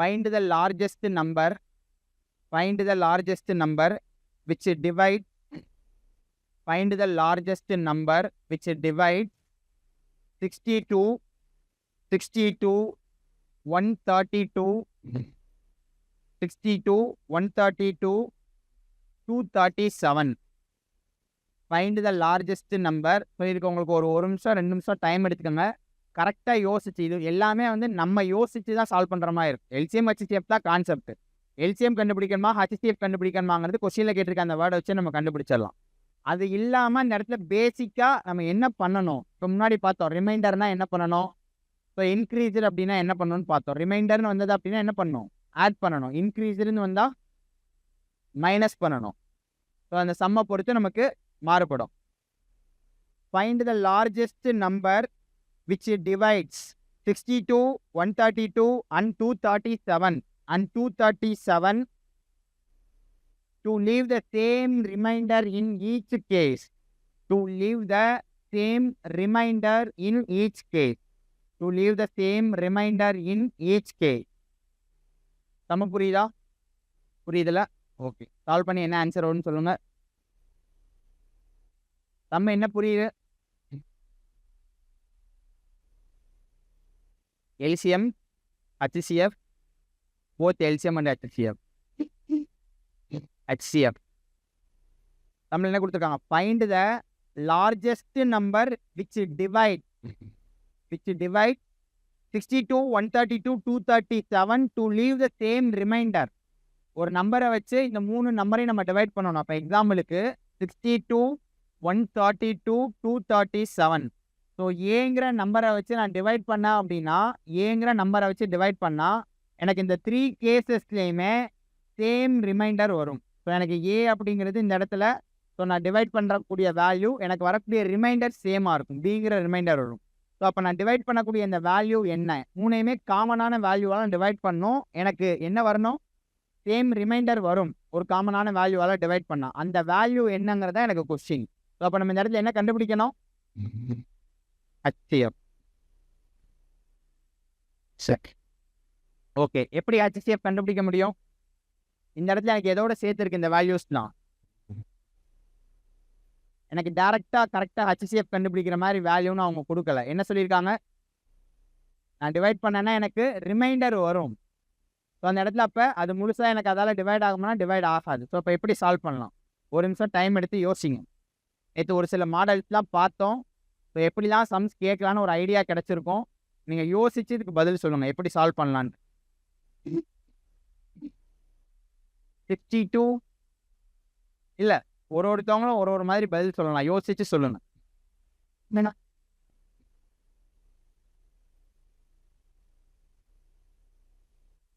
find the largest number which divide find the largest number which divide 62 132 237. Find the largest number. So இதுக்கு உங்களுக்கு ஒரு நிமிஷம் 2 நிமிஷம் time எடுத்துக்கோங்க. கரெக்டாக யோசிச்சு, இது எல்லாமே வந்து நம்ம யோசிச்சு தான் சால்வ் பண்ணுற மாதிரி இருக்கும். எல்சிஎம் ஹச்சிசிஎஃப் தான் கான்செப்ட். எல்சிஎம் கண்டுபிடிக்கணுமா ஹச்சிசிஎஃப் கண்டுபிடிக்கணுமாங்கிறது கொஸ்டினில் கேட்டிருக்க அந்த வேர்டை வச்சு நம்ம கண்டுபிடிச்சிடலாம். அது இல்லாமல் இந்த இடத்துல பேசிக்காக நம்ம என்ன பண்ணணும், இப்போ முன்னாடி பார்த்தோம் ரிமைண்டர்னா என்ன பண்ணணும், இப்போ இன்க்ரீஸர் அப்படின்னா என்ன பண்ணணும்னு பார்த்தோம். ரிமைண்டர்னு வந்தது அப்படின்னா என்ன பண்ணணும், ஆட் பண்ணணும். இன்க்ரீஸர்னு வந்தால் மைனஸ் பண்ணணும். ஸோ அந்த சம்மை பொறுத்து நமக்கு மாறுபடும். Find the largest number which divides 62 132 and 237 to leave the same remainder in each case. சம புரியுதுல? ஓகே, சால்வ் பண்ணி என்ன ஆன்சர் வரும்னு சொல்லுங்க. நம்ம என்ன புரியுது? LCM, HCF, both LCM and HCF. நம்ம என்ன கொடுத்துருக்காங்க, find the largest number which divide 62 132 237 to leave the same remainder. ஒரு நம்பரை வச்சு இந்த 3 நம்பரையும் நம்ம டிவைட் பண்ணணும். அப்போ எக்ஸாம்பிளுக்கு 62 132 237. ஸோ ஏங்கிற நம்பரை வச்சு நான் டிவைட் பண்ணேன் அப்படின்னா, எனக்கு இந்த 3 கேசஸ்லேயுமே சேம் ரிமைண்டர் வரும். ஸோ எனக்கு ஏ அப்படிங்கிறது இந்த இடத்துல, ஸோ நான் டிவைட் பண்ணுறக்கூடிய வேல்யூ எனக்கு வரக்கூடிய ரிமைண்டர் சேமாக இருக்கும், பிங்கிற ரிமைண்டர் வரும். ஸோ அப்போ நான் டிவைட் பண்ணக்கூடிய இந்த வேல்யூ என்ன, 3யுமே காமனான வேல்யூவால் டிவைட் பண்ணணும். எனக்கு என்ன வரணும், சேம் ரிமைண்டர் வரும். ஒரு காமனான வேல்யூவால் டிவைட் பண்ணால் அந்த வேல்யூ என்னங்கிறதா எனக்கு கொஸ்டின். ஸோ அப்போ நம்ம இந்த இடத்துல என்ன கண்டுபிடிக்கணும், HCF. சரி, ஓகே. எப்படி HCF கண்டுபிடிக்க முடியும்? இந்த இடத்துல எனக்கு எதோட சேர்த்துருக்கு இந்த வேல்யூஸ்லாம், எனக்கு டைரெக்டாக கரெக்டாக HCF கண்டுபிடிக்கிற மாதிரி வேல்யூன்னு அவங்க கொடுக்கல. என்ன சொல்லியிருக்காங்க, நான் டிவைட் பண்ணேன்னா எனக்கு ரிமைண்டர் வரும். ஸோ அந்த இடத்துல அப்போ அது முழுசாக எனக்கு அதால் டிவைட் ஆகும்னா டிவைட் ஆகாது. ஸோ அப்போ எப்படி சால்வ் பண்ணலாம், ஒரு நிமிஷம் டைம் எடுத்து யோசிங்க. நேற்று ஒரு சில மாடல்ஸ்லாம் பார்த்தோம். ஸோ எப்படிலாம் சம்ஸ் கேட்கலான்னு ஒரு ஐடியா கிடச்சிருக்கும். நீங்கள் யோசிச்சு இதுக்கு பதில் சொல்லுங்கள், எப்படி சால்வ் பண்ணலான்னு. 62 இல்லை, ஒருத்தவங்களும் ஒரு மாதிரி பதில் சொல்லலாம், யோசிச்சு சொல்லுங்க. என்னண்ணா,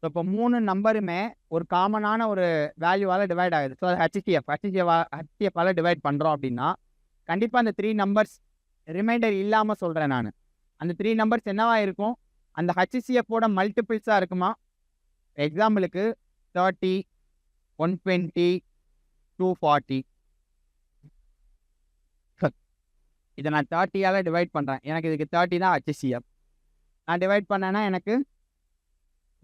இப்போ 3 நம்பருமே ஒரு காமனான ஒரு வேல்யூவால் டிவைட் ஆகுது. ஸோ அது ஹச்சிஎஃபால் டிவைட் பண்ணுறோம் அப்படின்னா கண்டிப்பாக அந்த 3 நம்பர்ஸ் ரிமைண்டர் இல்லாமல் சொல்கிறேன் நான். அந்த 3 நம்பர்ஸ் என்னவா இருக்கும், அந்த ஹச்சிசிஎஃபோட மல்டிபிள்ஸாக இருக்குமா. எக்ஸாம்பிளுக்கு 30 120 240. இதை நான் 30ஆல் டிவைட் பண்ணுறேன். எனக்கு இதுக்கு 30 தான் ஹச்சிசிஎஃப். நான் டிவைட் பண்ணேன்னா எனக்கு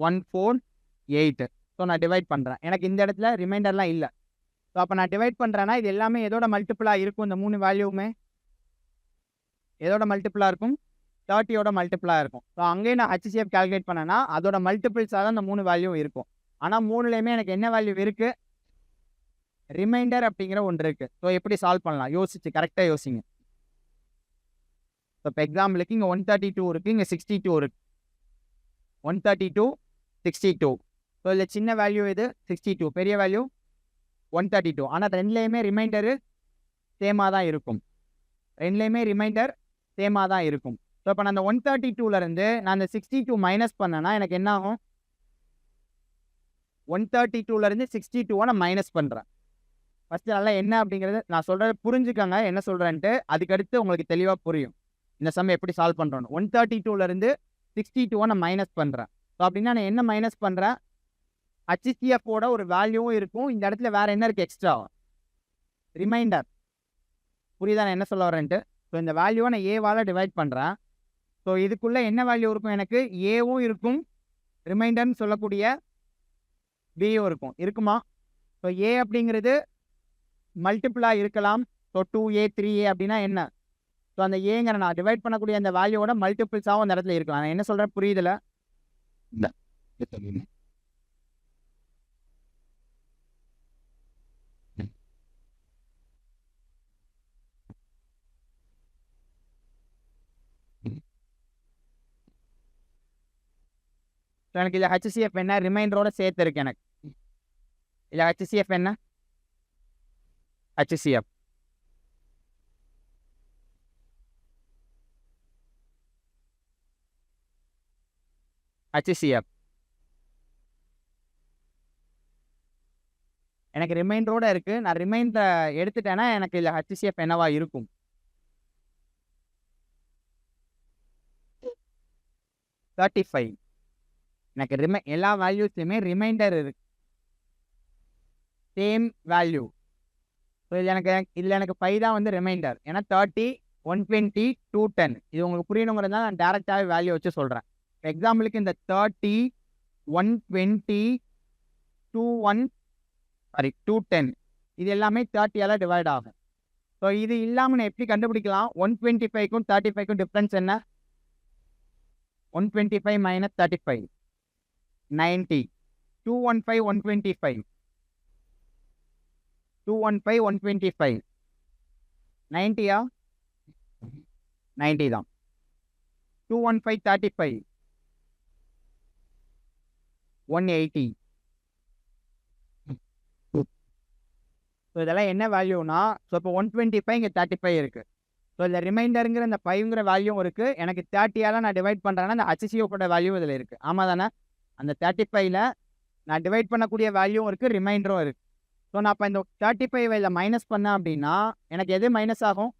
148. ஸோ நான் டிவைட் பண்ணுறேன். எனக்கு இந்த இடத்துல ரிமைண்டர்லாம் இல்லை. ஸோ அப்போ நான் டிவைட் பண்ணுறேன்னா இது எல்லாமே எதோட மல்டிப்புளாக இருக்கும், இந்த 3 வேல்யூவுமே எதோட மல்டிப்புளாக இருக்கும், 30யோட மல்டிப்புளாக இருக்கும். ஸோ அங்கேயே நான் ஹச்சிசிஎஃப் கால்குலேட் பண்ணேன்னா அதோட மல்டிபிள்ஸாக தான் இந்த 3 வேல்யூ இருக்கும். ஆனால் 3லேயுமே எனக்கு என்ன வேல்யூ இருக்குது, ரிமைண்டர் அப்படிங்கிற ஒன்று இருக்குது. ஸோ எப்படி சால்வ் பண்ணலாம், யோசிச்சு கரெக்டாக யோசிங்க. ஸோ இப்போ எக்ஸாம்பிளுக்கு இங்கே 132 இருக்குது, இங்கே 62 இருக்குது. 132 62. ஸோ இதில் சின்ன வேல்யூ இது 62, பெரிய வேல்யூ 132. ஆனால் ரெண்டுலேயுமே ரிமைண்டரு சேமாக தான் இருக்கும். ஸோ இப்போ நான் அந்த 132லேருந்து நான் அந்த 62 மைனஸ் பண்ணேன்னா எனக்கு என்ன ஆகும், 132லேருந்து 62 நான் மைனஸ் பண்ணுறேன். ஃபஸ்ட்டு நல்லா என்ன அப்படிங்கிறது நான் சொல்கிறத புரிஞ்சுக்கோங்க, என்ன சொல்கிறேன்ட்டு. அதுக்கடுத்து உங்களுக்கு தெளிவாக புரியும் இந்த சம் எப்படி சால்வ் பண்ணுறோன்னு. 132லேருந்து 62 நான் மைனஸ் பண்ணுறேன். ஸோ அப்படின்னா நான் என்ன மைனஸ் பண்ணுறேன், ஹச்சிசிஎஃபோட ஒரு வேல்யூவும் இருக்கும். இந்த இடத்துல வேறு என்ன இருக்குது, எக்ஸ்ட்ரா ரிமைண்டர். புரியுதா நான் என்ன சொல்ல வரேன்ட்டு? ஸோ இந்த வேல்யூவை நான் ஏவால் டிவைட் பண்ணுறேன். ஸோ இதுக்குள்ளே என்ன வேல்யூ இருக்கும், எனக்கு ஏவும் இருக்கும் ரிமைண்டர்னு சொல்லக்கூடிய பியும் இருக்கும். இருக்குமா? ஸோ ஏ அப்படிங்கிறது மல்டிபிளாக இருக்கலாம். ஸோ 2A 3A அப்படின்னா என்ன? ஸோ அந்த ஏங்கிற நான் டிவைட் பண்ணக்கூடிய அந்த வேல்யூவோட மல்டிபிள்ஸாகவும் அந்த இடத்துல இருக்கலாம். நான் என்ன சொல்கிறேன் புரியுதுல? ஸோ எனக்கு இதில் HCF என்ன? ரிமைண்டரோட சேர்த்து இருக்கு எனக்கு. இதில் HCF என்ன? HCF HCF எனக்கு ரிமைண்டரோட இருக்கு. நான் ரிமைண்டரை எடுத்துட்டேன்னா எனக்கு இதில் HCF என்னவா இருக்கும்? 35. எனக்கு எல்லா வேல்யூஸ்லையுமே ரிமைண்டர் இருக்கு. Same value. ஸோ இதில் எனக்கு 5 தான் வந்து ரிமைண்டர். ஏன்னா 30, 120, 210 இது உங்களுக்கு புரியணுங்கிறது தான் நான் டேரெக்டாகவே வேல்யூ வச்சு சொல்கிறேன். எக்ஸாம்பிளுக்கு இந்த 30, 120, 210 இது எல்லாமே 30ஆல் டிவைட் ஆகும். ஸோ இது இல்லாமல் நான் எப்படி கண்டுபிடிக்கலாம்? 125க்கும் 35க்கும் டிஃப்ரென்ஸ் என்ன? 125 minus 35 90. 215 125 215 125 90யா? 90 தான். 215 35 180. ஸோ இதெல்லாம் என்ன வேல்யூனா, ஸோ இப்போ 125 இங்கே 35 இருக்குது. ஸோ இந்த ரிமைண்டருங்கிற இந்த 5ங்கிற வேல்யூவும் இருக்குது. எனக்கு 30ஆல் நான் டிவைட் பண்ணுறேன்னா அந்த HCFோட வேல்யூ இதில் இருக்குது. ஆமாம் தானே? அந்த 35ல் நான் டிவைட் பண்ணக்கூடிய வேல்யூவும் இருக்குது, ரிமைண்டரும் இருக்குது. ஸோ நான் இப்போ இந்த 35 இதில் மைனஸ் பண்ணேன் அப்படின்னா எனக்கு எது மைனஸ் ஆகும்?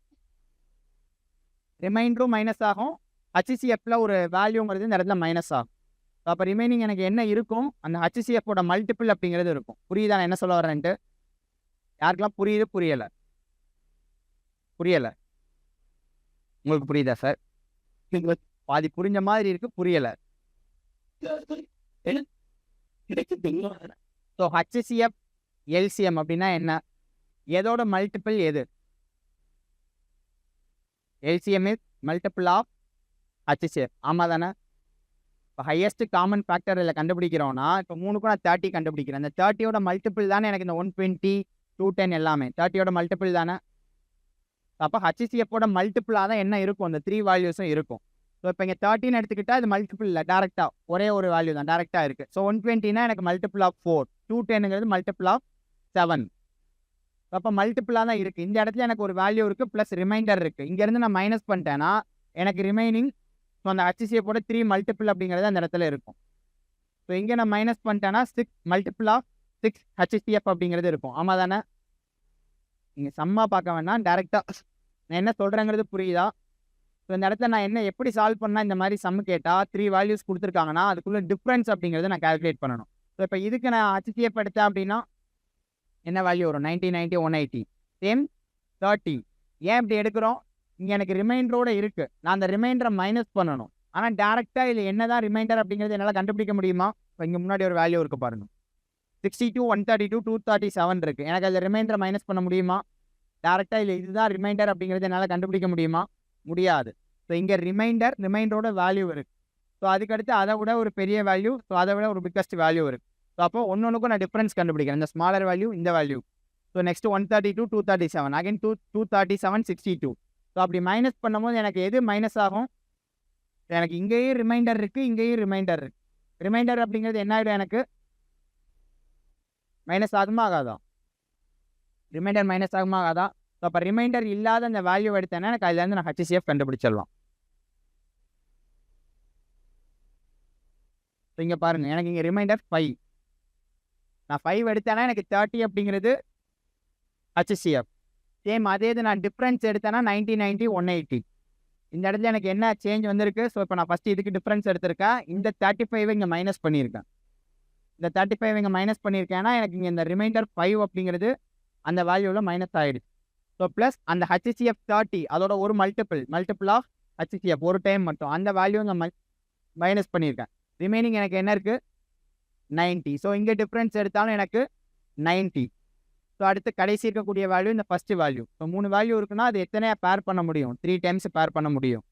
ரிமைண்டரும் மைனஸ் ஆகும். HCFல ஒரு வேல்யூங்கிறது இந்த இடத்துல மைனஸ் ஆகும். ஸோ அப்போ ரிமைனிங் எனக்கு என்ன இருக்கும்? அந்த HCFோட மல்டிபிள் அப்படிங்கிறது இருக்கும். புரியுதா நான் என்ன சொல்ல வரேன்ட்டு? யாருக்கெல்லாம் புரியுது? புரியலை? உங்களுக்கு புரியுதா சார்? பாதி புரிஞ்ச மாதிரி இருக்கு, புரியலை. ஸோ HCF LCM அப்படின்னா என்ன? எதோட மல்டிபிள் எது? LCM is multiple of HCF. ஆமாம் தானே? இப்போ ஹையஸ்ட் காமன் ஃபேக்டர் இதில் கண்டுபிடிக்கிறோன்னா இப்போ 3க்கும் நான் 30 கண்டுபிடிக்கிறேன். அந்த 30யோட மல்டிபிள் தானே எனக்கு இந்த 120, 210 எல்லாமே 30யோட மல்டிபிள் தானே? அப்போ HCFோட மல்டிபிளாக தான் என்ன இருக்கும்? அந்த 3 வேல்யூஸும் இருக்கும். ஸோ இப்போ இங்கே 30ன்னு எடுத்துக்கிட்டால் அது மல்டிபிள் இல்லை, டேரெக்டாக ஒரே ஒரு வேல்யூ தான் டேரெக்டாக இருக்குது. ஸோ 120னா எனக்கு மல்டிபிள் ஆஃப் 4, 210ங்கிறது மல்டிபிள் ஆஃப் 7. அப்போ மல்டிபிளாக தான் இருக்குது. இந்த இடத்துல எனக்கு ஒரு வேல்யூ இருக்குது ப்ளஸ் ரிமைண்டர் இருக்குது. இங்கேருந்து நான் மைனஸ் பண்ணிட்டேன்னா எனக்கு ரிமைனிங் ஸோ அந்த HCFோட 3 மல்டிபிள் அப்படிங்கிறது அந்த இடத்துல இருக்கும். ஸோ இங்கே நான் மைனஸ் பண்ணிட்டேன்னா 6 மல்டிபிள் ஆஃப் 6 HCF அப்படிங்கிறது இருக்கும். ஆமாம் தானே? நீங்கள் சம்மா பார்க்க வேணாம், டேரெக்டாக நான் என்ன சொல்கிறேங்கிறது புரியுதா? ஸோ இந்த இடத்துல நான் என்ன எப்படி சால்வ் பண்ணால் இந்த மாதிரி சம் கேட்டால் 3 வேல்யூஸ் கொடுத்துருக்காங்கன்னா அதுக்குள்ளே டிஃப்ரென்ஸ் அப்படிங்கிறத நான் கால்குலேட் பண்ணணும். ஸோ இப்போ இதுக்கு நான் HCF எடுத்தேன் அப்படின்னா என்ன வேல்யூ வரும்? 90, 90, 180. சேம் 30. ஏன் இப்படி எடுக்கிறோம்? இங்கே எனக்கு ரிமைண்டரோடு இருக்குது. நான் அந்த ரிமைண்டரை மைனஸ் பண்ணணும். ஆனால் டேரெக்டாக இதில் என்ன தான் ரிமைண்டர் அப்படிங்கிறது என்னால் கண்டுபிடிக்க முடியுமா? இப்போ இங்கே முன்னாடி ஒரு வேல்யூ இருக்குது பாருங்கள். 62, 132, 237 இருக்குது. எனக்கு அதில் ரிமைண்டரை மைனஸ் பண்ண முடியுமா? டேரெக்டாக இல்லை இதுதான் ரிமைண்டர் அப்படிங்கிறது என்னால் கண்டுபிடிக்க முடியுமா? முடியாது. ஸோ இங்கே ரிமைண்டரோட வேல்யூ இருக்குது. ஸோ அதுக்கடுத்து அதை விட ஒரு பெரிய வேல்யூ, ஸோ அதை விட ஒரு பிக்கஸ்ட் வேல்யூ இருக்குது. ஸோ அப்போ ஒன்றுக்கும் நான் டிஃப்ரென்ஸ் கண்டுபிடிக்கிறேன். இந்த ஸ்மாலர் வேல்யூ, இந்த value. So next 132, 237 again 237, 62. So அப்படி மைனஸ் பண்ணும்போது எனக்கு எது மைனஸ் ஆகும்? எனக்கு இங்கேயும் ரிமைண்டர் இருக்குது, இங்கேயும் ரிமைண்டர் இருக்குது. ரிமைண்டர் அப்படிங்கிறது என்ன ஆகிடும்? எனக்கு மைனஸ் ஆகுமா ஆகாதா? ரிமைண்டர் மைனஸ் ஆகுமா ஆகாதா? ஸோ அப்போ ரிமைண்டர் இல்லாத அந்த வேல்யூ எடுத்தேன்னா எனக்கு அதுலேருந்து நான் HCF கண்டுபிடிச்சிடலாம். ஸோ இங்கே பாருங்கள், எனக்கு இங்கே ரிமைண்டர் 5. நான் 5 எடுத்தேன்னா எனக்கு 30 அப்படிங்கிறது HCF. சேம் அதே இது நான் டிஃப்ரென்ஸ் எடுத்தேன்னா 90, 90, 180. இந்த இடத்துல எனக்கு என்ன சேஞ்ச் வந்திருக்கு? ஸோ இப்போ நான் ஃபஸ்ட்டு இதுக்கு டிஃப்ரென்ஸ் எடுத்திருக்கேன். இந்த 35 இங்கே மைனஸ் பண்ணியிருக்கேன். இந்த 35 இங்கே மைனஸ் பண்ணியிருக்கேன்னா எனக்கு இங்கே இந்த ரிமைண்டர் 5 அப்படிங்கிறது அந்த வேல்யூவில் மைனஸ் ஆகிடுச்சு. ஸோ ப்ளஸ் அந்த HCF 30 அதோட ஒரு மல்டிபிள் ஆஃப் HCF ஒரு டைம் மட்டும் அந்த வேல்யூ இங்கே மைனஸ் பண்ணியிருக்கேன். ரிமைனிங் எனக்கு என்ன இருக்குது 90. ஸோ இங்கே டிஃப்ரென்ஸ் எடுத்தாலும் எனக்கு 90. ஸோ அடுத்து கடைசி இருக்கக்கூடிய வேல்யூ இந்த ஃபஸ்ட்டு வேல்யூ. ஸோ 3 வேல்யூ இருக்குன்னா அது எத்தனையா பேர் பண்ண முடியும்? 3 டைம்ஸ் பேர் பண்ண முடியும்.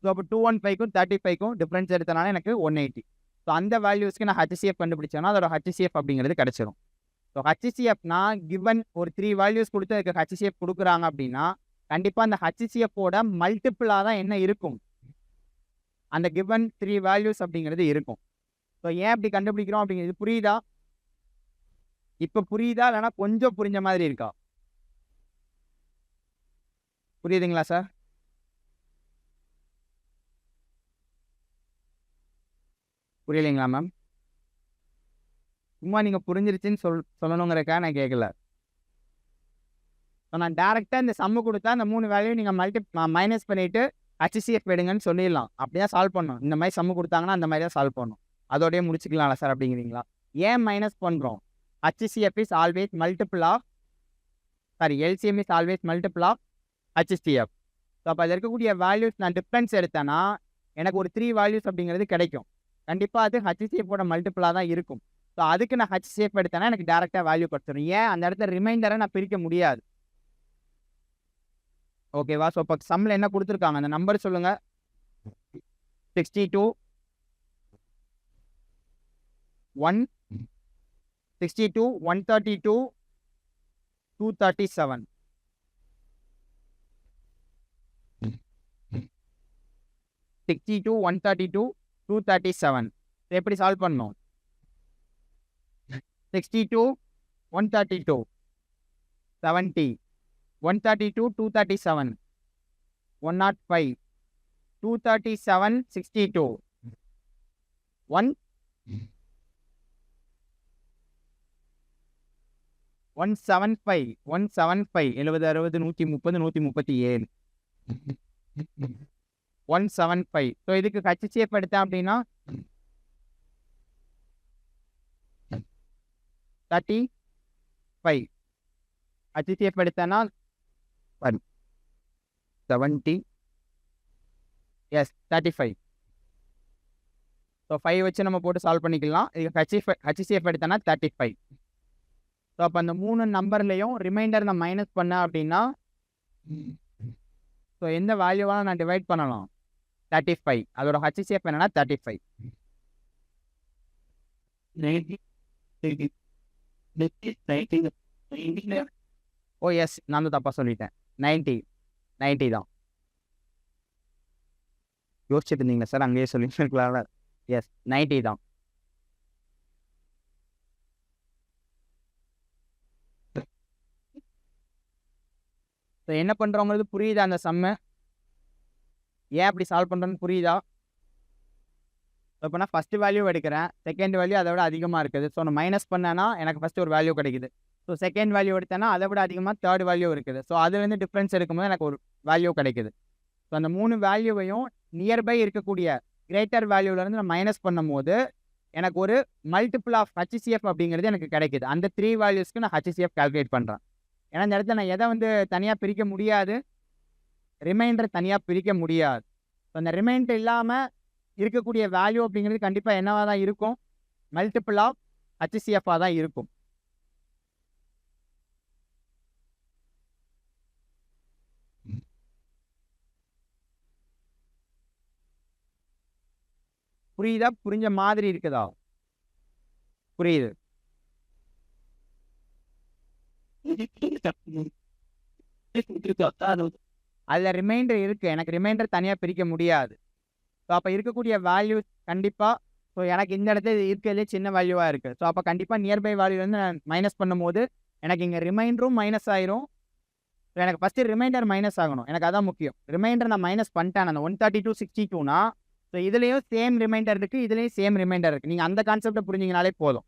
ஸோ அப்போ 215க்கும் 35க்கும் டிஃப்ரென்ஸ் எடுத்தனால எனக்கு 180. ஸோ அந்த வேல்யூஸ்க்கு நான் HCF கண்டுபிடிச்சேன்னா அதோட HCF அப்படிங்கிறது கிடச்சிரும். ஸோ HCFனா கிவன் ஒரு 3 வேல்யூஸ் கொடுத்து அதுக்கு HCF கொடுக்குறாங்க அப்படின்னா கண்டிப்பாக அந்த HCFோட மல்டிபிளாக தான் என்ன இருக்கும்? அந்த கிவன் 3 வேல்யூஸ் அப்படிங்கிறது இருக்கும். ஸோ ஏன் அப்படி கண்டுபிடிக்கிறோம் அப்படிங்கிறது புரியுதா? இப்போ புரியுதா இல்லைனா கொஞ்சம் புரிஞ்ச மாதிரி இருக்கா? புரியுதுங்களா சார்? புரியலைங்களா மேம்? சும்மா நீங்கள் புரிஞ்சிருச்சுன்னு சொல்லணுங்கிறக்கா நான் கேட்கல. ஸோ நான் டேரெக்டாக இந்த சம்மு கொடுத்தா அந்த 3 வேல்யூ நீங்கள் மைனஸ் பண்ணிவிட்டு HCF எடுங்கன்னு சொல்லிடலாம். அப்படியே சால்வ் பண்ணணும். இந்த மாதிரி சம்மு கொடுத்தாங்கன்னா அந்த மாதிரி தான் சால்வ் பண்ணணும். அதோடய முடிச்சுக்கலாம்ல சார் அப்படிங்கிறீங்களா? ஏன் மைனஸ் பண்ணுறோம்? HCF is always multiple of LCM is always multiple of HCF. So அப்போ அதில் இருக்கக்கூடிய வேல்யூஸ் நான் டிஃப்ரென்ஸ் எடுத்தேன்னா எனக்கு ஒரு 3 வேல்யூஸ் அப்படிங்கிறது கிடைக்கும். கண்டிப்பாக அது HCFோட மல்டிபிளாக தான் இருக்கும். ஸோ அதுக்கு நான் HCF எடுத்தேன்னா எனக்கு டேரெக்டாக வேல்யூ கொடுத்துரும். ஏன் அந்த இடத்துல ரிமைண்டரை நான் பிரிக்க முடியாது. ஓகேவா? ஸோ இப்போ சம்மில் என்ன கொடுத்துருக்காங்க அந்த நம்பர் சொல்லுங்கள். 62 132 237. எப்படி சால்வ் பண்ணணும்? 62 132 70 132 237 105 237 62 175 70 60 130 137 175. ஸோ இதுக்கு HCF எடுத்தேன் அப்படின்னா 35. HCF எடுத்தேன்னா 70 எஸ் 35. ஸோ 5 வச்சு நம்ம போட்டு சால்வ் பண்ணிக்கலாம். இதுக்கு HCF எடுத்தேன்னா 35. ஸோ அப்போ அந்த 3 நம்பர்லேயும் ரிமைண்டர் நான் மைனஸ் பண்ணேன் அப்படின்னா ஸோ எந்த வேல்யூவாக நான் டிவைட் பண்ணலாம்? 35. அதோட HCF என்னன்னா 35. ஓ எஸ், நான் தான் தப்பாக சொல்லிட்டேன். 90 தான். யோசிச்சுட்டு இருந்தீங்களா சார்? அங்கேயே சொல்லியிருக்கலாம்ல. எஸ் 90 தான். ஸோ என்ன பண்ணுறோங்கிறது புரியுதா? அந்த சம்மை ஏன் அப்படி சால்வ் பண்ணுறோன்னு புரியுதா? இப்போ நான் ஃபஸ்ட்டு வேல்யூ எடுக்கிறேன், செகண்ட் வேல்யூ அதை விட அதிகமாக இருக்குது. ஸோ நான் மைனஸ் பண்ணேன்னா எனக்கு ஃபஸ்ட்டு ஒரு வேல்யூ கிடைக்குது. ஸோ செகண்ட் வேல்யூ எடுத்தேன்னா அதை விட அதிகமாக தேர்ட் வேல்யூ இருக்குது. ஸோ அதுலேருந்து டிஃப்ரென்ஸ் எடுக்கும்போது எனக்கு ஒரு வேல்யூ கிடைக்குது. ஸோ அந்த 3 வேல்யூவையும் நியர்பை இருக்கக்கூடிய கிரேட்டர் வேல்யூலேருந்து நான் மைனஸ் பண்ணும் போது எனக்கு ஒரு மல்டிபிள் ஆஃப் HCF அப்படிங்கிறது எனக்கு கிடைக்குது. அந்த 3 வேல்யூஸ்க்கு நான் HCF கால்குலேட் பண்ணுறேன். ஏன்னா இந்த இடத்துல நான் எதை தனியாக பிரிக்க முடியாது, ரிமைண்டர் தனியாக பிரிக்க முடியாது. ஸோ அந்த ரிமைண்டர் இல்லாமல் இருக்கக்கூடிய வேல்யூ அப்படிங்கிறது கண்டிப்பாக என்னவாக தான் இருக்கும்? மல்டிபிள் ஆஃப் HCFஆக தான் இருக்கும். புரியுதா? புரிஞ்ச மாதிரி இருக்குதா? புரியுது. அதில் ரிமைண்டர் இருக்குது. எனக்கு ரிமைண்டர் தனியாக பிரிக்க முடியாது. ஸோ அப்போ இருக்கக்கூடிய வேல்யூ கண்டிப்பாக ஸோ எனக்கு இந்த இடத்துல இருக்கிறதுலே சின்ன வேல்யூவாக இருக்குது. ஸோ அப்போ கண்டிப்பாக நியர்பை வேல்யூலேருந்து நான் மைனஸ் பண்ணும்போது எனக்கு இங்கே ரிமைண்டரும் மைனஸ் ஆயிரும். ஸோ எனக்கு ஃபஸ்ட்டு ரிமைண்டர் மைனஸ் ஆகணும். எனக்கு அதான் முக்கியம். ரிமைண்டர் நான் மைனஸ் பண்ணிட்டேன். அந்த 132 62னா ஸோ இதுலேயும் சேம் ரிமைண்டர் இருக்குது, இதுலேயும் சேம் ரிமைண்டர் இருக்குது. நீங்கள் அந்த கான்செப்டை புரிஞ்சிங்கனாலே போதும்.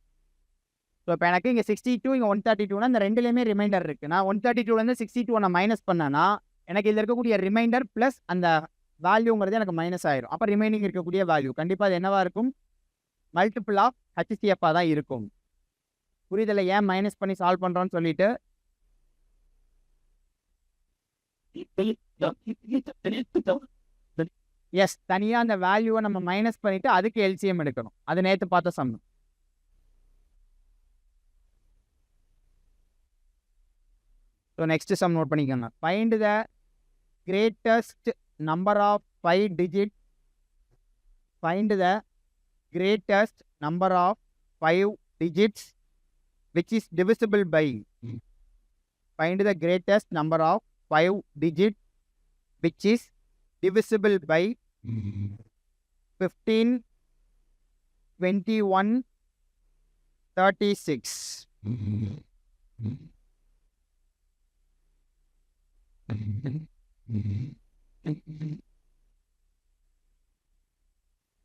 ஸோ இப்போ எனக்கு இங்கே 62 இங்கே 132னா இந்த ரெண்டுலேயுமே ரிமைண்டர் இருக்குது. நான் 132லேருந்து 62 நான் மைனஸ் பண்ணேன்னா எனக்கு இதில் இருக்கக்கூடிய ரிமைண்டர் ப்ளஸ் அந்த வேல்யூங்கிறது எனக்கு மைனஸ் ஆயிரும். அப்போ ரிமைனிங் இருக்கக்கூடிய வேல்யூ கண்டிப்பாக அது என்னவாக இருக்கும்? மல்டிபிள் ஆஃப் HCFஆக தான் இருக்கும். புரியுதில்ல ஏன் மைனஸ் பண்ணி சால்வ் பண்ணுறோன்னு சொல்லிட்டு? எஸ், தனியாக அந்த வேல்யூவை நம்ம மைனஸ் பண்ணிட்டு அதுக்கு எல்சிஎம் எடுக்கணும். அது நேற்று பார்த்த sum. So next sum note பண்ணிக்கோங்க. Find the greatest number of 5 digit. Find the greatest number of 5 digits which is divisible by. Find the greatest number of 5 digit which is divisible by 15, 21, 36.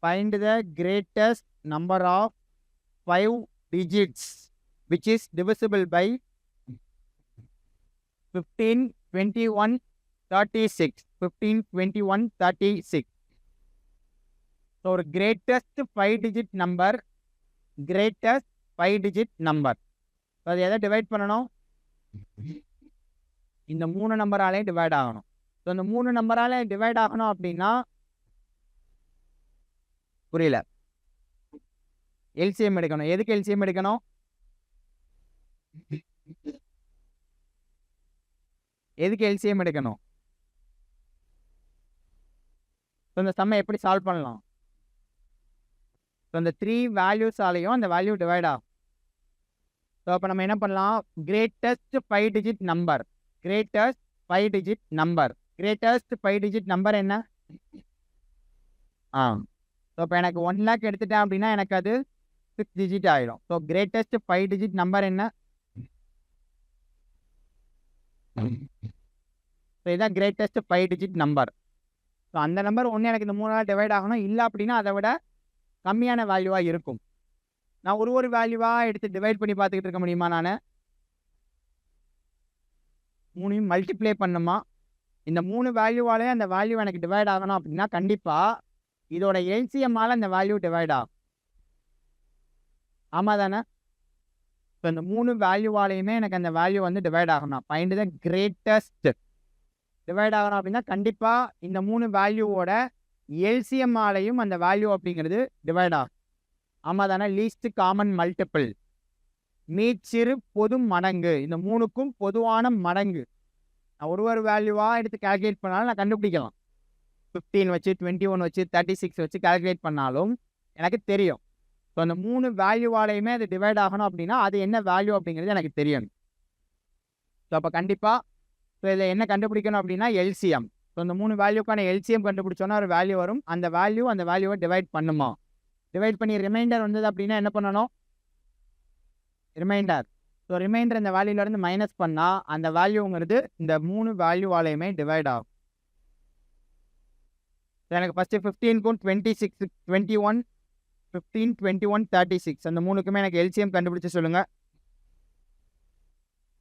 Find the greatest number of 5 digits which is divisible by 15, 21, 36. 15, 21, 36. So, ஒரு greatest 5 digit number, greatest 5 digit number. அது எதை divide பண்ணணும்? இந்த 3 நம்பராலே divide ஆகணும். So இந்த 3 நம்பராலே divide ஆகணும் அப்படின்னா புரியல. எல்சிஎம் எடுக்கணும். எதுக்கு எல்சிஎம் எடுக்கணும்? எதுக்கு எல்சிஎம் எடுக்கணும்? ஸோ இந்த சம்மை எப்படி சால்வ் பண்ணலாம்? ஸோ இந்த 3 வேல்யூஸாலையும் அந்த வேல்யூ டிவைட் ஆகும். ஸோ அப்போ நம்ம என்ன பண்ணலாம்? Greatest 5 digit number. Greatest 5 digit number. Greatest 5 digit number என்ன? ஸோ இப்போ எனக்கு 1 lakh எடுத்துட்டேன் அப்படின்னா எனக்கு அது 6 digit ஆகிடும். ஸோ கிரேட்டஸ்ட் 5 digit நம்பர் என்ன? ஸோ இதுதான் கிரேட்டஸ்ட் 5 digit நம்பர். ஸோ அந்த நம்பர் ஒன்று எனக்கு இந்த 3 டிவைட் ஆகணும். இல்லை அப்படின்னா அதை விட கம்மியான வேல்யூவாக இருக்கும். நான் ஒரு வேல்யூவாக எடுத்து டிவைட் பண்ணி பார்த்துக்கிட்டு இருக்க முடியுமா? நான் 3ஐயும் மல்டிப்ளை பண்ணுமா? இந்த 3 வேல்யூவாலே அந்த வேல்யூ எனக்கு டிவைட் ஆகணும் அப்படின்னா கண்டிப்பாக இதோட எல்சிஎம்மால் அந்த வேல்யூ டிவைட் ஆகும். ஆமாம் தானே? ஸோ இந்த 3 வேல்யூவாலையுமே எனக்கு அந்த வேல்யூ வந்து டிவைட் ஆகணும். ஃபைண்ட் த கிரேட்டஸ்ட் டிவைட் ஆகணும் அப்படின்னா கண்டிப்பாக இந்த 3 வேல்யூவோட எல்சிஎம்மாலையும் அந்த வேல்யூ அப்படிங்கிறது டிவைட் ஆகும். ஆமாம் தானே? லீஸ்ட் காமன் மல்டிபிள், மீச்சிறு பொது மடங்கு. இந்த 3க்கும் பொதுவான மடங்கு. நான் ஒரு வேல்யூவாக எடுத்து கால்குலேட் பண்ணாலும் நான் கண்டுபிடிக்கலாம். 15 வச்சு, 21 வச்சு, 36 வச்சு கால்குலேட் பண்ணாலும் எனக்கு தெரியும். ஸோ அந்த 3 வேல்யூவாலையுமே அது டிவைட் ஆகணும் அப்படின்னா அது என்ன வேல்யூ அப்படிங்கிறது எனக்கு தெரியும். ஸோ அப்போ கண்டிப்பாக ஸோ இதில் என்ன கண்டுபிடிக்கணும் அப்படின்னா எல்சிஎம். ஸோ இந்த 3 வேல்யூக்கான எல்சிஎம் கண்டுபிடிச்சோன்னா ஒரு வேல்யூ வரும். அந்த வேல்யூவை டிவைட் பண்ணுமா? டிவைட் பண்ணி ரிமைண்டர் வந்தது அப்படின்னா என்ன பண்ணணும்? ரிமைண்டர். ஸோ ரிமைண்டர் இந்த வேல்யூலேருந்து மைனஸ் பண்ணால் அந்த வேல்யூங்கிறது இந்த 3 வேல்யூவாலையுமே டிவைட் ஆகும். எனக்கு ஃபஸ்ட்டு 15க்கும் 26, 21, 15, 21, 36 அந்த 3க்குமே எனக்கு எல்சிஎம் கண்டுபிடிச்சு சொல்லுங்கள்.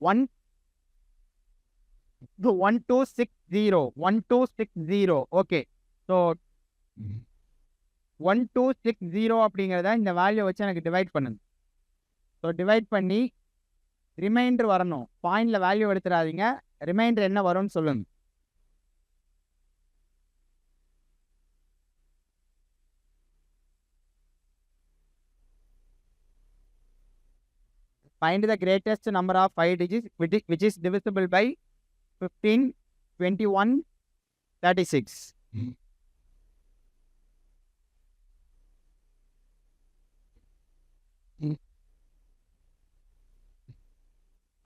1260. ஓகே. ஸோ 1260 அப்படிங்கிறத இந்த வேல்யூ வச்சு எனக்கு டிவைட் பண்ணுங்க. ஸோ டிவைட் பண்ணி ரிமைண்டர் வரணும். பாயிண்டில் வேல்யூ எடுத்துடாதீங்க. ரிமைண்டர் என்ன வரும்னு சொல்லுங்க. Find the greatest number of 5 digits which is divisible by 15, 21, 36.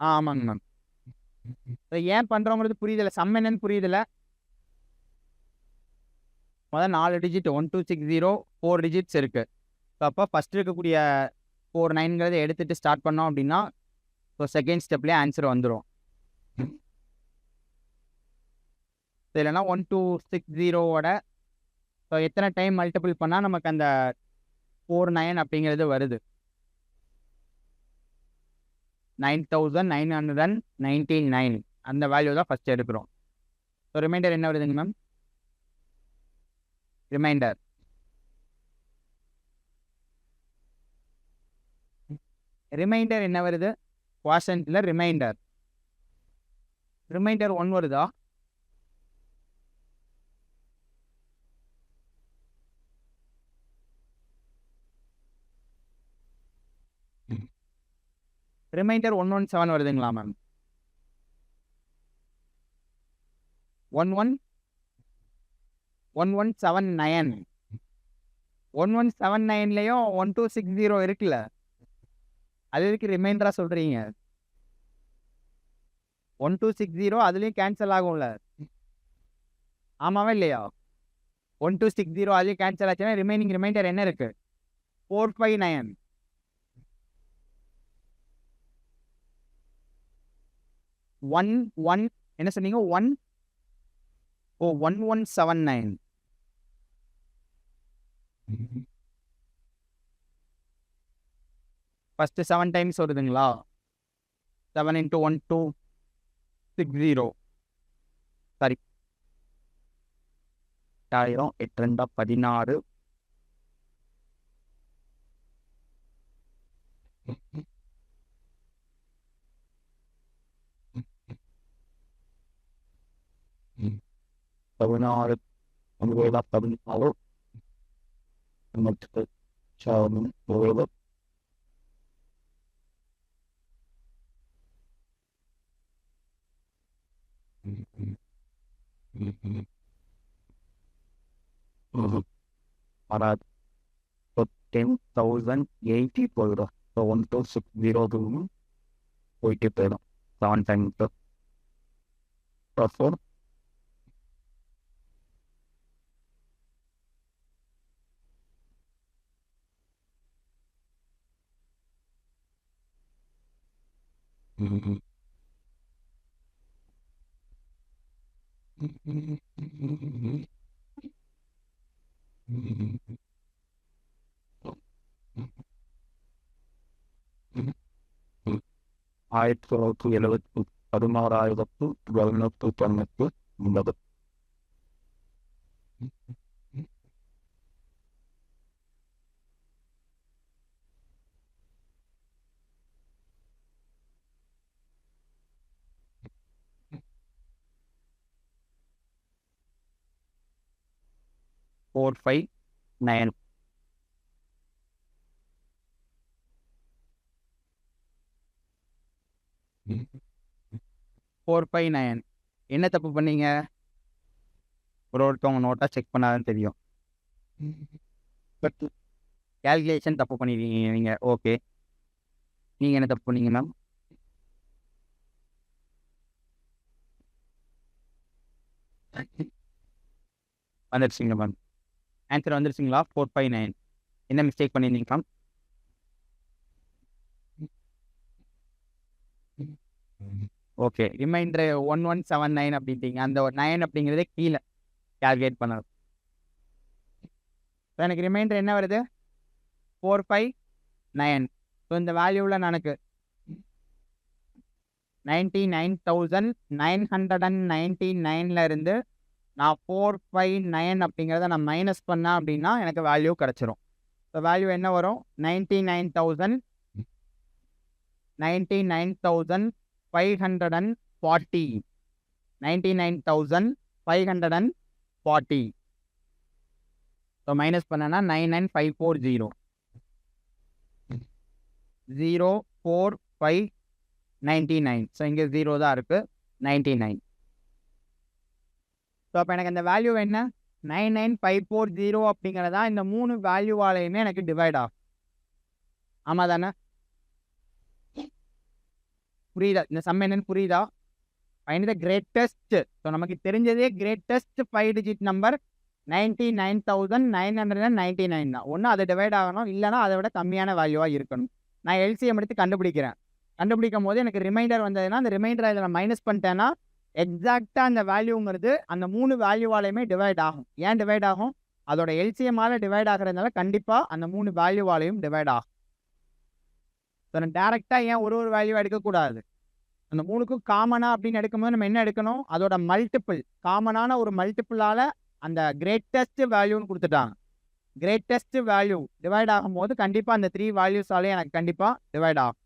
ஆமாங்க மேம். ஏன் பண்ணுறோங்கிறது புரியுதில்ல. சம் என்னன்னு புரியுதில்ல. முதல் 4 டிஜிட் 1260 4 டிஜிட்ஸ் இருக்குது. ஸோ அப்போ ஃபஸ்ட் இருக்கக்கூடிய 49ங்கிறத எடுத்துகிட்டு ஸ்டார்ட் பண்ணோம் அப்படின்னா ஸோ செகண்ட் ஸ்டெப்லேயே ஆன்சர் வந்துடும். இல்லைன்னா 1260ஓட ஸோ எத்தனை டைம் மல்டிபிள் பண்ணால் நமக்கு அந்த 49 அப்படிங்கிறது வருது? 9999 அந்த வேல்யூ தான் ஃபஸ்ட் எடுக்கிறோம். ஸோ ரிமைண்டர் என்ன வருதுங்க மேம்? ரிமைண்டர் என்ன வருது? குவாஷன்ட்ல ரிமைண்டர் 1 வருதா? ரிமைண்டர் 117 வருதுங்களா மேம்? 1179 1179லையும் 1260 இருக்குல்ல, அது எதுக்கு ரிமைண்டரா சொல்றீங்க? 1260 அதுலயும் கேன்சல் ஆகும்ல, ஆமாவா இல்லையா? 1260 அதுலயும் கேன்சல் ஆச்சுன்னா ரிமைண்டர் என்ன இருக்கு? 459. 1 என்ன சொன்னீங்க? 1179. ஃபர்ஸ்ட் 7 டைம்ஸ் வருதுங்களா? 7 into 1260. சாரி, 1000 8 2 16. பதினாறு 16 நமக்கு சாதம் போவது அதாவது 10,080 போயிடும். 1260 போயிட்டு போயிடும் 7 டைம்ஸ். +4 1970 16,790 459. என்ன தப்பு பண்ணீங்க? ஒருத்தவங்க நோட்டா செக் பண்ணாதான் தெரியும். கால்குலேஷன் தப்பு பண்ணிருக்கீங்க நீங்க. ஓகே, நீங்க என்ன தப்பு பண்ணீங்க மேம்? வந்துருச்சுங்க மேம், ஆன்சர் வந்துருச்சுங்களா? 459. என்ன மிஸ்டேக் பண்ணியிருந்தீங்க மேம்? Okay, reminder 1179 அப்படின்ட்டீங்க. அந்த 9 அப்படிங்கிறதே கீழே கால்குலேட் பண்ணணும். ஸோ எனக்கு ரிமைண்டர் என்ன வருது? 459. ஸோ இந்த வேல்யூவில் எனக்கு 99,999 இருந்து நான் 459 அப்படிங்கிறத நான் மைனஸ் பண்ணேன் அப்படின்னா எனக்கு வேல்யூ கிடச்சிரும். ஸோ வேல்யூ என்ன வரும்? 99,540. 99,540. ஸோ மைனஸ் பண்ணனா 99,540. 04599. ஸோ இங்கே 0 தான் இருக்கு, 99. ஸோ அப்போ எனக்கு அந்த வேல்யூ என்ன? 99,540 அப்படிங்கிறதா இந்த 3 வேல்யூவாலையுமே எனக்கு டிவைட் ஆகும். ஆமாம் தானே? புரியுதா? இந்த சம் என்னன்னு புரியுதா? Find the greatest. ஸோ நமக்கு தெரிஞ்சதே கிரேட்டஸ்ட் 5 டிஜிட் நம்பர் 99,999 தான். ஒன்று அதை டிவைட் ஆகணும், இல்லைனா அதை விட கம்மியான வேல்யூவாக இருக்கணும். நான் எல்சிஎம் எடுத்து கண்டுபிடிக்கிறேன். கண்டுபிடிக்கும் போது எனக்கு ரிமைண்டர் வந்ததுன்னா அந்த ரிமைண்டரை இதில் மைனஸ் பண்ணிட்டேன்னா எக்ஸாக்டாக அந்த வேல்யூங்கிறது அந்த 3 வேல்யூவாலையுமே டிவைட் ஆகும். ஏன் டிவைட் ஆகும்? அதோட எல்சிஎம்மால் டிவைட் ஆகிறதுனால கண்டிப்பாக அந்த 3 வேல்யூவாலையும் டிவைட் ஆகும். ஸோ நான் டேரெக்டாக ஏன் ஒரு வேல்யூ எடுக்கக்கூடாது? அந்த 3க்கும் காமனாக அப்படின்னு எடுக்கும்போது நம்ம என்ன எடுக்கணும்? அதோட மல்டிபிள், காமனான ஒரு மல்டிபிளால் அந்த கிரேட்டஸ்ட் வேல்யூன்னு கொடுத்துட்டாங்க. கிரேட்டஸ்ட் வேல்யூ டிவைட் ஆகும்போது கண்டிப்பாக அந்த 3 வேல்யூஸாலே எனக்கு கண்டிப்பாக டிவைட் ஆகும்.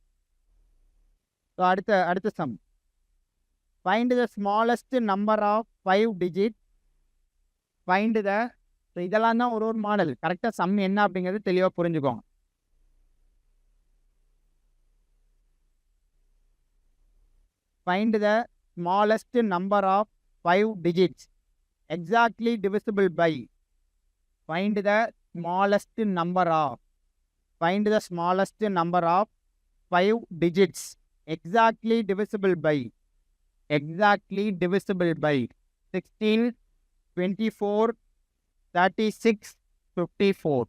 ஸோ அடுத்த sum. Find the smallest number of 5 digit. Find the. So இதெல்லாம் தான் ஒரு மாடல். கரெக்டாக சம் என்ன அப்படிங்கிறது தெளிவாக புரிஞ்சுக்கோங்க. find the smallest number of 5 digits exactly divisible by. Find the smallest number of 5 digits exactly divisible by 16, 24, 36, 54.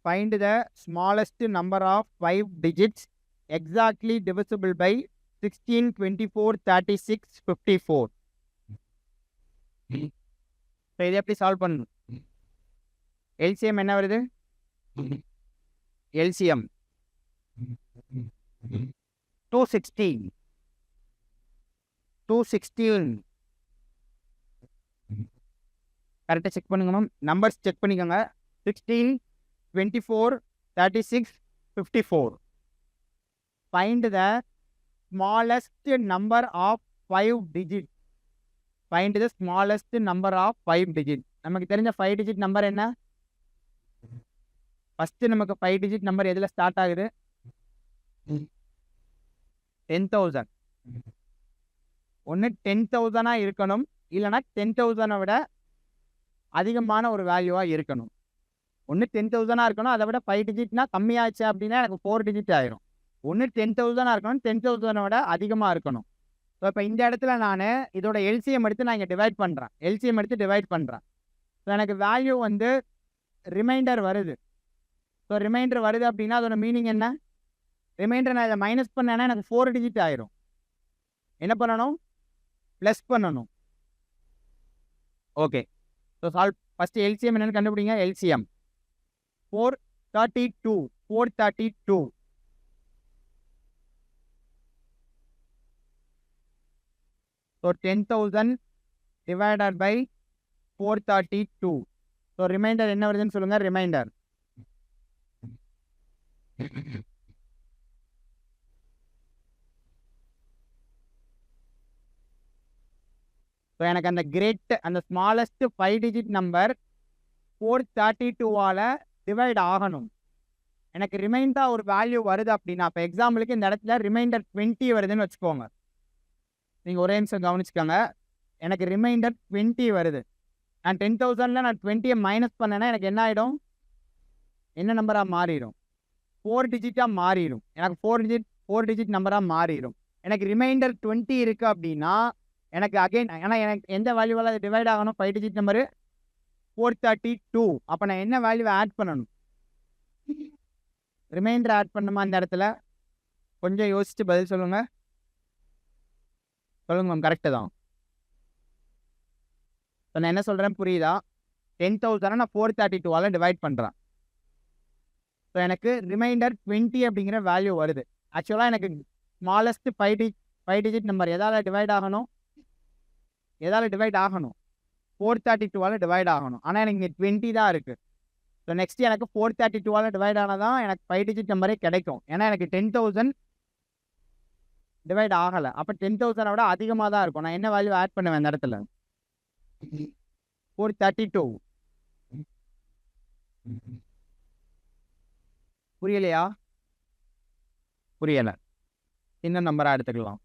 Find the smallest number of 5 digits exactly divisible by 16, 24, 36, 54. So இதை எப்படி சால்வ் பண்ணணும்? LCM என்ன வருது? LCM 216 கரெக்டாக check பண்ணுங்க ma'am. Numbers check பண்ணிக்கோங்க. 16, 24, 36, 54. Find the smallest number of 5 digits. Find the smallest number of 5 digits. நமக்கு தெரிஞ்ச 5 digit நம்பர் என்ன? ஃபர்ஸ்ட் நமக்கு 5 digit நம்பர் எதில் ஸ்டார்ட் ஆகுது? 10,000. ஒன்று 10,000 இருக்கணும், இல்லைனா 10,000 விட அதிகமான ஒரு வேல்யூவாக இருக்கணும். ஒன்று 10,000 இருக்கணும், அதை விட 5 டிஜிட்னா கம்மியாச்சு அப்படின்னா எனக்கு 4 டிஜிட் ஆயிரும். ஒன்று 10,000 இருக்கணும், 10,000 விட அதிகமாக இருக்கணும். ஸோ இப்போ இந்த இடத்துல நான் இதோட எல்சிஎம் எடுத்து நான் இங்கே டிவைட் பண்ணுறேன். ஸோ எனக்கு வேல்யூ வந்து ரிமைண்டர் வருது. ஸோ ரிமைண்டர் வருது அப்படின்னா அதோட மீனிங் என்ன? ரிமைண்டர் நான் இதை மைனஸ் பண்ணேன்னா எனக்கு 4 டிஜிட் ஆயிரும். என்ன பண்ணணும்? ப்ளஸ் பண்ணணும். Okay, so solve. First LCM என்னென்னு கண்டுபிடிங்க. LCM 432. So 10,000 divided by 432. So remainder என்ன வருதுன்னு சொல்லுங்க. ரிமைண்டர் ஸோ எனக்கு அந்த ஸ்மாலஸ்ட் 5 டிஜிட் நம்பர் 432ஆல் டிவைட் ஆகணும். எனக்கு ரிமைண்டர் ஒரு வேல்யூ வருது அப்படின்னா, இப்போ எக்ஸாம்பிளுக்கு இந்த இடத்துல ரிமைண்டர் 20 வருதுன்னு வச்சுக்கோங்க. நீங்கள் ஒரே நிமிஷம் கவனிச்சுக்கோங்க. எனக்கு ரிமைண்டர் 20 வருது. நான் 10,000ல் நான் 20 மைனஸ் பண்ணேன்னா எனக்கு என்ன ஆகிடும்? என்ன நம்பராக மாறிடும்? 4 டிஜிட்டாக மாறிடும். எனக்கு 4 டிஜிட் நம்பராக மாறிடும். எனக்கு ரிமைண்டர் 20 இருக்குது அப்படின்னா எனக்கு அகைன், ஏன்னா எனக்கு எந்த வேல்யூவால் அது டிவைட் ஆகணும்? 5 டிஜிட் நம்பரு 432. அப்போ நான் என்ன வேல்யூவை ஆட் பண்ணணும்? ரிமைண்டர் ஆட் பண்ணுமா இந்த இடத்துல? கொஞ்சம் யோசிச்சு பதில் சொல்லுங்கள். மேம், கரெக்டு தான். ஸோ நான் என்ன சொல்கிறேன் புரியுதா? 10,000 நான் 432ஆல் டிவைட் பண்ணுறேன். ஸோ எனக்கு ரிமைண்டர் 20 அப்படிங்கிற வேல்யூ வருது. ஆக்சுவலாக எனக்கு ஸ்மாலஸ்ட் 5 டிஜிட் நம்பர் எதால் டிவைட் ஆகணும்? 432ஆல் டிவைட் ஆகணும். ஆனால் எனக்கு இங்கே 20 தான் இருக்குது. ஸோ நெக்ஸ்ட் எனக்கு 432ஆல் டிவைட் ஆனால் தான் எனக்கு 5 டிஜிட் நம்பரே கிடைக்கும். ஏன்னா எனக்கு 10,000 டிவைட் ஆகலை. அப்போ 10,000 விட அதிகமாக தான் இருக்கும். நான் என்ன வேல்யூ ஆட் பண்ணுவேன் இந்த இடத்துல? 432. புரியலையா? புரியலை. சின்ன நம்பராக எடுத்துக்கலாம்.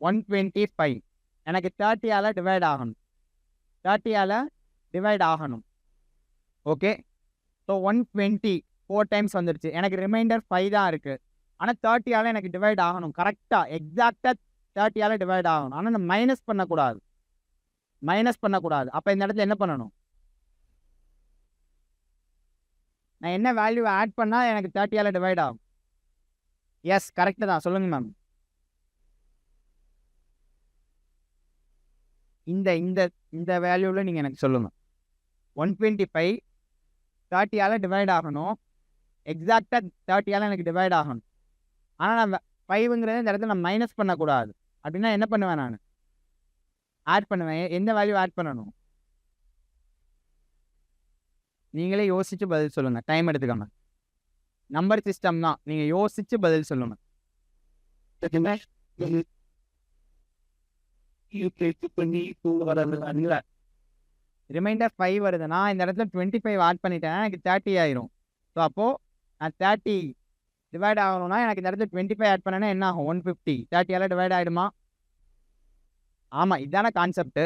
$125 எனக்கு 30ஆல் டிவைட் ஆகணும். ஓகே, ஸோ 120 4 டைம்ஸ் வந்துடுச்சு. எனக்கு ரிமைண்டர் 5 தான் இருக்குது. ஆனால் 30ஆல் எனக்கு டிவைட் ஆகணும். கரெக்டாக எக்ஸாக்டாக 30ஆல் டிவைட் ஆகணும். ஆனால் நான் மைனஸ் பண்ணக்கூடாது. அப்போ இந்த இடத்துல என்ன பண்ணணும்? நான் என்ன வேல்யூ ஆட் பண்ணால் எனக்கு 30ஆல் டிவைட் ஆகும்? எஸ், கரெக்டு தான். சொல்லுங்கள் மேம். இந்த வேல்யூவில் நீங்கள் எனக்கு சொல்லுங்கள். 125 30ஆல் டிவைட் ஆகணும். எக்ஸாக்டாக 30ஆல் எனக்கு டிவைட் ஆகணும். ஆனால் நான் 5ங்கிறத இந்த இடத்துல நான் மைனஸ் பண்ணக்கூடாது. அப்படின்னா என்ன பண்ணுவேன்? நான் ஆட் பண்ணுவேன். எந்த வேல்யூ ஆட் பண்ணணும்? நீங்களே யோசிச்சு பதில் சொல்லுங்க. டைம் எடுத்துக்காம. நம்பர் சிஸ்டம் தான். நீங்க யோசிச்சு பதில் சொல்லுங்க. ரிமைண்டர் 5 வருதுன்னா இந்த இடத்துல 25 ஆட் பண்ணிட்டேன் எனக்கு 30 ஆயிரும். ஸோ அப்போ நான் 30 டிவைட் ஆகணும்னா எனக்கு இந்த இடத்துல 25 ஆட் பண்ணேன்னா என்ன ஆகும்? 150. 30 டிவைட் ஆகிடுமா? ஆமாம், இதான கான்செப்ட்.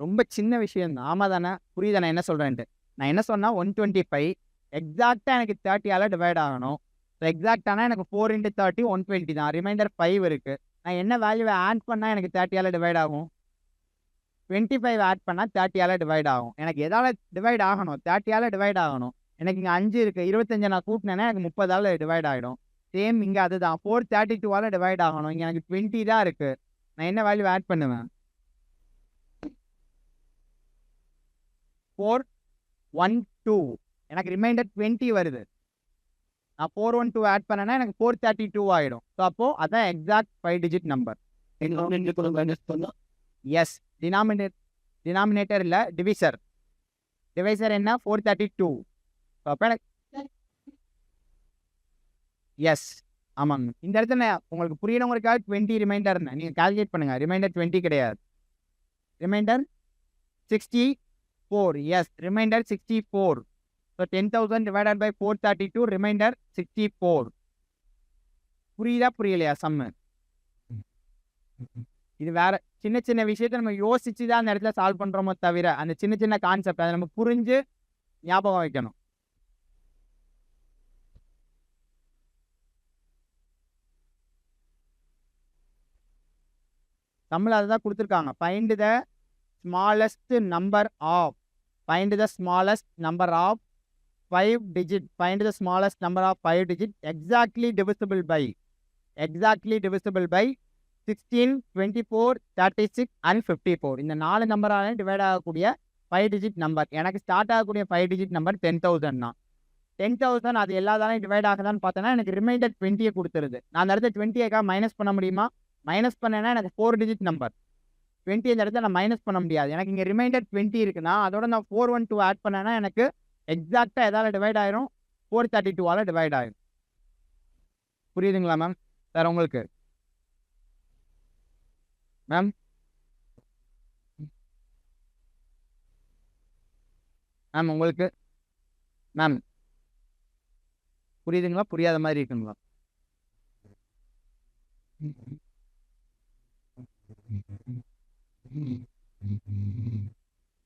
ரொம்ப சின்ன விஷயம் தான். ஆமாம் தானே? புரியுதா நான் என்ன சொல்கிறேன்ட்டு? நான் என்ன சொன்னால் 125 எக்ஸாக்டாக எனக்கு 30 டிவைட் ஆகணும். ஸோ எக்ஸாக்டானா எனக்கு 4 × 30 120 தான். ரிமைண்டர் 5 இருக்குது. நான் என்ன வேல்யூவை ஆட் பண்ணால் எனக்கு 30 டிவைட் ஆகும்? 25 ஆட் பண்ணால் 30 டிவைட் ஆகும். எனக்கு எதால் டிவைட் ஆகணும்? 30 டிவைட் ஆகணும். எனக்கு இங்கே 5 இருக்குது. 25 நான் கூட்டினேன்னா எனக்கு 30 டிவைட் ஆகிடும். சேம் இங்கே அதுதான் 432 டிவைட் ஆகணும். இங்கே எனக்கு 20 தான் இருக்குது. நான் என்ன வேல்யூ ஆட் பண்ணுவேன்? 412. எனக்கு ரிமைண்டர் 20 வருது. நான் 412 ஆட் பண்ணேன்னா எனக்கு 432 ஆகிடும். ஸோ அப்போது அதான் exact 5 digit number. Yes, denominator இல்லை, டிவிசர். டிவைசர் என்ன? 432. ஸோ அப்போ எனக்கு எஸ், ஆமாங்க. இந்த இடத்துல உங்களுக்கு புரியணுங்கிறதுக்காக 20 ரிமைண்டர் நீங்கள் கால்குலேட் பண்ணுங்கள். ரிமைண்டர் 20 கிடையாது. Remainder 64. Yes, remainder 64. So 10,000 divided by 432 remainder 64. புரியுதா புரியலையா சம்மு? இது வேற சின்ன சின்ன விஷயத்தை நம்ம யோசிச்சு தான் அந்த இடத்துல சால்வ் பண்ணுறோமோ தவிர அந்த சின்ன சின்ன கான்செப்ட் அதை நம்ம புரிஞ்சு ஞாபகம் வைக்கணும். தமிழ் அதை தான் கொடுத்துருக்காங்க. Find the smallest number of 5 digit. Find the smallest number of 5 digit exactly divisible by 16, 24, 36 and 54. இந்த 4 நம்பரால டிவைட் ஆகக்கூடிய 5 டிஜிட் நம்பர். எனக்கு ஸ்டார்ட் ஆகக்கூடிய 5 டிஜிட் நம்பர் 10,000 தான். 10,000 அது எல்லாத்தாலும் டிவைட் ஆகுதான்னு பார்த்தோன்னா எனக்கு ரிமைண்டர் 20 கொடுத்துருது. நான் அந்த இடத்துல 20 மைனஸ் பண்ண முடியுமா? மைனஸ் பண்ணேன்னா எனக்கு 4 டிஜிட் நம்பர். 20 இந்த இடத்துல நான் மைனஸ் பண்ண முடியாது. எனக்கு இங்கே ரிமைண்டர் 20 இருக்குன்னா அதோட நான் 412 ஆட் பண்ணேன்னா எனக்கு எக்ஸாக்டாக எதால் டிவைட் ஆயிரும்? 432 டிவைட் ஆயிரும். புரியுதுங்களா மேம்? சார் உங்களுக்கு மேம் உங்களுக்கு மேம் புரியுதுங்களா? புரியாத மாதிரி இருக்குங்களா?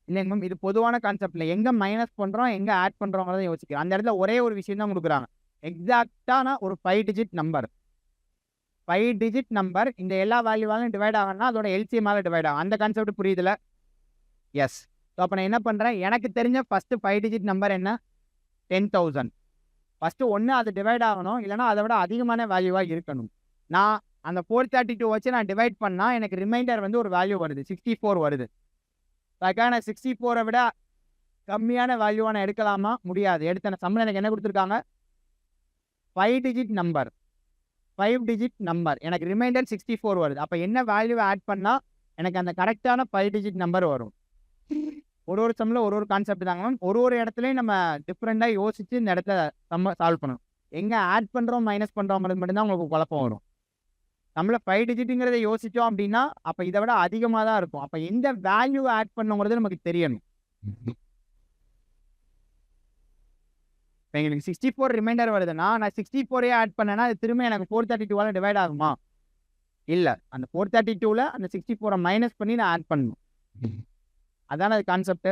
இல்லைங்க மேம், இது பொதுவான கான்செப்ட்ல எங்க மைனஸ் பண்றோம் எங்க ஆட் பண்றோங்கிறத யோசிக்கிறோம். அந்த இடத்துல ஒரே ஒரு விஷயம் தான் கொடுக்குறாங்க. எக்ஸாக்டான ஒரு 5 டிஜிட் நம்பர். 5 டிஜிட் நம்பர் இந்த எல்லா வேல்யூவாலும் டிவைட் ஆகணும்னா அதோட எல்சிஎம்மால டிவைட் ஆகும். அந்த கான்செப்ட் புரியுதுல? எஸ். ஸோ அப்போ நான் என்ன பண்ணுறேன்? எனக்கு தெரிஞ்ச ஃபஸ்ட்டு 5 டிஜிட் நம்பர் என்ன? 10,000. ஃபஸ்ட்டு ஒன்று அது டிவைட் ஆகணும், இல்லைனா அதை விட அதிகமான வேல்யூவாக இருக்கணும். நான் அந்த 432 வச்சு நான் டிவைட் பண்ணால் எனக்கு ரிமைண்டர் வந்து ஒரு வேல்யூ வருது, 64 வருது. அதுக்காக நான் 64 விட கம்மியான வேல்யூவாக நான் எடுக்கலாமா? முடியாது. எடுத்த சம்பளம் எனக்கு என்ன கொடுத்துருக்காங்க? 5 டிஜிட் நம்பர். 5 டிஜிட் நம்பர் எனக்கு ரிமைண்டர் 64 வருது. அப்போ என்ன வேல்யூவை ஆட் பண்ணால் எனக்கு அந்த கரெக்டான 5 டிஜிட் நம்பர் வரும். ஒரு சம்மில் ஒரு கான்செப்ட் தாங்க மேம். ஒரு இடத்துலையும் நம்ம டிஃப்ரெண்ட்டாக யோசிச்சு இந்த இடத்துல சம்ம சால்வ் பண்ணணும். எங்கே ஆட் பண்ணுறோம் மைனஸ் பண்ணுறோங்கிறது மட்டும்தான் உங்களுக்கு குழப்பம் வரும். நம்மள 5 டிஜிட்டுங்கிறத யோசித்தோம் அப்படின்னா அப்போ இதை விட அதிகமாக தான் இருக்கும். அப்போ எந்த வேல்யூவை ஆட் பண்ணுங்கிறது நமக்கு தெரியணும். இப்போ எங்களுக்கு 64 ரிமைண்டர் வருதுன்னா நான் 64 ஆட் பண்ணேன்னா அது திரும்ப எனக்கு 432 டிவைட் ஆகுமா? இல்லை, அந்த 432 அந்த 64 மைனஸ் பண்ணி நான் ஆட் பண்ணணும். அதான அது கான்செப்ட்.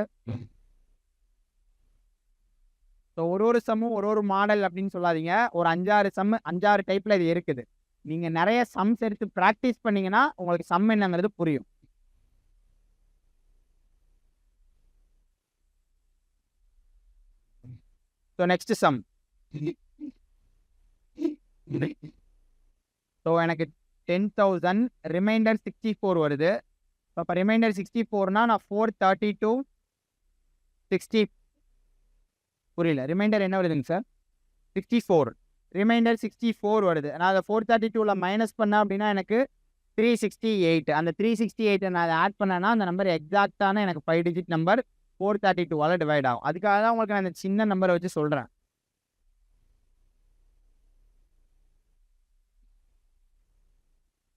ஸோ ஒரு சம்மும் ஒரு மாடல் அப்படின்னு சொல்லாதீங்க. ஒரு 5-6 சம்மு 5-6 டைப்பில் இது இருக்குது. நீங்கள் நிறைய சம்ஸ் எடுத்து ப்ராக்டிஸ் பண்ணீங்கன்னா உங்களுக்கு சம் என்னங்கிறது புரியும். So next some. ஸோ எனக்கு 10,000 ரிமைண்டர் 64 வருது. இப்போ ரிமைண்டர் 64னா நான் 432 60 புரியல. ரிமைண்டர் என்ன வருதுங்க சார்? 64. ரிமைண்டர் 64 வருது. நான் அதை 432 மைனஸ் பண்ணேன் அப்படின்னா எனக்கு 368. அந்த 368 நான் அதை ஆட் பண்ணேன்னா அந்த நம்பர் எக்ஸாக்டான எனக்கு 5 டிஜிட் நம்பர் 432 டிவைட் ஆகும். அதுக்காக தான் உங்களுக்கு நான் இந்த சின்ன நம்பரை வச்சு சொல்கிறேன்.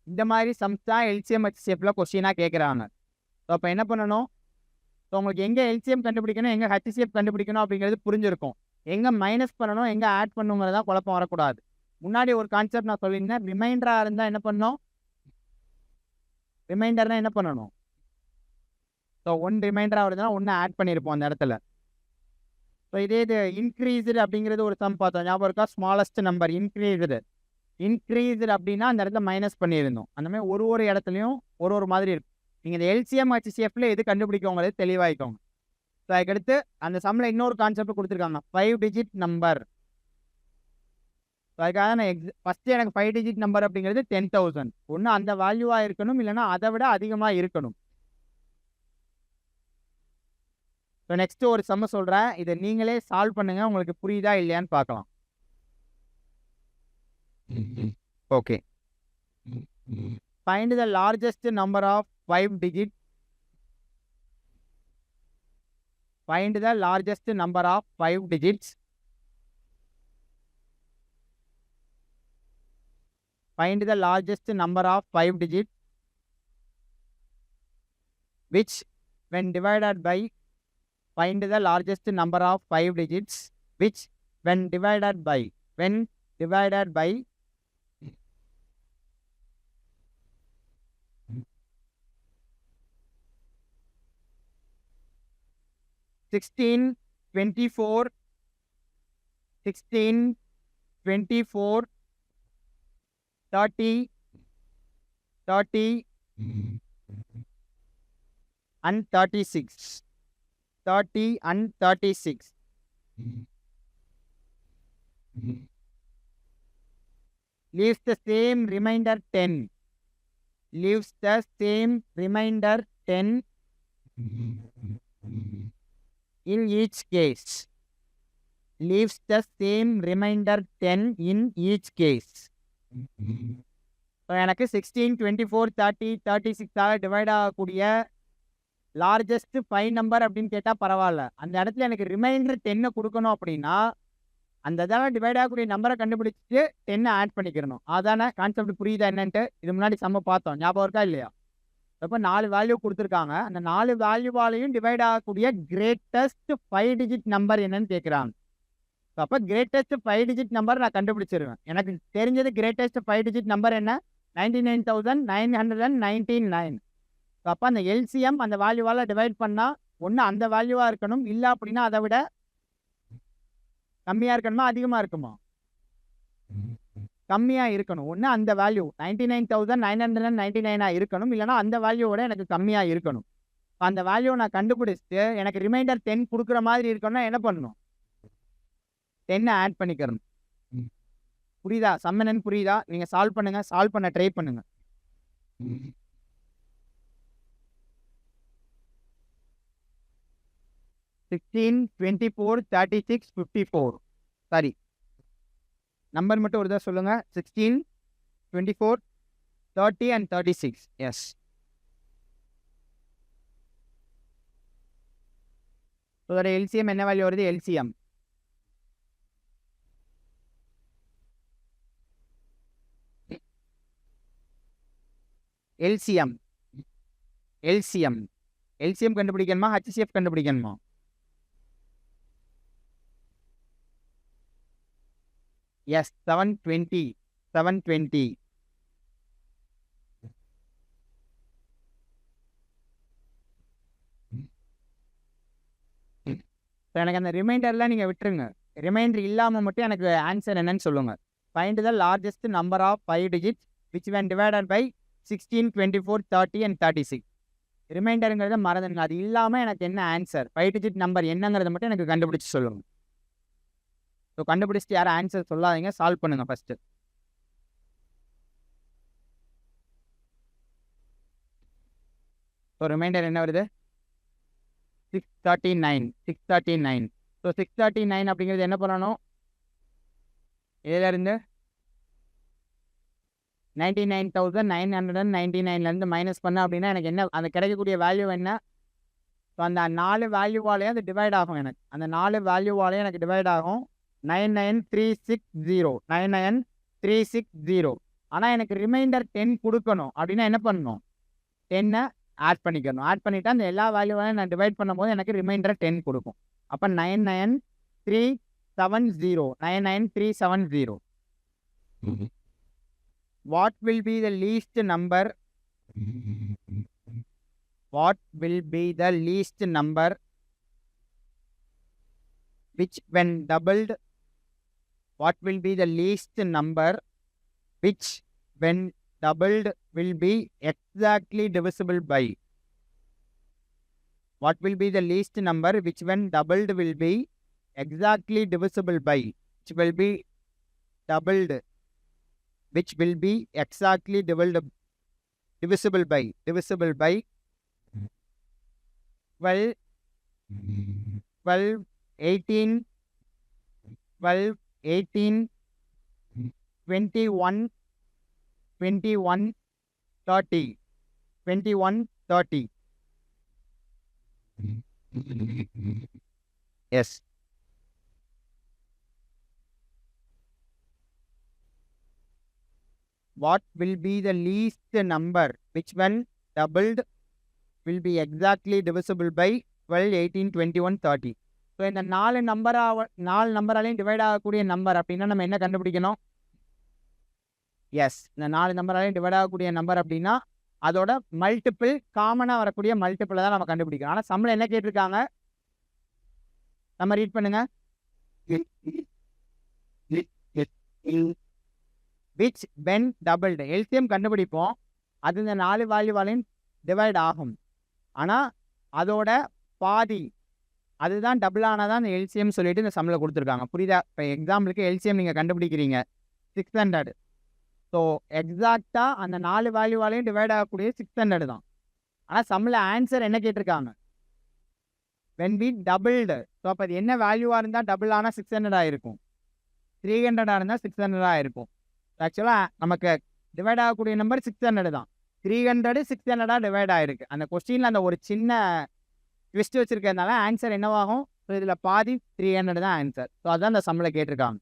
இந்த மாதிரி சம்ஸ் தான் எல்சிஎம் ஹெச்சிஎஃப்ல கொஸ்டினாக கேட்குறாங்க. ஸோ அப்போ என்ன பண்ணணும்? ஸோ உங்களுக்கு எங்கே எல்சிஎம் கண்டுபிடிக்கணும், எங்கே ஹெச்சிஎஃப் கண்டுபிடிக்கணும் அப்படிங்கிறது புரிஞ்சிருக்கும். எங்கே மைனஸ் பண்ணணும், எங்கே ஆட் பண்ணுங்கிறதா குழப்பம் வரக்கூடாது. முன்னாடி ஒரு கான்செப்ட் நான் சொல்லியிருந்தேன். ரிமைண்டராக இருந்தால் என்ன பண்ணணும்? ரிமைண்டர்னா என்ன பண்ணணும்? ஸோ 1 ரிமைண்டராக வருதுன்னா 1 ஆட் பண்ணியிருப்போம் அந்த இடத்துல. ஸோ இது இன்க்ரீஸ்டு அப்படிங்கிறது ஒரு சம் பார்த்தோம். ஞாபகம் இருக்கா? ஸ்மாலஸ்ட் நம்பர் இன்க்ரீஸ்டு அப்படின்னா அந்த இடத்துல மைனஸ் பண்ணியிருந்தோம். அந்த மாதிரி ஒரு இடத்துலையும் ஒரு மாதிரி இருக்கும். நீங்கள் இந்த எல்சிஎம் ஹெச்சிஎஃப்ல எது கண்டுபிடிக்கவங்கிறது தெளிவாகிக்கோங்க. ஸோ அதுக்கடுத்து அந்த சம்மில் இன்னொரு கான்செப்ட் கொடுத்துருக்காங்க, 5 டிஜிட் நம்பர். ஸோ அதுக்காக நான் ஃபஸ்ட்டு எனக்கு 5 டிஜிட் நம்பர் அப்படிங்கிறது 10,000. ஒன்று அந்த வேல்யூவாக இருக்கணும், இல்லைன்னா அதை விட அதிகமாக இருக்கணும். ஸோ நெக்ஸ்ட்டு ஒரு சம்ம சொல்கிறேன், இதை நீங்களே சால்வ் பண்ணுங்கள், உங்களுக்கு புரியுதா இல்லையான்னு பார்க்கலாம். Okay, find the largest number of 5 digits. Find the largest number of 5 digits. Find the largest number of 5 digits which when divided by find the largest number of 5 digits which when divided by 16, 24, 30 and 36. 30 and 36. Leaves the same remainder 10. Leaves the same remainder 10 in each case. Leaves the same remainder 10 in each case. So எனக்கு 16, 24, 30, 36 divide ஆகக்கூடிய largest 5 number அப்படின்னு கேட்டால் பரவாயில்ல. அந்த இடத்துல எனக்கு reminder 10 கொடுக்கணும் அப்படின்னா அந்த இதெல்லாம் டிவைட் ஆகக்கூடிய நம்பரை கண்டுபிடிச்சிட்டு 10 ஆட் பண்ணிக்கிறணும். அதானே கான்செப்ட்? புரியுதா என்னன்ட்டு? இது முன்னாடி சம்ம பார்த்தோம், ஞாபகம் இருக்கா இல்லையா? இப்போ 4 வேல்யூ கொடுத்துருக்காங்க. அந்த 4 வேல்யூவாலையும் டிவைட் ஆகக்கூடிய கிரேட்டஸ்ட் 5 டிஜிட் நம்பர் என்னன்னு கேட்குறாங்க. ஸோ அப்போ கிரேட்டஸ்ட் 5 டிஜிட் நம்பர் நான் கண்டுபிடிச்சிருவேன். எனக்கு தெரிஞ்சது கிரேட்டஸ்ட் 5 டிஜிட் நம்பர் என்ன? 99,999. ஸோ அப்போ அந்த எல்சிஎம் அந்த வேல்யூவால் டிவைட் பண்ணால் ஒன்று அந்த வேல்யூவாக இருக்கணும், இல்லை அப்படின்னா அதை விட கம்மியாக இருக்கணுமா அதிகமாக இருக்குமா? கம்மியாக இருக்கணும். ஒன்று அந்த வேல்யூ 99,999 இருக்கணும், இல்லைனா அந்த வேல்யூவோட எனக்கு கம்மியாக இருக்கணும். அந்த வேல்யூ நான் கண்டுபிடிச்சிட்டு எனக்கு ரிமைண்டர் 10 கொடுக்குற மாதிரி இருக்கணும்னா என்ன பண்ணணும்? 10 ஆட் பண்ணிக்கிறணும். புரியுதா? சம்மனன் புரியுதா? நீங்கள் சால்வ் பண்ணுங்கள், சால்வ் பண்ண ட்ரை பண்ணுங்கள். $16, 24, 36, 54. சாரி, நம்பர் மட்டும் ஒரு தான் சொல்லுங்க. 16, 24, 30 and 36. எஸ். இதோட எல்சிஎம் என்ன வேல்யூ வருது? எல்சிஎம் எல்சிஎம் எல்சிஎம் எல்சிஎம் கண்டுபிடிக்கணுமா ஹெச்சிஎஃப் கண்டுபிடிக்கணுமா? எஸ், 720. 720. எனக்கு அந்த ரிமைண்டர்லாம் நீங்கள் விட்டுருங்க. ரிமைண்டர் இல்லாமல் மட்டும் எனக்கு ஆன்சர் என்னன்னு சொல்லுங்கள். Find the largest number of 5 digits which when divided by 16, 24, 30 and 36. ரிமைண்டருங்கிறத மறந்துடுங்க. அது இல்லாமல் எனக்கு என்ன ஆன்சர், 5 digit நம்பர் என்னங்கிறத மட்டும் எனக்கு கண்டுபிடிச்சி சொல்லுங்கள். ஸோ கண்டுபிடிச்சிட்டு யாரும் ஆன்சர் சொல்லாதீங்க, சால்வ் பண்ணுங்க ஃபஸ்ட்டு. ஸோ ரிமைண்டர் என்ன வருது? 639. 639. ஸோ 639 அப்படிங்கிறது என்ன பண்ணணும்? இதிலேருந்து 99,999 மைனஸ் பண்ண அப்படின்னா எனக்கு என்ன அந்த கிடைக்கக்கூடிய வேல்யூ என்ன? ஸோ அந்த 4 வேல்யூவாலேயே அது டிவைட் ஆகும் எனக்கு. அந்த 4 வேல்யூவாலேயே எனக்கு டிவைட் ஆகும். 99360 99360. ஆனால் எனக்கு ரிமைண்டர் 10 கொடுக்கணும் அப்படின்னா என்ன பண்ணணும்? 10 ஆட் பண்ணிக்கணும். ஆட் பண்ணிவிட்டு அந்த எல்லா வேல்யூவாலையும் நான் டிவைட் பண்ணும்போது எனக்கு ரிமைண்டர் 10 கொடுக்கும். அப்போ 99370 99370. What will be the least number? What will be the least number which when doubled? What will be the least number which when doubled will be exactly divisible by? What will be the least number which when doubled will be exactly divisible by? Which will be doubled, which will be exactly divisible by 12, 18, 12, 18, 21, 21, 30, 21, 30. Yes. What will be the least number which when doubled will be exactly divisible by 12, 18, 21, 30. So இந்த 4 நம்பராலையும் divide ஆகக்கூடிய number அப்படின்னா நம்ம என்ன கண்டுபிடிக்கணும்? S, இந்த 4 நம்பராலையும் divide ஆகக்கூடிய number அப்படின்னா அதோட மல்டிபிள், காமனாக வரக்கூடிய மல்டிபிளை தான் நம்ம கண்டுபிடிக்கணும். ஆனால் சம்மில் என்ன கேட்டிருக்காங்க? நம்ம ரீட் பண்ணுங்க. Which when doubled. எல்சிஎம் கண்டுபிடிப்போம், அது இந்த 4 வேல்யூவாலையும் டிவைட் ஆகும். ஆனால் அதோட பாதி அதுதான் டபுள் ஆனால் தான் இந்த எல்சிஎம் சொல்லிட்டு இந்த சம்மில் கொடுத்துருக்காங்க. புரியுதா? இப்போ எக்ஸாம்பிளுக்கு எல்சிஎம் நீங்கள் கண்டுபிடிக்கிறீங்க 600. ஸோ எக்ஸாக்டாக அந்த 4 வேல்யூவாலையும் டிவைட் ஆகக்கூடிய 600 தான். ஆனால் சம்மில் ஆன்சர் என்ன கேட்டிருக்காங்க? When B doubled. ஸோ அப்போ அது என்ன வேல்யூவாக இருந்தால் டபுள் ஆனால் 600 இருக்கும்? 300 இருந்தால் 600 இருக்கும். ஆக்சுவலாக நமக்கு டிவைட் ஆகக்கூடிய நம்பர் 600 தான். 300 600 டிவைட் ஆகிருக்கு. அந்த கொஸ்டினில் அந்த ஒரு சின்ன ட்விஸ்ட் வச்சுருக்கிறதுனால ஆன்சர் என்னவாகும்? ஸோ இதில் பாதி 300 தான் ஆன்சர். ஸோ அதுதான் அந்த சம்மில் கேட்டிருக்காங்க.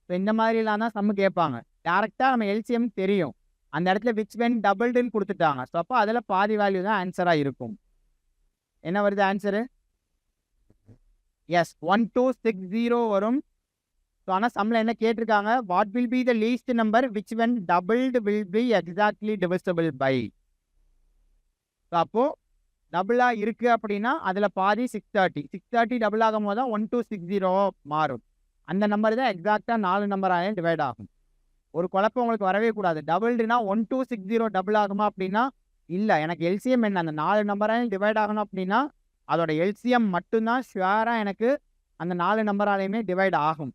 ஸோ இந்த மாதிரிலாம் தான் சம்மு கேட்பாங்க. டேரெக்டாக நம்ம எல்சிஎம் தெரியும், அந்த இடத்துல விச் வென் டபுள்டுன்னு கொடுத்துட்டாங்க. ஸோ அப்போ அதில் பாதி வேல்யூ தான் ஆன்சராக இருக்கும். என்ன வருது ஆன்சரு? எஸ், 1260 வரும். ஸோ ஆனால் சம்மில் என்ன கேட்டிருக்காங்க? What will be the least number which when doubled will be exactly divisible by. So அப்போது டபுளாக இருக்குது அப்படின்னா அதில் பாதி 630. 630 டபுள் ஆகும் போது தான் 1260 மாறும். அந்த நம்பர் தான் எக்ஸாக்டாக 4 நம்பராக டிவைட் ஆகும். ஒரு குழப்பம் உங்களுக்கு வரவே கூடாது. டபுள்டுனா 1260 டபுள் ஆகுமா அப்படின்னா இல்லை. எனக்கு எல்சிஎம் என்ன? அந்த 4 நம்பராலையும் டிவைட் ஆகணும் அப்படின்னா அதோட எல்சிஎம் மட்டும்தான் ஷுவராக எனக்கு அந்த 4 நம்பராலையுமே டிவைட் ஆகும்.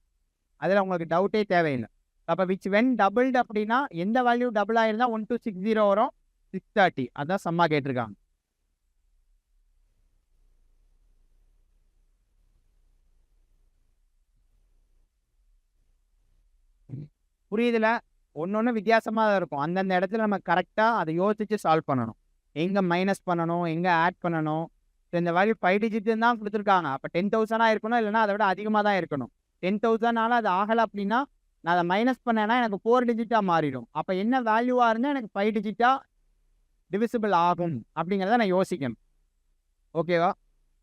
அதில் உங்களுக்கு டவுட்டே தேவையில்லை. அப்போ விச் வென் டபுள்டு அப்படின்னா எந்த வேல்யூ டபுள் ஆகிருந்தால் 1260 வரும்? 630. அதான் சம்மா கேட்டிருக்காங்க. புரியுதுல? ஒன்று வித்தியாசமாக தான் இருக்கும். அந்தந்த இடத்துல நம்ம கரெக்டாக அதை யோசித்து சால்வ் பண்ணணும். எங்கே மைனஸ் பண்ணணும், எங்கே ஆட் பண்ணணும். ஸோ இந்த வேல்யூ 5 டிஜிட்டு தான் கொடுத்துருக்காங்க. அப்போ 10,000 இருக்கணும், இல்லைனா அதை விட அதிகமாக தான் இருக்கணும். 10,000 அது ஆகலை அப்படின்னா நான் அதை மைனஸ் பண்ணேன்னா எனக்கு 4 டிஜிட்டாக மாறிடும். அப்போ என்ன வேல்யூவாக இருந்தால் எனக்கு 5 டிஜிட்டாக டிவிசிபிள் ஆகும் அப்படிங்கிறத நான் யோசிக்கணும். ஓகேவா?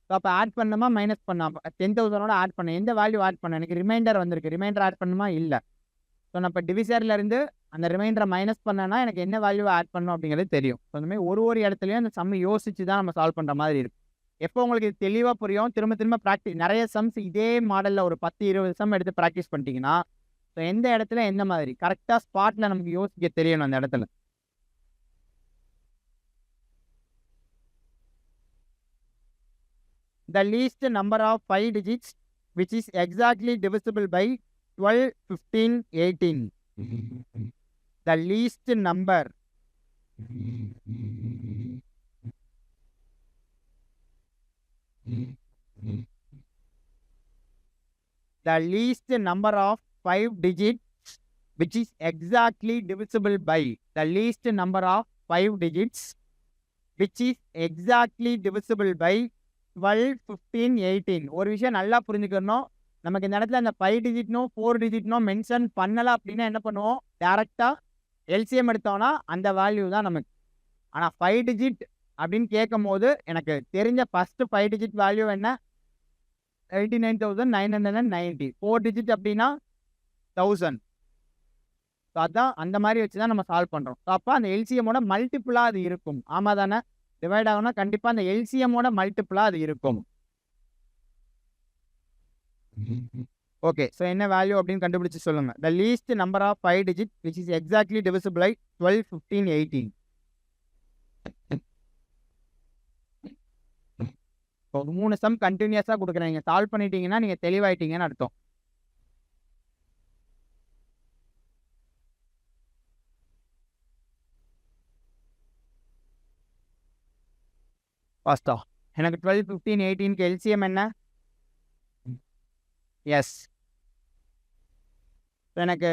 ஸோ அப்போ ஆட் பண்ணணுமா மைனஸ் பண்ணாமல் 10,000 ஆட் பண்ணேன். எந்த வேல்யூ ஆட் பண்ணேன்? எனக்கு ரிமைண்டர் வந்திருக்கு. ரிமைண்டர் ஆட் பண்ணணுமா? இல்லை. ஸோ நான் இப்போ டிவிசர்லேருந்து அந்த ரிமைண்டரை மைனஸ் பண்ணேன்னா எனக்கு என்ன வேல்யூ ஆட் பண்ணணும் அப்படிங்கிறது தெரியும். ஸோ அந்த மாதிரி ஒரு இடத்துலையும் அந்த சம்மை யோசித்து தான் நம்ம சால்வ் பண்ணுற மாதிரி இருக்கும். எப்போ உங்களுக்கு இது தெளிவாக புரியும், திரும்ப திரும்ப ப்ராக்டிஸ், நிறைய சம்ஸ் இதே மாடலில் ஒரு 10-20 சம் எடுத்து ப்ராக்டிஸ் பண்ணிட்டீங்கன்னா ஸோ எந்த இடத்துல எந்த மாதிரி கரெக்டாக ஸ்பாட்டில் நமக்கு யோசிக்க தெரியணும். அந்த இடத்துல the least number of 5 digits which is exactly divisible by 12, 15, 18. The least number of 5 digits which is exactly divisible by the least number of 5 digits which is exactly divisible by 12, 15, 18. ஒரு விஷயம் நல்லா புரிஞ்சுக்கணும். நமக்கு இந்த இடத்துல அந்த 5 டிஜிட்னோ 4 டிஜிட்னோ மென்ஷன் பண்ணல அப்படின்னா என்ன பண்ணுவோம்? டைரக்ட்டா எல்சிஎம் எடுத்தோம்னா அந்த வேல்யூ தான் நமக்கு. ஆனா 5 டிஜிட் அப்படின்னு கேட்கும்போது எனக்கு தெரிஞ்ச ஃபர்ஸ்ட் 5 டிஜிட் வேல்யூ என்ன? 89,990. 4 டிஜிட் அப்படின்னா 1000. ஸோ அதான் அந்த மாதிரி வச்சு தான் நம்ம சால்வ் பண்றோம். ஸோ அப்ப அந்த எல்சிஎம்மோட மல்டிபிளா அது இருக்கும். ஆமா தானே? டிவைட் ஆகும்னா கண்டிப்பா அந்த எல்சிஎம்மோட மல்டிபிளா அது இருக்கும். ஓகே. ஸோ என்ன வேல்யூ அப்படின்னு கண்டுபிடிச்சு சொல்லுங்க. The least number of 5 digit which is exactly divisible by 12, 15, 18. இப்போ 3 சம் கண்டினியூஸா கொடுக்குறேன். நீங்க சால்வ் பண்ணிட்டீங்கன்னா நீங்க தெளிவாயிட்டீங்கன்னு அர்த்தம். ஃபர்ஸ்ட்டா எனக்கு 12, 15, 18க்கு எல்சிஎம் என்ன? எஸ். எனக்கு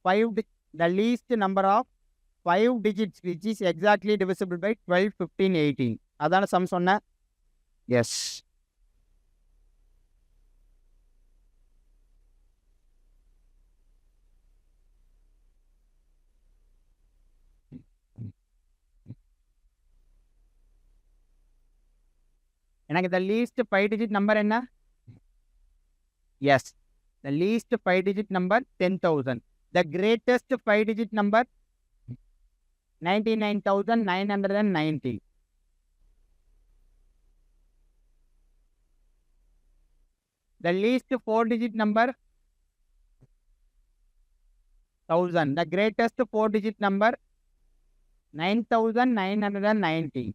5 the least number of 5 digits which is exactly divisible by 12, 15, 18. அதான சம் சொன்னேன். எஸ். எனக்கு the least 5 digit number என்ன? S. The least 5 digit number 10,000. The greatest 5 digit number 99,990. The least 4 digit number 1000. The greatest 4 digit number 9,990.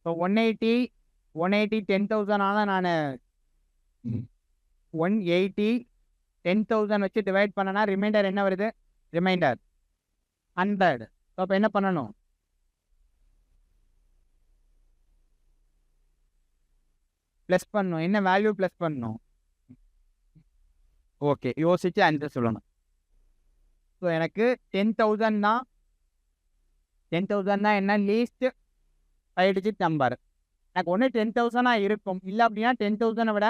So 180, 10,000 ஆனா நான் 180 10,000 வச்சு divide பண்ணனா reminder என்ன வருது? ரிமைண்டர் 100. ஸோ அப்போ என்ன பண்ணணும்? ப்ளஸ் பண்ணணும். என்ன வேல்யூ ப்ளஸ் பண்ணணும்? ஓகே, யோசிச்சு ஆன்சர் சொல்லணும். ஸோ எனக்கு 10,000 தான் என்ன? Least 5 digit number. எனக்கு ஒன்று 10,000 இருக்கும். இல்லை அப்படின்னா 10,000 விட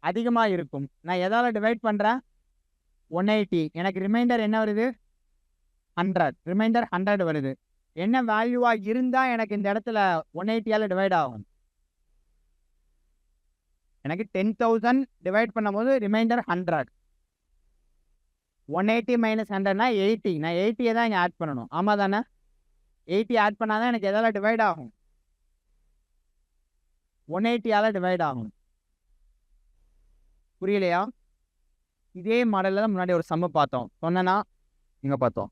அதிகமாக இருக்கும். நான் எதால் டிவைட் பண்ணுறேன்? 180. எனக்கு ரிமைண்டர் என்ன வருது? 100. ரிமைண்டர் 100 வருது. என்ன வேல்யூவாக இருந்தால் எனக்கு இந்த இடத்துல 180ஆல் டிவைட் ஆகும்? எனக்கு 10,000 டிவைட் பண்ணும்போது ரிமைண்டர் 100. 180 மைனஸ் 100னா 80. நான் 80 தான் இங்கே ஆட் பண்ணணும். ஆமாம் தானே? 80 ஆட் பண்ணால் தான் எனக்கு எதால் டிவைட் ஆகும்? 180ஆல் டிவைட் ஆகும். புரியலையா? இதே மாடலில் தான் முன்னாடி ஒரு சம்ம பார்த்தோம். சொன்னா இங்கே பார்த்தோம்.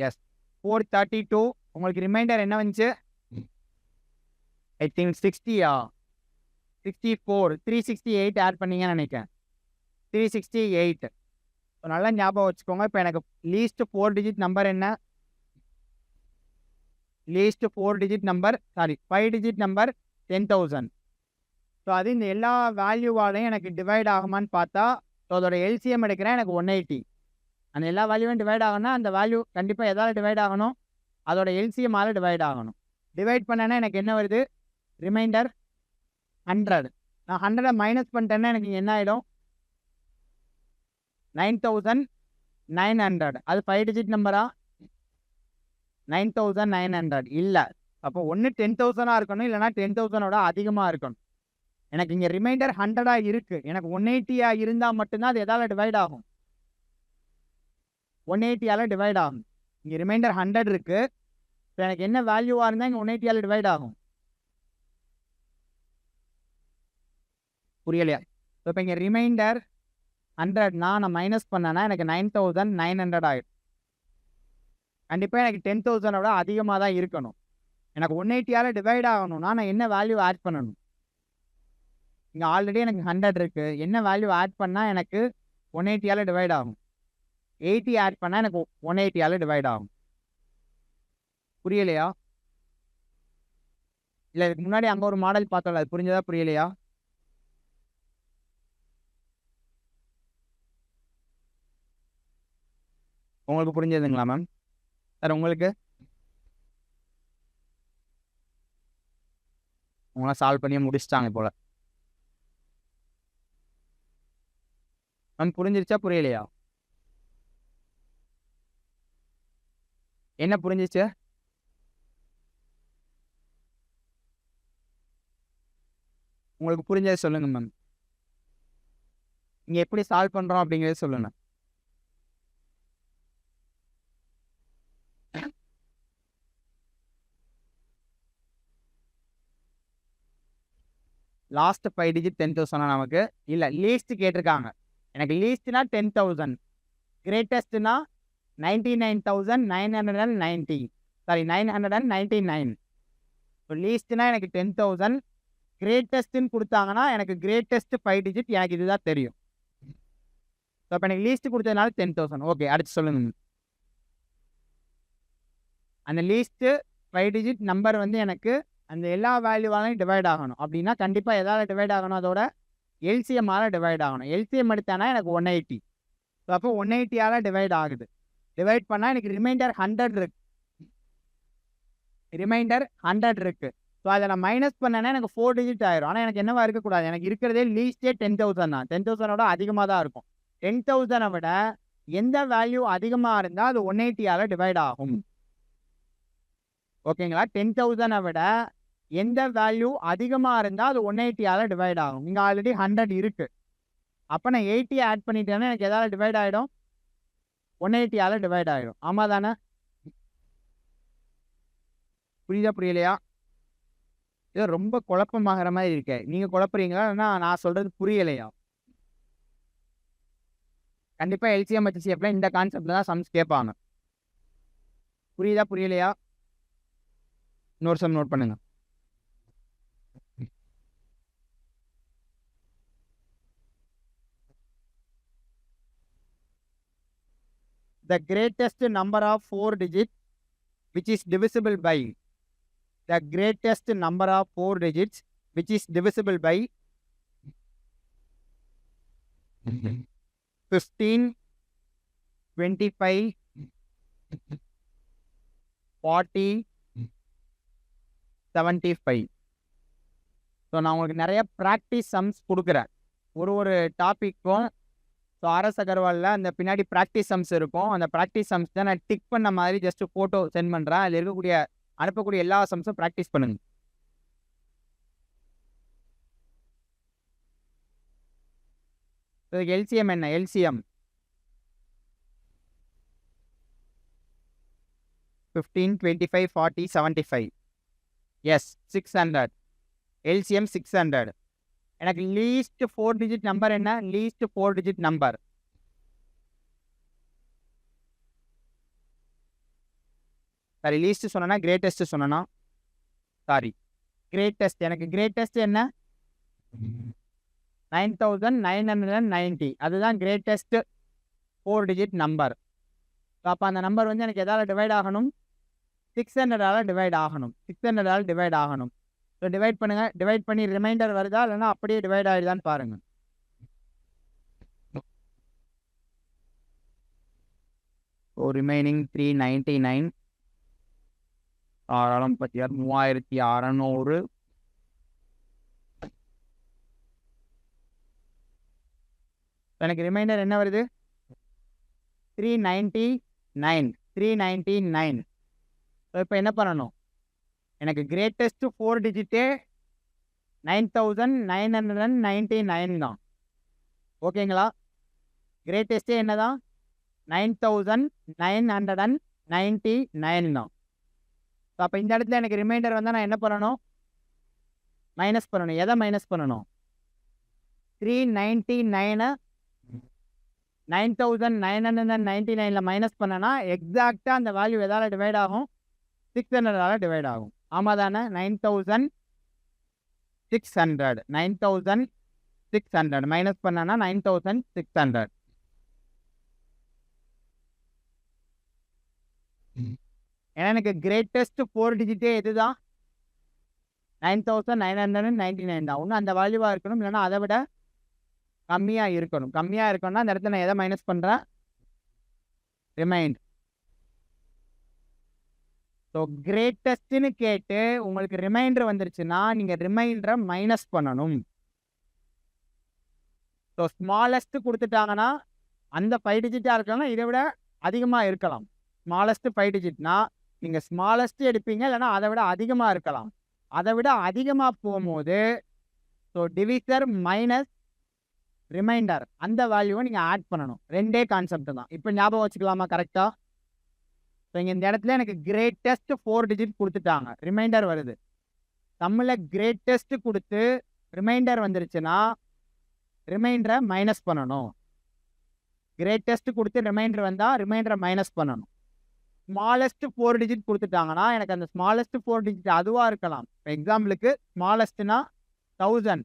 எஸ். 432. உங்களுக்கு ரிமைண்டர் என்ன வந்துச்சு? ஐ திங்க் 60யா 64 368 ஆட் பண்ணீங்கன்னு நினைக்கிறேன். 368. நல்லா ஞாபகம் வச்சுக்கோங்க. இப்போ எனக்கு லீஸ்ட் 4 டிஜிட் நம்பர் என்ன? Least 4 digit number 5 digit number 10,000. So அது இந்த எல்லா வேல்யூவாலையும் எனக்கு டிவைட் ஆகுமான்னு பார்த்தா, ஸோ அதோட எல்சிஎம் எடுக்கிறேன். எனக்கு 180. அந்த எல்லா வேல்யூவும் டிவைட் ஆகணும்னா அந்த வேல்யூ கண்டிப்பாக எதால் டிவைட் ஆகணும்? அதோட எல்சிஎம்மால் டிவைட் ஆகணும். டிவைட் பண்ணேன்னா எனக்கு என்ன வருது? ரிமைண்டர் 100. நான் 100 மைனஸ் பண்ணிட்டேன்னா எனக்கு என்ன ஆகிடும்? 9,900. அது 5 டிஜிட் நம்பரா? 9,900 இல்லை. அப்போ ஒன்று 10,000 இருக்கணும், இல்லைனா 10,000 அதிகமாக இருக்கணும். எனக்கு இங்கே ரிமைண்டர் 100 இருக்குது. எனக்கு 180 இருந்தால் மட்டும்தான் அது எதால் டிவைட் ஆகும்? 180ஆல் டிவைட் ஆகும். இங்கே ரிமைண்டர் 100 இருக்குது. இப்போ எனக்கு என்ன வேல்யூவாக இருந்தால் இங்கே 180ஆல் டிவைட் ஆகும்? புரியலையா? இப்போ இங்கே ரிமைண்டர் 100னா நான் மைனஸ் பண்ணேன்னா எனக்கு 9,900 ஆகிடும். கண்டிப்பாக எனக்கு 10,000 அதிகமாக தான் இருக்கணும். எனக்கு 180ஆல் டிவைட் ஆகணும்னா நான் என்ன வேல்யூ ஆட் பண்ணணும்? இங்கே ஆல்ரெடி எனக்கு 100 இருக்குது. என்ன வேல்யூ ஆட் பண்ணால் எனக்கு 180ஆல் டிவைட் ஆகும்? 80 ஆட் பண்ணால் எனக்கு 180ஆல் டிவைட் ஆகும். புரியலையா? இல்லை இதுக்கு முன்னாடி அங்கே ஒரு மாடல் பார்த்தோம்ல, அது புரிஞ்சதா புரியலையா? உங்களுக்கு புரிஞ்சதுங்களா மேம்? சார் உங்களுக்கு? உங்களாம் சால்வ் பண்ணி முடிச்சிட்டாங்க போல. மேம் புரிஞ்சிருச்சா புரியலையா? என்ன புரிஞ்சிச்சு? உங்களுக்கு புரிஞ்சதை சொல்லுங்க மேம். இங்கே எப்படி சால்வ் பண்ணுறோம் அப்படிங்கிறத சொல்லுங்க. லாஸ்ட் 5 டிஜிட் 10,000 நமக்கு இல்லை லீஸ்ட் கேட்டிருக்காங்க. எனக்கு லீஸ்ட்னா 10,000, கிரேட்டஸ்ட்னா 99,990, சாரி 999. இப்போ லீஸ்ட்னா எனக்கு 10,000, கிரேட்டஸ்ட்னு கொடுத்தாங்கன்னா எனக்கு கிரேட்டஸ்ட் 5 டிஜிட் எனக்கு இதுதான் தெரியும். ஸோ இப்போ எனக்கு லீஸ்ட் கொடுத்ததுனால 10,000. ஓகே, அடுத்து சொல்லுங்க. அந்த லீஸ்ட்டு 5 டிஜிட் நம்பர் வந்து எனக்கு அந்த எல்லா வேல்யூவாலையும் டிவைட் ஆகணும். அப்படின்னா கண்டிப்பாக எதாவது டிவைட் ஆகணும், அதோட எல்சிஎம்மால் டிவைட் ஆகணும். எல்சிஎம் எடுத்தானா எனக்கு 180. ஸோ அப்போ 180ஆல் டிவைட் ஆகுது. டிவைட் பண்ணால் எனக்கு ரிமைண்டர் 100 இருக்கு. ரிமைண்டர் 100 இருக்கு. ஸோ அதை நான் மைனஸ் பண்ணேன்னா எனக்கு 4 டிஜிட் ஆயிரும். ஆனால் எனக்கு என்னவா இருக்கக்கூடாது, எனக்கு இருக்கிறதே லீஸ்டே 10,000 தான். 10,000ஓட அதிகமாக தான் இருக்கும். 10,000 விட எந்த வேல்யூ அதிகமாக இருந்தால் அது 180ஆல் டிவைட் ஆகும். ஓகேங்களா? 10,000 விட எந்த வேல்யூ அதிகமாக இருந்தால் அது 180ஆல் டிவைட் ஆகும். இங்கே ஆல்ரெடி 100 இருக்குது. அப்போ நான் 80 ஆட் பண்ணிட்டேன்னா எனக்கு எதாவது டிவைட் ஆகிடும்? 180ஆல் டிவைட் ஆகிடும். ஆமாம் தானே? புரியுதா புரியலையா? இது ரொம்ப குழப்பமாகிற மாதிரி இருக்கே. நீங்கள் குழப்புறீங்களா இல்லைன்னா நான் சொல்கிறது புரியலையா? கண்டிப்பாக எல்சிஎம் ஹெச்சிஎஃப்ல இந்த கான்செப்டில் தான் சம்ஸ் கேட்பாங்க. புரியுதா புரியலையா? இன்னொரு சம் நோட் பண்ணுங்க. The greatest number of 4 digits which is divisible by the greatest number of 4 digits which is divisible by 15, 25, 40, 75. So நான் உங்களுக்கு நிறைய ப்ராக்டிஸ் சம்ஸ் கொடுக்குறேன் ஒரு டாப்பிக்கும். ஸோ ஆர்எஸ் அகர்வாலில் அந்த பின்னாடி ப்ராக்டிஸ் சம்ஸ் இருக்கும். அந்த ப்ராக்டிஸ் சம்ஸ் தான் நான் டிக் பண்ண மாதிரி ஜஸ்ட் ஃபோட்டோ சென்ட் பண்ணுறேன். அதில் இருக்கக்கூடிய அனுப்பக்கூடிய எல்லா சம்ஸும் ப்ராக்டிஸ் பண்ணுங்க. இதுக்கு எல்சிஎம் என்ன? எல்சிஎம் 15, 25, 40, 75. எஸ் 600. எல்சிஎம் 600. எனக்கு லீஸ்ட் 4 டிஜிட் நம்பர் என்ன? Least 4 digit number. Sorry, least சொன்னா கிரேட்டஸ்ட் சொன்னா சாரி கிரேட்டஸ்ட். எனக்கு கிரேட்டஸ்ட் என்ன? 9,990. அதுதான் கிரேட்டஸ்ட் 4 டிஜிட் நம்பர். அப்போ அந்த நம்பர் வந்து எனக்கு எதால் டிவைட் ஆகணும்? 600ஆல் டிவைட் ஆகணும். 600ஆல் டிவைட் ஆகணும். ஸோ டிவைட் பண்ணுங்கள். டிவைட் பண்ணி ரிமைண்டர் வருதா இல்லைன்னா அப்படியே டிவைட் ஆகிடுதான்னு பாருங்கள். So remaining 399. ஆறாலும் 3600. எனக்கு ரிமைண்டர் என்ன வருது? 399. 399. ஸோ இப்போ என்ன பண்ணணும்? எனக்கு கிரேட்டஸ்ட் 4 டிஜிட்டே 9,999 தான். ஓகேங்களா? கிரேட்டஸ்டே என்ன தான்? 9,999 தான். ஸோ அப்போ இந்த இடத்துல எனக்கு ரிமைண்டர் வந்தால் நான் என்ன பண்ணணும்? மைனஸ் பண்ணணும். எதை மைனஸ் பண்ணணும்? 399 9,999 மைனஸ் பண்ணனா எக்ஸாக்டாக அந்த வேல்யூ எதால் டிவைட் ஆகும்? 600ஆல் டிவைட் ஆகும். ஆமாம் தானே? 9,600. 9,600 600 மைனஸ் பண்ணனா 9600. ஏன்னா எனக்கு கிரேட்டஸ்ட் 4 டிஜிட்டே எதுதான் 9999 தான். ஒன்று அந்த வேல்யூவாக இருக்கணும், இல்லைன்னா அதை விட கம்மியாக இருக்கணும். கம்மியாக இருக்கணும்னா அந்த இடத்துல நான் எதை மைனஸ் பண்ணுறேன்? ரிமைண்ட். ஸோ கிரேட்டஸ்ட்னு கேட்டு உங்களுக்கு ரிமைண்டர் வந்துருச்சுன்னா நீங்கள் ரிமைண்டரை மைனஸ் பண்ணணும். ஸோ ஸ்மாலஸ்ட் கொடுத்துட்டாங்கன்னா அந்த 5 டிஜிட்டாக இருக்கலாம், இதை விட அதிகமாக இருக்கலாம். ஸ்மாலஸ்ட் 5 டிஜிட்னா நீங்கள் ஸ்மாலஸ்ட் எடுப்பீங்க, இல்லைன்னா அதை விட அதிகமாக இருக்கலாம். அதை விட அதிகமாக போகும்போது ஸோ டிவிசர் மைனஸ் ரிமைண்டர் அந்த வேல்யூவை நீங்கள் ஆட் பண்ணணும். ரெண்டே கான்செப்ட் தான். இப்போ ஞாபகம் வச்சுக்கலாமா கரெக்டாக? ஸோ இங்கே இந்த இடத்துல எனக்கு கிரேட்டஸ்ட் 4 டிஜிட் கொடுத்துட்டாங்க, ரிமைண்டர் வருது. தமிழில் கிரேட்டஸ்ட் கொடுத்து ரிமைண்டர் வந்துருச்சுன்னா ரிமைண்டரை மைனஸ் பண்ணணும். கிரேட்டஸ்ட் கொடுத்து ரிமைண்டர் வந்தால் ரிமைண்டரை மைனஸ் பண்ணணும். ஸ்மாலஸ்ட் 4 டிஜிட் கொடுத்துட்டாங்கன்னா எனக்கு அந்த ஸ்மாலஸ்ட் 4 டிஜிட் அதுவாக இருக்கலாம். இப்போ எக்ஸாம்பிளுக்கு ஸ்மாலஸ்ட்னா 1000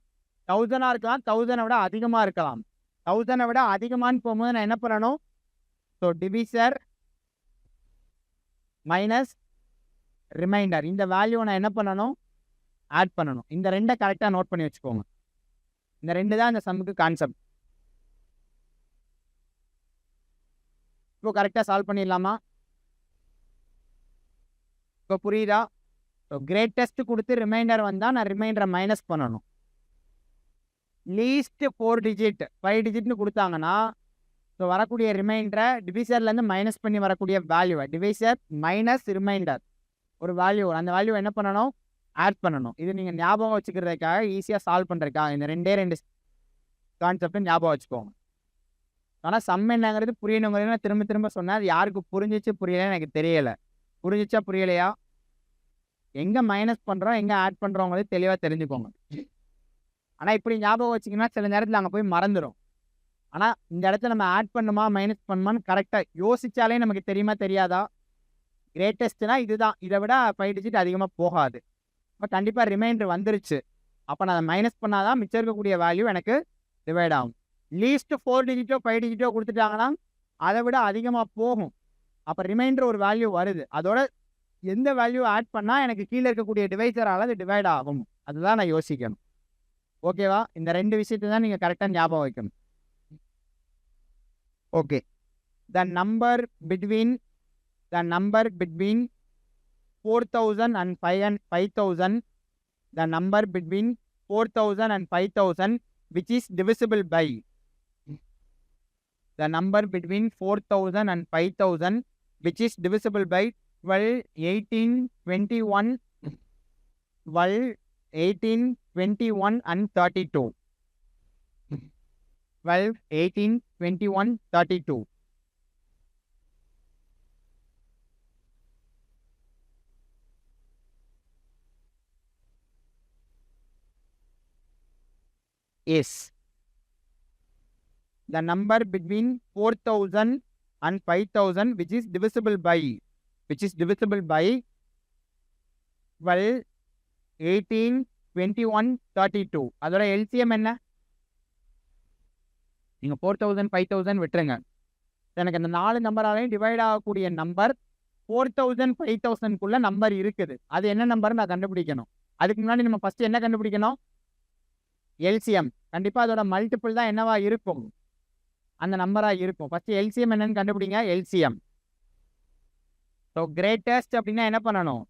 இருக்கலாம், 1000 விட அதிகமாக இருக்கலாம். 1000 விட அதிகமானு போகும்போது நான் என்ன பண்ணணும்? ஸோ டிவிசர் மைனஸ் ரிமைண்டர் இந்த வேல்யூவை நான் என்ன பண்ணணும்? ஆட் பண்ணணும். இந்த ரெண்டை கரெக்டாக நோட் பண்ணி வச்சுக்கோங்க. இந்த ரெண்டு தான் இந்த சம்முக்கு கான்செப்ட். இப்போ கரெக்டாக சால்வ் பண்ணிடலாமா? இப்போ புரியுதா? ஸோ கிரேட்டஸ்ட் கொடுத்து ரிமைண்டர் வந்தால் நான் ரிமைண்டரை மைனஸ் பண்ணணும். லீஸ்ட் 4 டிஜிட் 5 டிஜிட்னு கொடுத்தாங்கன்னா ஸோ வரக்கூடிய ரிமைண்டரை டிவிசர்லேருந்து மைனஸ் பண்ணி வரக்கூடிய வேல்யூவை டிவிசர் மைனஸ் ரிமைண்டர் ஒரு வேல்யூ, அந்த வேல்யூ என்ன பண்ணணும்? ஆட் பண்ணணும். இது நீங்கள் ஞாபகம் வச்சுக்கிறதுக்காக ஈஸியாக சால்வ் பண்ணுறதுக்காக இந்த ரெண்டு கான்செப்டை ஞாபகம் வச்சுக்கோங்க. ஆனால் சம் என்னங்கிறது புரியணுங்கிறது நான் திரும்ப திரும்ப சொன்னேன். அது யாருக்கு புரிஞ்சிச்சு புரியலை எனக்கு தெரியலை. புரிஞ்சிச்சா புரியலையா? எங்கே மைனஸ் பண்ணுறோம் எங்கே ஆட் பண்ணுறோங்கிறது தெளிவாக தெரிஞ்சுக்கோங்க. ஆனால் இப்படி ஞாபகம் வச்சிங்கன்னா சில நேரத்தில் அங்கே போய் மறந்துடும். ஆனால் இந்த இடத்துல நம்ம ஆட் பண்ணுமா மைனஸ் பண்ணுமான்னு கரெக்டாக யோசித்தாலே நமக்கு தெரியுமா தெரியாதா? கிரேட்டஸ்ட்னா இதுதான், இதை விட 5 டிஜிட் அதிகமாக போகாது. இப்போ கண்டிப்பாக ரிமைண்டர் வந்துருச்சு. அப்போ நான் அதை மைனஸ் பண்ணாதான் மிச்சம் இருக்கக்கூடிய வேல்யூ எனக்கு டிவைட் ஆகும். லீஸ்ட் 4 டிஜிட்டோ 5 டிஜிட்டோ கொடுத்துட்டாங்கன்னா அதை விட அதிகமாக போகும். அப்போ ரிமைண்டர் ஒரு வேல்யூ வருது, அதோட எந்த வேல்யூ ஆட் பண்ணால் எனக்கு கீழே இருக்கக்கூடிய டிவைசரால் அது டிவைட் ஆகும், அதுதான் நான் யோசிக்கணும். ஓகேவா? இந்த ரெண்டு விஷயத்தை தான் நீங்கள் கரெக்டாக ஞாபகம் வைக்கணும். Okay. The number between 4000 and 5000, the number between 4000 and 5000 which is divisible by, the number between 4000 and 5000 which is divisible by 12, 18, 21, 12, 18, 21 and 32. 12, 18, 21, 32. Is the number between 4000 and 5000 which is divisible by 12, 18, 21, 32. அதோட LCM என்ன? நீங்கள் 4000 5000 விட்டுருங்க. எனக்கு அந்த 4 நம்பராலையும் divide ஆகக்கூடிய number 4000 5000க்குள்ள number இருக்குது. அது என்ன நம்பர் நான் கண்டுபிடிக்கணும். அதுக்கு முன்னாடி நம்ம ஃபஸ்ட்டு என்ன கண்டுபிடிக்கணும்? LCM. கண்டிப்பாக அதோட மல்டிபிள் தான் என்னவா இருக்கும்? அந்த நம்பராக இருக்கும். ஃபஸ்ட்டு LCM என்னன்னு கண்டுபிடிங்க. LCM. ஸோ கிரேட்டஸ்ட் அப்படின்னா என்ன பண்ணணும்?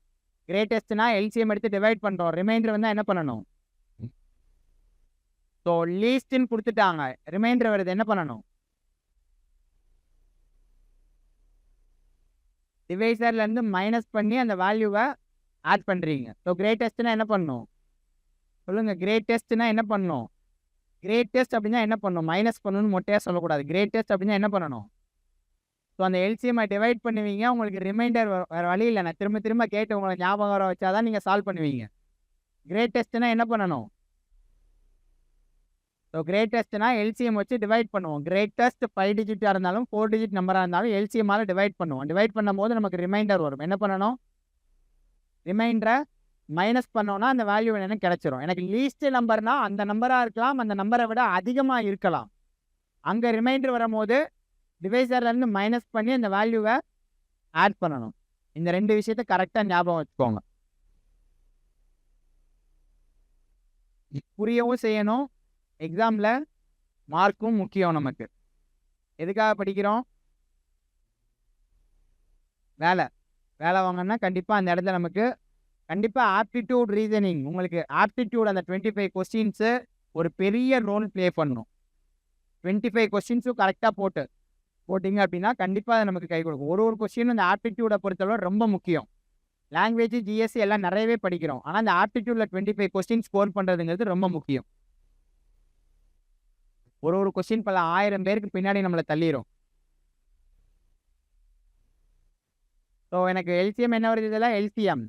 கிரேட்டஸ்ட்னா LCM எடுத்து டிவைட் பண்ணுறோம். ரிமைண்டர் வந்தால் என்ன பண்ணணும்? ஸோ லீஸ்ட்னு கொடுத்துட்டாங்க, ரிமைண்டர் வருது, என்ன பண்ணணும்? டிவைசர்லேருந்து மைனஸ் பண்ணி அந்த வேல்யூவை ஆட் பண்ணுறீங்க. ஸோ கிரேட்டஸ்ட்னா என்ன பண்ணணும்? சொல்லுங்கள். கிரேட்டஸ்ட்னா என்ன பண்ணணும்? கிரேட்டஸ்ட் அப்படின்னா என்ன பண்ணணும்? மைனஸ் பண்ணணும்னு மொட்டையாக சொல்லக்கூடாது. கிரேட்டஸ்ட் அப்படின்னா என்ன பண்ணணும்? ஸோ அந்த LCM டிவைட் பண்ணுவீங்க. உங்களுக்கு ரிமைண்டர் வேறு வழி இல்லை, நான் திரும்ப திரும்ப கேட்டு உங்களை ஞாபகம் வர வச்சா தான் நீங்கள் சால்வ் பண்ணுவீங்க. கிரேட்டஸ்ட்னா என்ன பண்ணணும்? ஸோ கிரேட்டஸ்ட்னா LCM வச்சு டிவைட் பண்ணுவோம். கிரேட்டஸ்ட் 5 டிஜிட்டாக இருந்தாலும் 4 டிஜிட் நம்பராக இருந்தாலும் LCMஆல் டிவைட் பண்ணுவோம். டிவைட் பண்ணும்போது நமக்கு ரிமைண்டர் வரும். என்ன பண்ணணும்? ரிமைண்டரை மைனஸ் பண்ணோன்னா அந்த வேல்யூ என்னன்னு கிடைச்சிரும். எனக்கு லீஸ்ட் நம்பர்னா அந்த நம்பராக இருக்கலாம், அந்த நம்பரை விட அதிகமாக இருக்கலாம். அங்கே ரிமைண்டர் வரும்போது டிவைசர்லேருந்து மைனஸ் பண்ணி அந்த வேல்யூவை ஆட் பண்ணணும். இந்த 2 விஷயத்தை கரெக்டாக ஞாபகம் வச்சுக்கோங்க. புரியவும் செய்யணும். எக்ஸாமில் மார்க்கும் முக்கியம் நமக்கு. எதுக்காக படிக்கிறோம்? வேலை வாங்கணும்னா கண்டிப்பாக அந்த இடத்துல நமக்கு கண்டிப்பாக ஆப்டிடியூட் ரீசனிங், உங்களுக்கு ஆப்டிடியூட் அந்த 25 கொஸ்டின்ஸு ஒரு பெரிய ரோல் ப்ளே பண்ணணும். 25 கொஸ்டின்ஸும் கரெக்டாக போட்டிங்க அப்படின்னா கண்டிப்பாக அது நமக்கு கை கொடுக்கும். ஒரு கொஸ்டினும் இந்த ஆப்டிடியூடை பொறுத்தவரை ரொம்ப முக்கியம். லாங்குவேஜ், ஜிஎஸ்சி எல்லாம் நிறையவே படிக்கிறோம். ஆனால் இந்த ஆப்டிடியூடில் 25 கொஸ்டின் ஸ்கோர் பண்ணுறதுங்கிறது ரொம்ப முக்கியம். ஒரு கொஸ்டின் பல 1000 பேருக்கு பின்னாடி நம்மளை தள்ளிடும். ஸோ எனக்கு எல்சிஎம் என்ன வருது? இதில் எல்சிஎம்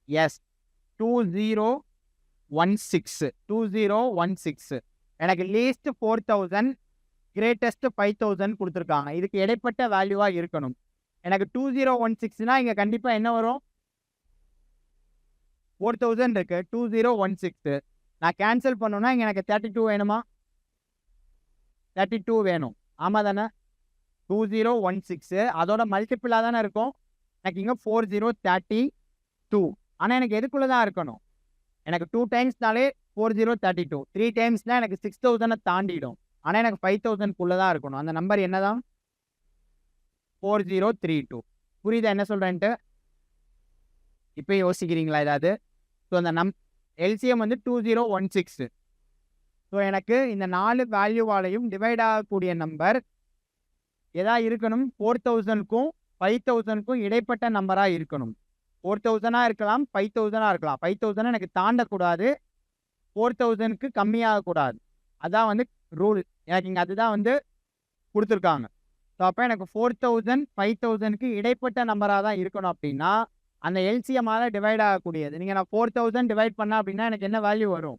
எஸ் 2016 எனக்கு லீஸ்ட் 4000, கிரேட்டஸ்ட் 5000 கொடுத்துருக்காங்க. இதுக்கு இடைப்பட்ட வேல்யூவாக இருக்கணும். எனக்கு 2016னா இங்கே கண்டிப்பாக என்ன வரும்? 4000 இருக்கு, 2016 நான் கேன்சல் பண்ணணும்னா இங்கே எனக்கு 32 வேணுமா? 32 வேணும். ஆமாம் தானே? 2016 அதோட மல்டிபிளாக தானே இருக்கும். எனக்கு இங்கே 4032. ஆனால் எனக்கு எதுக்குள்ளே தான் இருக்கணும்? எனக்கு 2 டைம்ஸ்னாலே 4032, 3 டைம்ஸ்னால் எனக்கு 6000 தாண்டிடும். ஆனால் எனக்கு 5000க்குள்ளே தான் இருக்கணும். அந்த நம்பர் என்ன தான்? 4032. புரியுதா என்ன சொல்கிறேன்ட்டு? இப்போ யோசிக்கிறீங்களா ஏதாவது? ஸோ அந்த எல்சிஎம் வந்து 2016. ஸோ எனக்கு இந்த 4 வேல்யூவாலையும் டிவைட் ஆகக்கூடிய நம்பர் எதா இருக்கணும்? 4000க்கும் 5000க்கும் இடைப்பட்ட நம்பராக இருக்கணும். 4000 இருக்கலாம், 5000 இருக்கலாம். 5000 எனக்கு தாண்டக்கூடாது, 4000க்கு கம்மியாகக்கூடாது. அதான் வந்து ரூல். எனக்கு இங்கே அதுதான் வந்து கொடுத்துருக்காங்க. ஸோ அப்போ எனக்கு 4000 5000க்கு இடைப்பட்ட நம்பராக தான் இருக்கணும். அப்படின்னா அந்த எல்சிஎம்மால் டிவைட் ஆகக்கூடியது. நீங்கள் நான் 4000 டிவைட் பண்ணால் அப்படின்னா எனக்கு என்ன வேல்யூ வரும்?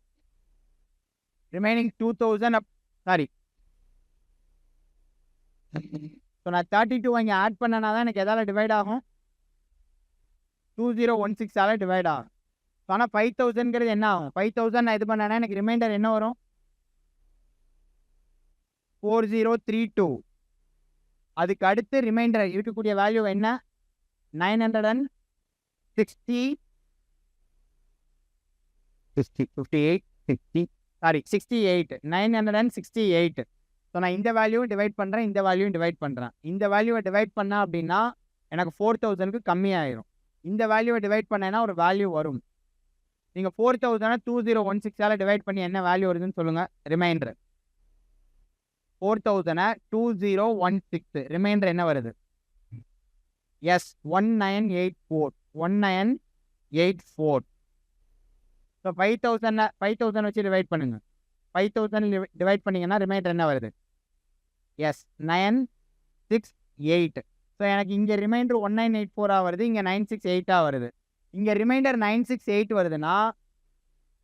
Remaining 2000 sorry. ஸோ நான் 32 இங்கே ஆட் பண்ணனா தான் எனக்கு எதால் டிவைட் ஆகும்? 2016 டிவைட் ஆகும். ஆனால் 5000ங்கிறது என்ன ஆகும்? 5000 நான் இது பண்ணேன்னா எனக்கு ரிமைண்டர் என்ன வரும்? 4032. அதுக்கு அடுத்து ரிமைண்டர் இருக்கக்கூடிய வேல்யூ என்ன? 968. ஸோ நான் இந்த வேல்யூவும் டிவைட் பண்ணுறேன், இந்த வேல்யூவும் டிவைட் பண்ணுறேன். இந்த வேல்யூவை டிவைட் பண்ணேன் அப்படின்னா எனக்கு 4000க்கு கம்மியாயிரும். இந்த வேல்யூவை டிவைட் பண்ணேன்னா ஒரு வேல்யூ வரும். நீங்கள் 4000 2016 டிவைட் பண்ணி என்ன வேல்யூ வருதுன்னு சொல்லுங்கள். ரிமைண்டர் 4000 2016 ரிமைண்டர் என்ன வருது? எஸ் 1984. ஸோ 5000 வச்சு டிவைட் பண்ணுங்க. 5000 டிவைட் பண்ணிங்கன்னா ரிமைண்டர் என்ன வருது? எஸ் 968. ஸோ எனக்கு இங்கே ரிமைண்டர் 1984 வருது, இங்கே 968 வருது. இங்கே ரிமைண்டர் 968 வருதுன்னா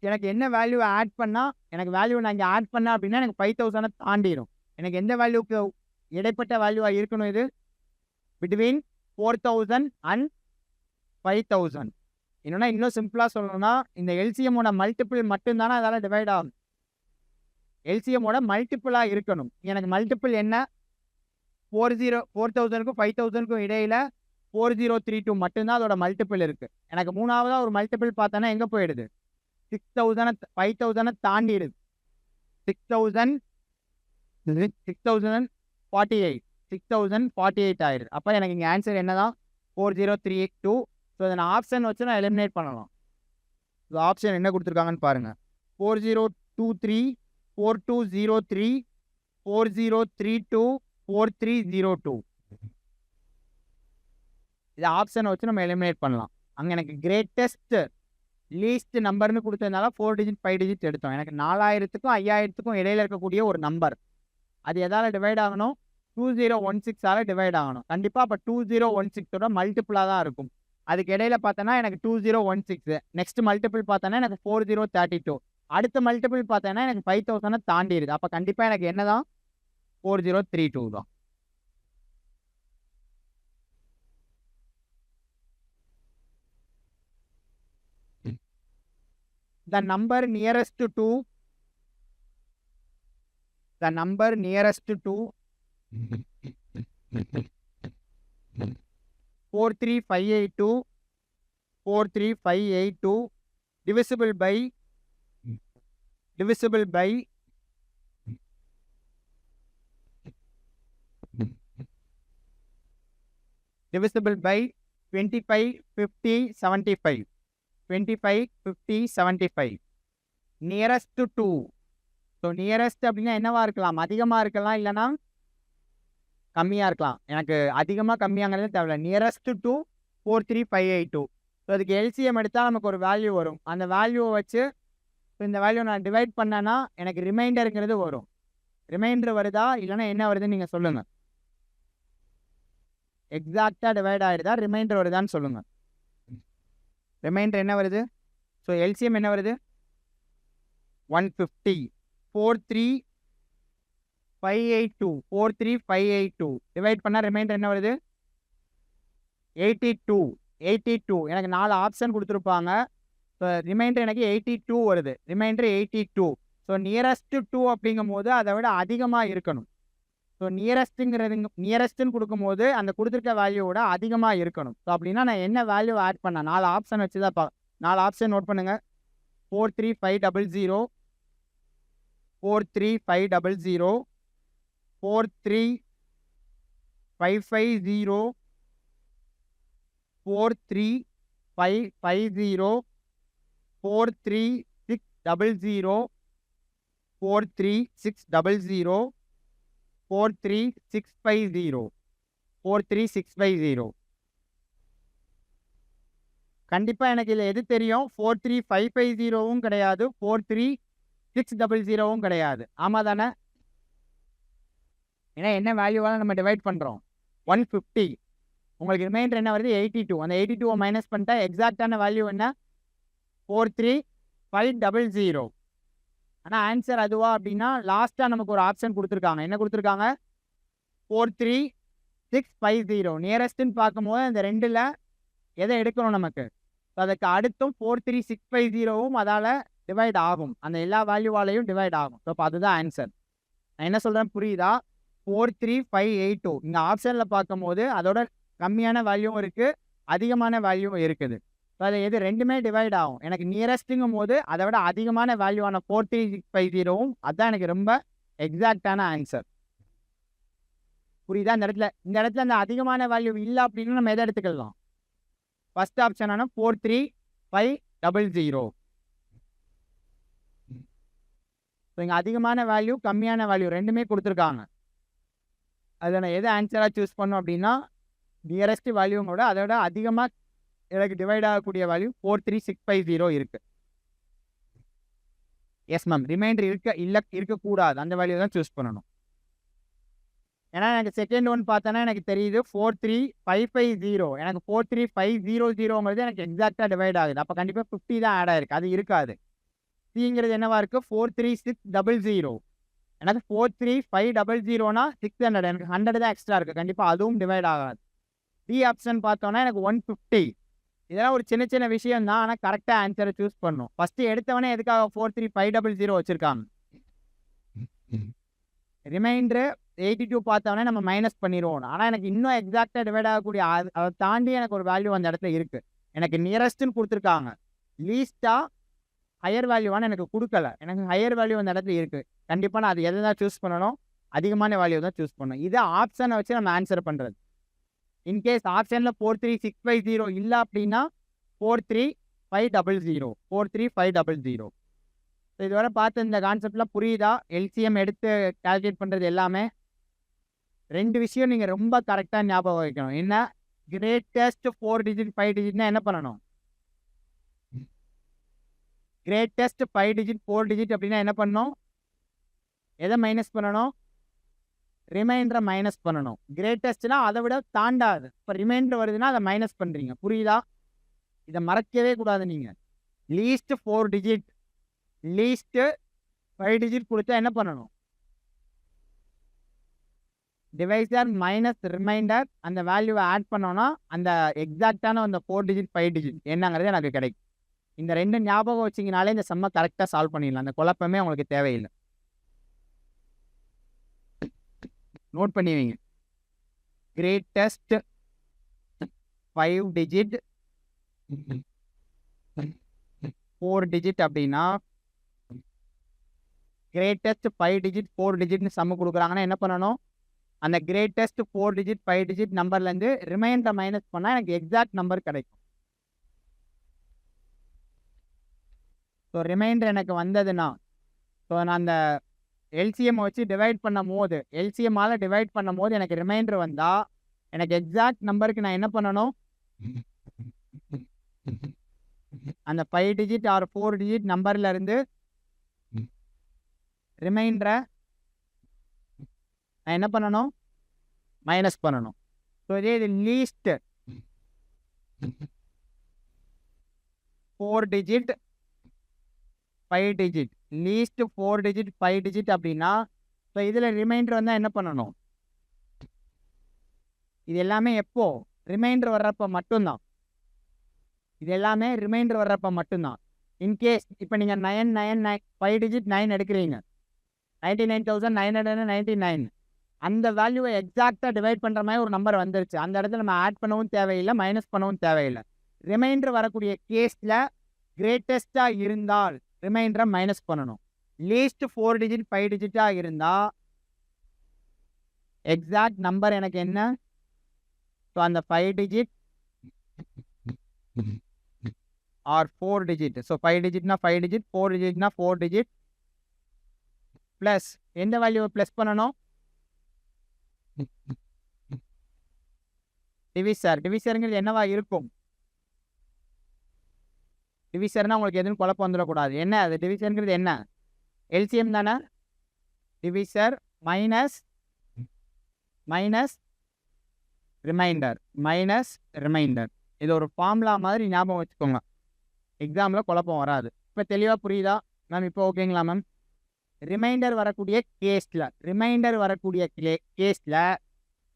எனக்கு என்ன வேல்யூ ஆட் பண்ணால் எனக்கு வேல்யூ நான் இங்கே ஆட் பண்ணேன் அப்படின்னா எனக்கு 5000 தாண்டிடும். எனக்கு எந்த வேல்யூக்கு இடைப்பட்ட வேல்யூவாக இருக்கணும்? இது பிட்வீன் 4000 அண்ட் 5000. இன்னும் சிம்பிளாக சொல்லணும்னா இந்த எல்சிஎம்மோட மல்டிபிள் மட்டும்தானே அதால் டிவைட் ஆகும். எல்சிஎம்மோட மல்டிபிளாக இருக்கணும். எனக்கு மல்டிபிள் என்ன? 4000க்கும் 5000க்கும் இடையில 4032 மட்டும்தான் அதோட மல்டிபிள் இருக்குது. எனக்கு மூணாவதாக ஒரு மல்டிபிள் பார்த்தோன்னா எங்கே போயிடுது? 5000 தாண்டிடுது. 6048 ஆயிடுது. அப்போ எனக்கு இங்கே ஆன்சர் என்ன தான்? 4032. ஸோ அதை நான் ஆப்ஷன் வச்சு நான் எலிமினேட் பண்ணலாம். ஸோ ஆப்ஷன் என்ன கொடுத்துருக்காங்கன்னு பாருங்கள். 4023, 4203, 4032, 4302. இது ஆப்ஷனை வச்சு நம்ம எலிமினேட் பண்ணலாம். அங்கே எனக்கு கிரேட்டஸ்ட் லீஸ்ட் நம்பர்னு கொடுத்ததுனால 4 டிஜிட் 5 டிஜிட் எடுத்தோம். எனக்கு 4000க்கும் 5000க்கும் இடையில இருக்கக்கூடிய ஒரு நம்பர் அது எதால் டிவைட் ஆகணும்? 2016 டிவைட் ஆகணும். கண்டிப்பாக அப்போ 2016ஓட மல்டிபிளாக தான் இருக்கும். அதுக்கு இடையில பார்த்தோன்னா எனக்கு 2016. நெக்ஸ்ட் மல்டிபிள் பார்த்தோன்னா எனக்கு 4032. அடுத்த மல்டிபிள் பார்த்தோன்னா எனக்கு 5000 தாண்டிடுது. அப்போ கண்டிப்பாக எனக்கு என்ன தான்? 4032 தான். the number nearest to 43582 divisible by 25, 50, 75. 25, 50, 75. Nearest to 2. So nearest அப்படின்னா என்னவா இருக்கலாம்? அதிகமாக இருக்கலாம், இல்லைன்னா கம்மியாக இருக்கலாம். எனக்கு அதிகமாக கம்மியாங்கிறதே தேவையில்ல. Nearest to 43582. ஸோ அதுக்கு எல்சிஎம் எடுத்தால் நமக்கு ஒரு வேல்யூ வரும். அந்த வேல்யூவை வச்சு இந்த வேல்யூ நான் டிவைட் பண்ணேன்னா எனக்கு ரிமைண்டருங்கிறது வரும். ரிமைண்டர் வருதா இல்லைன்னா என்ன வருதுன்னு நீங்கள் சொல்லுங்கள். எக்ஸாக்டாக டிவைட் ஆகிடுதா, ரிமைண்டர் வருதான்னு சொல்லுங்கள். ரிமைண்டர் என்ன வருது? ஸோ எல்சிஎம் என்ன வருது? 150. 43582 டிவைட் பண்ணால் ரிமைண்டர் என்ன வருது? 82. எனக்கு 4 ஆப்ஷன் கொடுத்துருப்பாங்க. ஸோ ரிமைண்டர் எனக்கு 82 வருது. ரிமைண்டர் 82. ஸோ நியரஸ்ட் 2 அப்படிங்கும் போது அதை விட அதிகமாக இருக்கணும். ஸோ நியரஸ்ட்டுன்னு கொடுக்கும்போது அந்த கொடுத்துருக்க வேல்யூவோட அதிகமாக இருக்கணும். ஸோ அப்படின்னா நான் என்ன வேல்யூ ஆட் பண்ணேன்? 4 ஆப்ஷன் வச்சு தான் 4 ஆப்ஷன் நோட் பண்ணுங்கள். 43500, 43500, 43550, 43550, 43600, 43600, 43650, 43650. கண்டிப்பாக எனக்கு இதில் எது தெரியும்? 43550வும் கிடையாது, 43600வும் கிடையாது. ஆமாம் தானே? ஏன்னா என்ன வேல்யூவால் நம்ம டிவைட் பண்ணுறோம்? 150. உங்களுக்கு ரிமைண்டர் என்ன வருது? 82. அந்த 82 மைனஸ் பண்ணிட்டா எக்ஸாக்டான வேல்யூ என்ன? 43500. ஆனால் ஆன்சர் அதுவா அப்படின்னா லாஸ்ட்டாக நமக்கு ஒரு ஆப்ஷன் கொடுத்துருக்காங்க. என்ன கொடுத்துருக்காங்க? 43650. நியரஸ்ட்டுன்னு பார்க்கும்போது அந்த ரெண்டில் எதை எடுக்கணும் நமக்கு? ஸோ அதுக்கு அடுத்தும் 43650வும் அதால் டிவைட் ஆகும். அந்த எல்லா வேல்யூவாலையும் டிவைட் ஆகும். ஸோ அப்போ அதுதான் ஆன்சர். நான் என்ன சொல்கிறேன் புரியுதா? 43582 இங்கே ஆப்ஷனில் பார்க்கும்போது அதோட கம்மியான வேல்யூவும் இருக்குது, அதிகமான வேல்யூவும் இருக்குது. ஸோ அதை எது ரெண்டுமே டிவைட் ஆகும். எனக்கு நியரஸ்ட்டுங்கும் போது அதை விட அதிகமான வேல்யூவான 43650வும் அதுதான் எனக்கு ரொம்ப எக்ஸாக்டான ஆன்சர். புரியுதா? இந்த இடத்துல அந்த அதிகமான வேல்யூ இல்லை அப்படின்னு நம்ம எதை எடுத்துக்கலாம்? ஃபர்ஸ்ட் ஆப்ஷனான 43500. ஸோ இங்கே அதிகமான வேல்யூ, கம்மியான வேல்யூ ரெண்டுமே கொடுத்துருக்காங்க. அதில் நான் எதை ஆன்சராக சூஸ் பண்ணோம் அப்படின்னா நியரஸ்ட் வேல்யூவோட அதோட அதிகமாக எனக்கு டிவைட் ஆகக்கூடிய வேல்யூ 43650 இருக்குது. எஸ் மேம், ரிமைண்டர் இருக்கக்கூடாது. அந்த வேல்யூ தான் சூஸ் பண்ணணும். ஏன்னா எனக்கு செகண்ட் ஒன் பார்த்தோன்னா எனக்கு தெரியுது 43550. எனக்கு 43500ங்கிறது எனக்கு எக்ஸாக்டாக டிவைட் ஆகுது. அப்போ கண்டிப்பாக 50 தான் ஆட் ஆயிருக்கு. அது இருக்காது. சிங்கிறது என்னவா இருக்குது? 43600. எனக்கு 43500னா 600. எனக்கு 100 தான் எக்ஸ்ட்ரா இருக்குது. கண்டிப்பாக அதுவும் டிவைட் ஆகாது. டி ஆப்ஷன் பார்த்தோன்னா எனக்கு 150. இதெல்லாம் ஒரு சின்ன சின்ன விஷயம் தான். ஆனால் கரெக்டாக ஆன்சரை சூஸ் பண்ணணும். ஃபஸ்ட்டு எடுத்தவனே எதுக்காக 43500 வச்சுருக்காங்க? ரிமைண்டரு 82 பார்த்தவொடனே நம்ம மைனஸ் பண்ணிடுவோம். ஆனால் எனக்கு இன்னும் எக்ஸாக்டாக டிவைட் ஆகக்கூடிய அதை தாண்டி எனக்கு ஒரு வேல்யூ அந்த இடத்துல இருக்குது. எனக்கு நியரஸ்ட்டுன்னு கொடுத்துருக்காங்க. லீஸ்ட்டாக ஹையர் வேல்யூவான எனக்கு கொடுக்கல. எனக்கு ஹையர் வேல்யூ அந்த இடத்துல இருக்குது. கண்டிப்பாக நான் அது எதை தான் சூஸ் பண்ணணும்? அதிகமான வேல்யூ தான் சூஸ் பண்ணணும். இதை ஆப்ஷனை வச்சு நம்ம ஆன்சர் பண்ணுறது. இன்கேஸ் ஆப்ஷனில் 43650 இல்லை அப்படின்னா 43500. 43500. ஸோ இதுவரை பார்த்து இந்த கான்செப்ட்லாம் புரியுதா? எல்சிஎம் எடுத்து கால்குலேட் பண்ணுறது எல்லாமே 2 விஷயம் நீங்கள் ரொம்ப கரெக்டாக ஞாபகம் வைக்கணும். என்ன? கிரேட்டஸ்ட் 4 டிஜிட் 5 டிஜிட்னா என்ன பண்ணணும்? கிரேட்டஸ்ட் 5 டிஜிட் 4 டிஜிட் அப்படின்னா என்ன பண்ணணும்? எதை மைனஸ் பண்ணணும்? ரிமைண்டரை மைனஸ் பண்ணணும். கிரேட்டஸ்ட்னா அதை விட தாண்டாது. இப்போ ரிமைண்டர் வருதுன்னா அதை மைனஸ் பண்ணுறீங்க. புரியுதா? இதை மறக்கவே கூடாது. நீங்கள் லீஸ்ட் 4 டிஜிட், லீஸ்ட்டு 5 டிஜிட் கொடுத்தா என்ன பண்ணணும்? டிவைசர் மைனஸ் ரிமைண்டர் அந்த வேல்யூவை ஆட் பண்ணோன்னா அந்த எக்ஸாக்டான அந்த 4 டிஜிட் 5 டிஜிட் என்னங்கிறது எனக்கு கிடைக்கும். இந்த 2 ஞாபகம் வச்சிங்கனாலே இந்த சம்மை கரெக்டாக சால்வ் பண்ணிடலாம். அந்த குழப்பமே உங்களுக்கு தேவையில்லை. நோட் பண்ணி வைங்க. கிரேட்டஸ்ட் 5 டிஜிட் 4 டிஜிட் அப்படின்னா கிரேட்டஸ்ட் 5 டிஜிட் 4 டிஜிட்னு சம்மு கொடுக்குறாங்கன்னா என்ன பண்ணணும்? அந்த கிரேட்டஸ்ட் 4 டிஜிட் 5 டிஜிட் நம்பர்லேருந்து ரிமைண்டரை மைனஸ் பண்ணால் எனக்கு எக்ஸாக்ட் நம்பர் கிடைக்கும். ஸோ ரிமைண்டர் எனக்கு வந்ததுன்னா, ஸோ நான் அந்த எல்சிஎம் வச்சு டிவைட் பண்ணும் போது, எல்சிஎம்மால் டிவைட் பண்ணும் போது எனக்கு ரிமைண்டர் வந்தால் எனக்கு எக்ஸாக்ட் நம்பருக்கு நான் என்ன பண்ணணும்? அந்த 5 டிஜிட் ஆர் 4 டிஜிட் நம்பர்லேருந்து ரிமைண்டரை நான் என்ன பண்ணணும்? மைனஸ் பண்ணணும். ஸோ இதே இது least 4 digit 5 digit, least 4 digit 5 digit அப்படின்னா, ஸோ இதில் ரிமைண்டர் வந்தால் என்ன பண்ணணும்? இது எல்லாமே எப்போ? ரிமைண்டர் வர்றப்போ மட்டும்தான். இது எல்லாமே ரிமைண்டர் வர்றப்போ மட்டும்தான். இன்கேஸ் இப்போ நீங்கள் 999 5 டிஜிட் 9 எடுக்கிறீங்க, 99,999, அந்த வேல்யூவை எக்ஸாக்டாக டிவைட் பண்ணுற மாதிரி ஒரு நம்பர் வந்துருச்சு. அந்த இடத்துல நம்ம ஆட் பண்ணவும் தேவையில்லை, மைனஸ் பண்ணவும் தேவையில்லை. ரிமைண்டர் வரக்கூடிய கேஸில் கிரேட்டஸ்ட்டாக இருந்தால் ரிமைண்டரை மைனஸ் பண்ணணும். லீஸ்ட் 4 டிஜிட் 5 டிஜிட்டாக இருந்தால் எக்ஸாக்ட் நம்பர் எனக்கு என்ன? ஸோ அந்த 5 digit or 4 digit, so 5 டிஜிட்னா 5 digit, 4 டிஜிட்னா 4 digit plus எந்த வேல்யூவை ப்ளஸ் பண்ணணும்? டிவிசர். டிவிசருங்கிறது என்னவா இருக்கும்? டிவிசர்னா உங்களுக்கு எதுவும் குழப்பம் வந்துடக்கூடாது. என்ன அது? டிவிசருங்கிறது என்ன? எல்சிஎம் தானே? Divisor minus remainder. இது ஒரு ஃபார்முலா மாதிரி ஞாபகம் வச்சுக்கோங்க. எக்ஸாமில் குழப்பம் வராது. இப்போ தெளிவாக புரியுதா மேம்? இப்போ ஓகேங்களா மேம்? ரிமைண்டர் வரக்கூடிய கேஸில்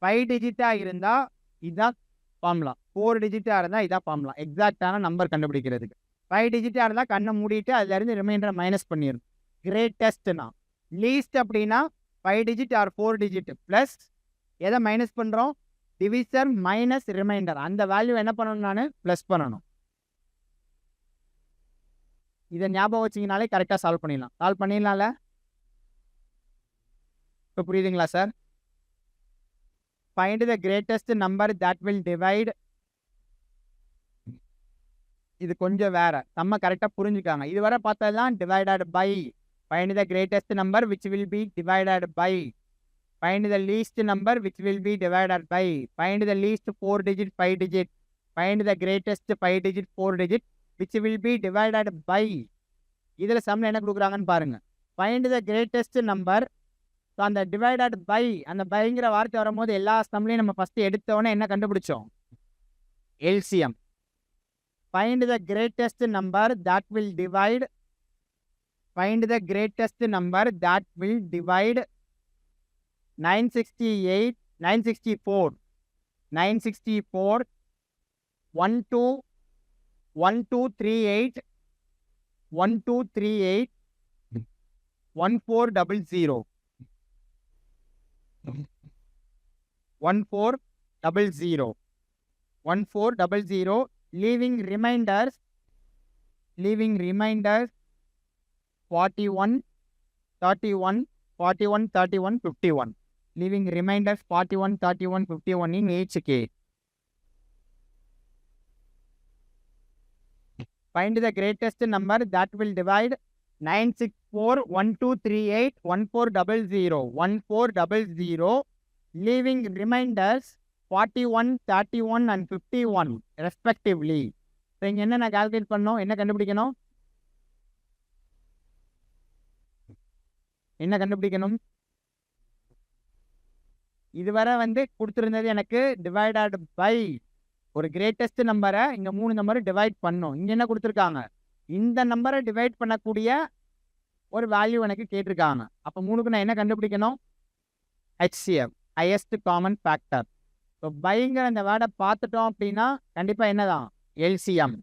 5 டிஜிட்டாக இருந்தால் இதுதான் ஃபார்முலா, 4 டிஜிட்டாக இருந்தால் இதான் ஃபார்முலா. எக்ஸாக்டான நம்பர் கண்டுபிடிக்கிறதுக்கு 5 டிஜிட்டாக இருந்தால் கண்ணை மூடிட்டு அதுலேருந்து ரிமைண்டரை மைனஸ் பண்ணிடணும். கிரேட்டஸ்ட்னா, லீஸ்ட் அப்படின்னா 5 டிஜிட் ஆர் 4 டிஜிட் ப்ளஸ் எதை மைனஸ் பண்ணுறோம்? Divisor minus remainder. அந்த வேல்யூ என்ன பண்ணணும்? நான் ப்ளஸ் பண்ணணும். இதை ஞாபகம் வச்சிங்கனாலே கரெக்டாக சால்வ் பண்ணிடலாம்ல? இப்போ புரியுதுங்களா sir? Find the greatest number that will divide. இது கொஞ்சம் வேற, நம்ம கரெக்டாக புரிஞ்சுக்காங்க. இதுவரை பார்த்ததுதான் divided by. Find the greatest number which will be divided by. Find the least number which will be divided by. Find the least 4 digit 5 digit. Find the greatest 5 digit 4 digit which will be divided by. இதில் சம்மில் என்ன கொடுக்குறாங்கன்னு பாருங்க. Find the greatest number. So அந்த divided by, அந்த பைங்கிற வார்த்தை வரும்போது எல்லா சம்லையும் நம்ம ஃபஸ்ட்டு எடுத்தோன்னே என்ன கண்டுபிடிச்சோம்? LCM. Find the greatest number that will divide. Find the greatest number that will divide 964 1238 1400 1400, leaving reminders 41 31 51. Leaving reminders 41 31 51 in each case. Find the greatest number that will divide 964 1238 1400, leaving reminders 41 31 and 51 respectively. So இங்க என்ன நான் calculate பண்ணணும்? என்ன கண்டுபிடிக்கணும்? இதுவரை கொடுத்துருந்தது எனக்கு divided by. ஒரு greatest நம்பரை இங்கே 3 நம்பரை டிவைட் பண்ணும். இங்கே என்ன கொடுத்துருக்காங்க? இந்த நம்பரை டிவைட் பண்ணக்கூடிய ஒரு வேல்யூ எனக்கு கேட்டிருக்காங்க. அப்போ 3க்கு நான் என்ன கண்டுபிடிக்கணும்? HCF, highest common factor. So பைங்கிற அந்த வேர்டை பார்த்துட்டோம் அப்படின்னா கண்டிப்பாக என்னதான்? எல்சிஎம்.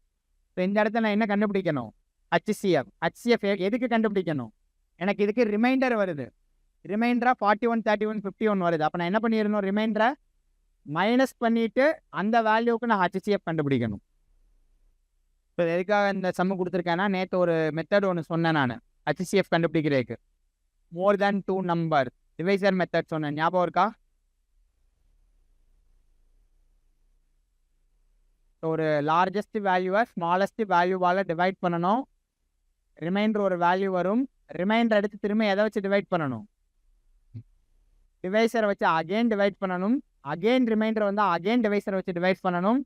ஸோ ஸோ இந்த இடத்துல நான் என்ன கண்டுபிடிக்கணும்? HCF. HCF எதுக்கு கண்டுபிடிக்கணும்? எனக்கு இதுக்கு ரிமைண்டர் வருது. ரிமைண்டரா 41, 31, 51 வருது. அப்போ நான் என்ன பண்ணிடணும்? ரிமைண்டரை மைனஸ் பண்ணிட்டு அந்த வேல்யூவுக்கு நான் HCF கண்டுபிடிக்கணும். இப்போ எதுக்காக இந்த சம்மு கொடுத்துருக்கேன்னா, நேற்று ஒரு மெத்தட் ஒன்று சொன்னேன் நான் HCF கண்டுபிடிக்கிறதுக்கு. மோர் தேன் 2 நம்பர் டிவைசர் மெத்தட் சொன்னேன், ஞாபகம் இருக்கா? ஒரு லார்ஜஸ்ட் வேல்யூவை ஸ்மாலஸ்ட் வேல்யூவால் டிவைட் பண்ணணும். ரிமைண்டர் ஒரு வேல்யூ வரும். ரிமைண்டர் எடுத்து திரும்ப எதை வச்சு டிவைட் பண்ணணும்? டிவைசரை வச்சு அகெயின் டிவைட் பண்ணணும். அகெயின் ரிமைண்டர் வந்து அகெயின் டிவைசரை வச்சு டிவைட் பண்ணணும்.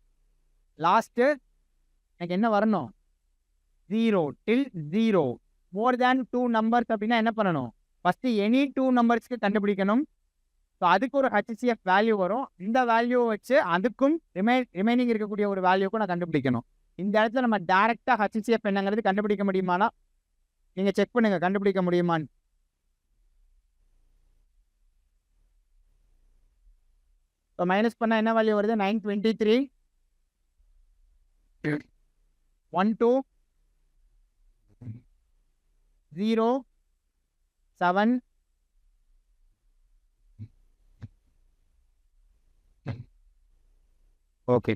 லாஸ்ட்டு எனக்கு என்ன வரணும்? 0 till 0. மோர் தேன் 2 நம்பர்ஸ் அப்படின்னா என்ன பண்ணணும்? ஃபஸ்ட்டு எனி 2 நம்பர்ஸ்க்கு கண்டுபிடிக்கணும். ஸோ அதுக்கு ஒரு HCF வேல்யூ வரும். இந்த வேல்யூவை வச்சு அதுக்கும் ரிமைனிங் இருக்கக்கூடிய ஒரு வேல்யூக்கும் நான் கண்டுபிடிக்கணும். இந்த இடத்துல நம்ம டேரெக்டாக HCF என்னங்கிறது கண்டுபிடிக்க முடியுமானா நீங்கள் செக் பண்ணுங்கள், கண்டுபிடிக்க முடியுமான்னு. இப்போ மைனஸ் பண்ணால் என்ன வேல்யூ வருது? 923 12 0 7 ஓகே.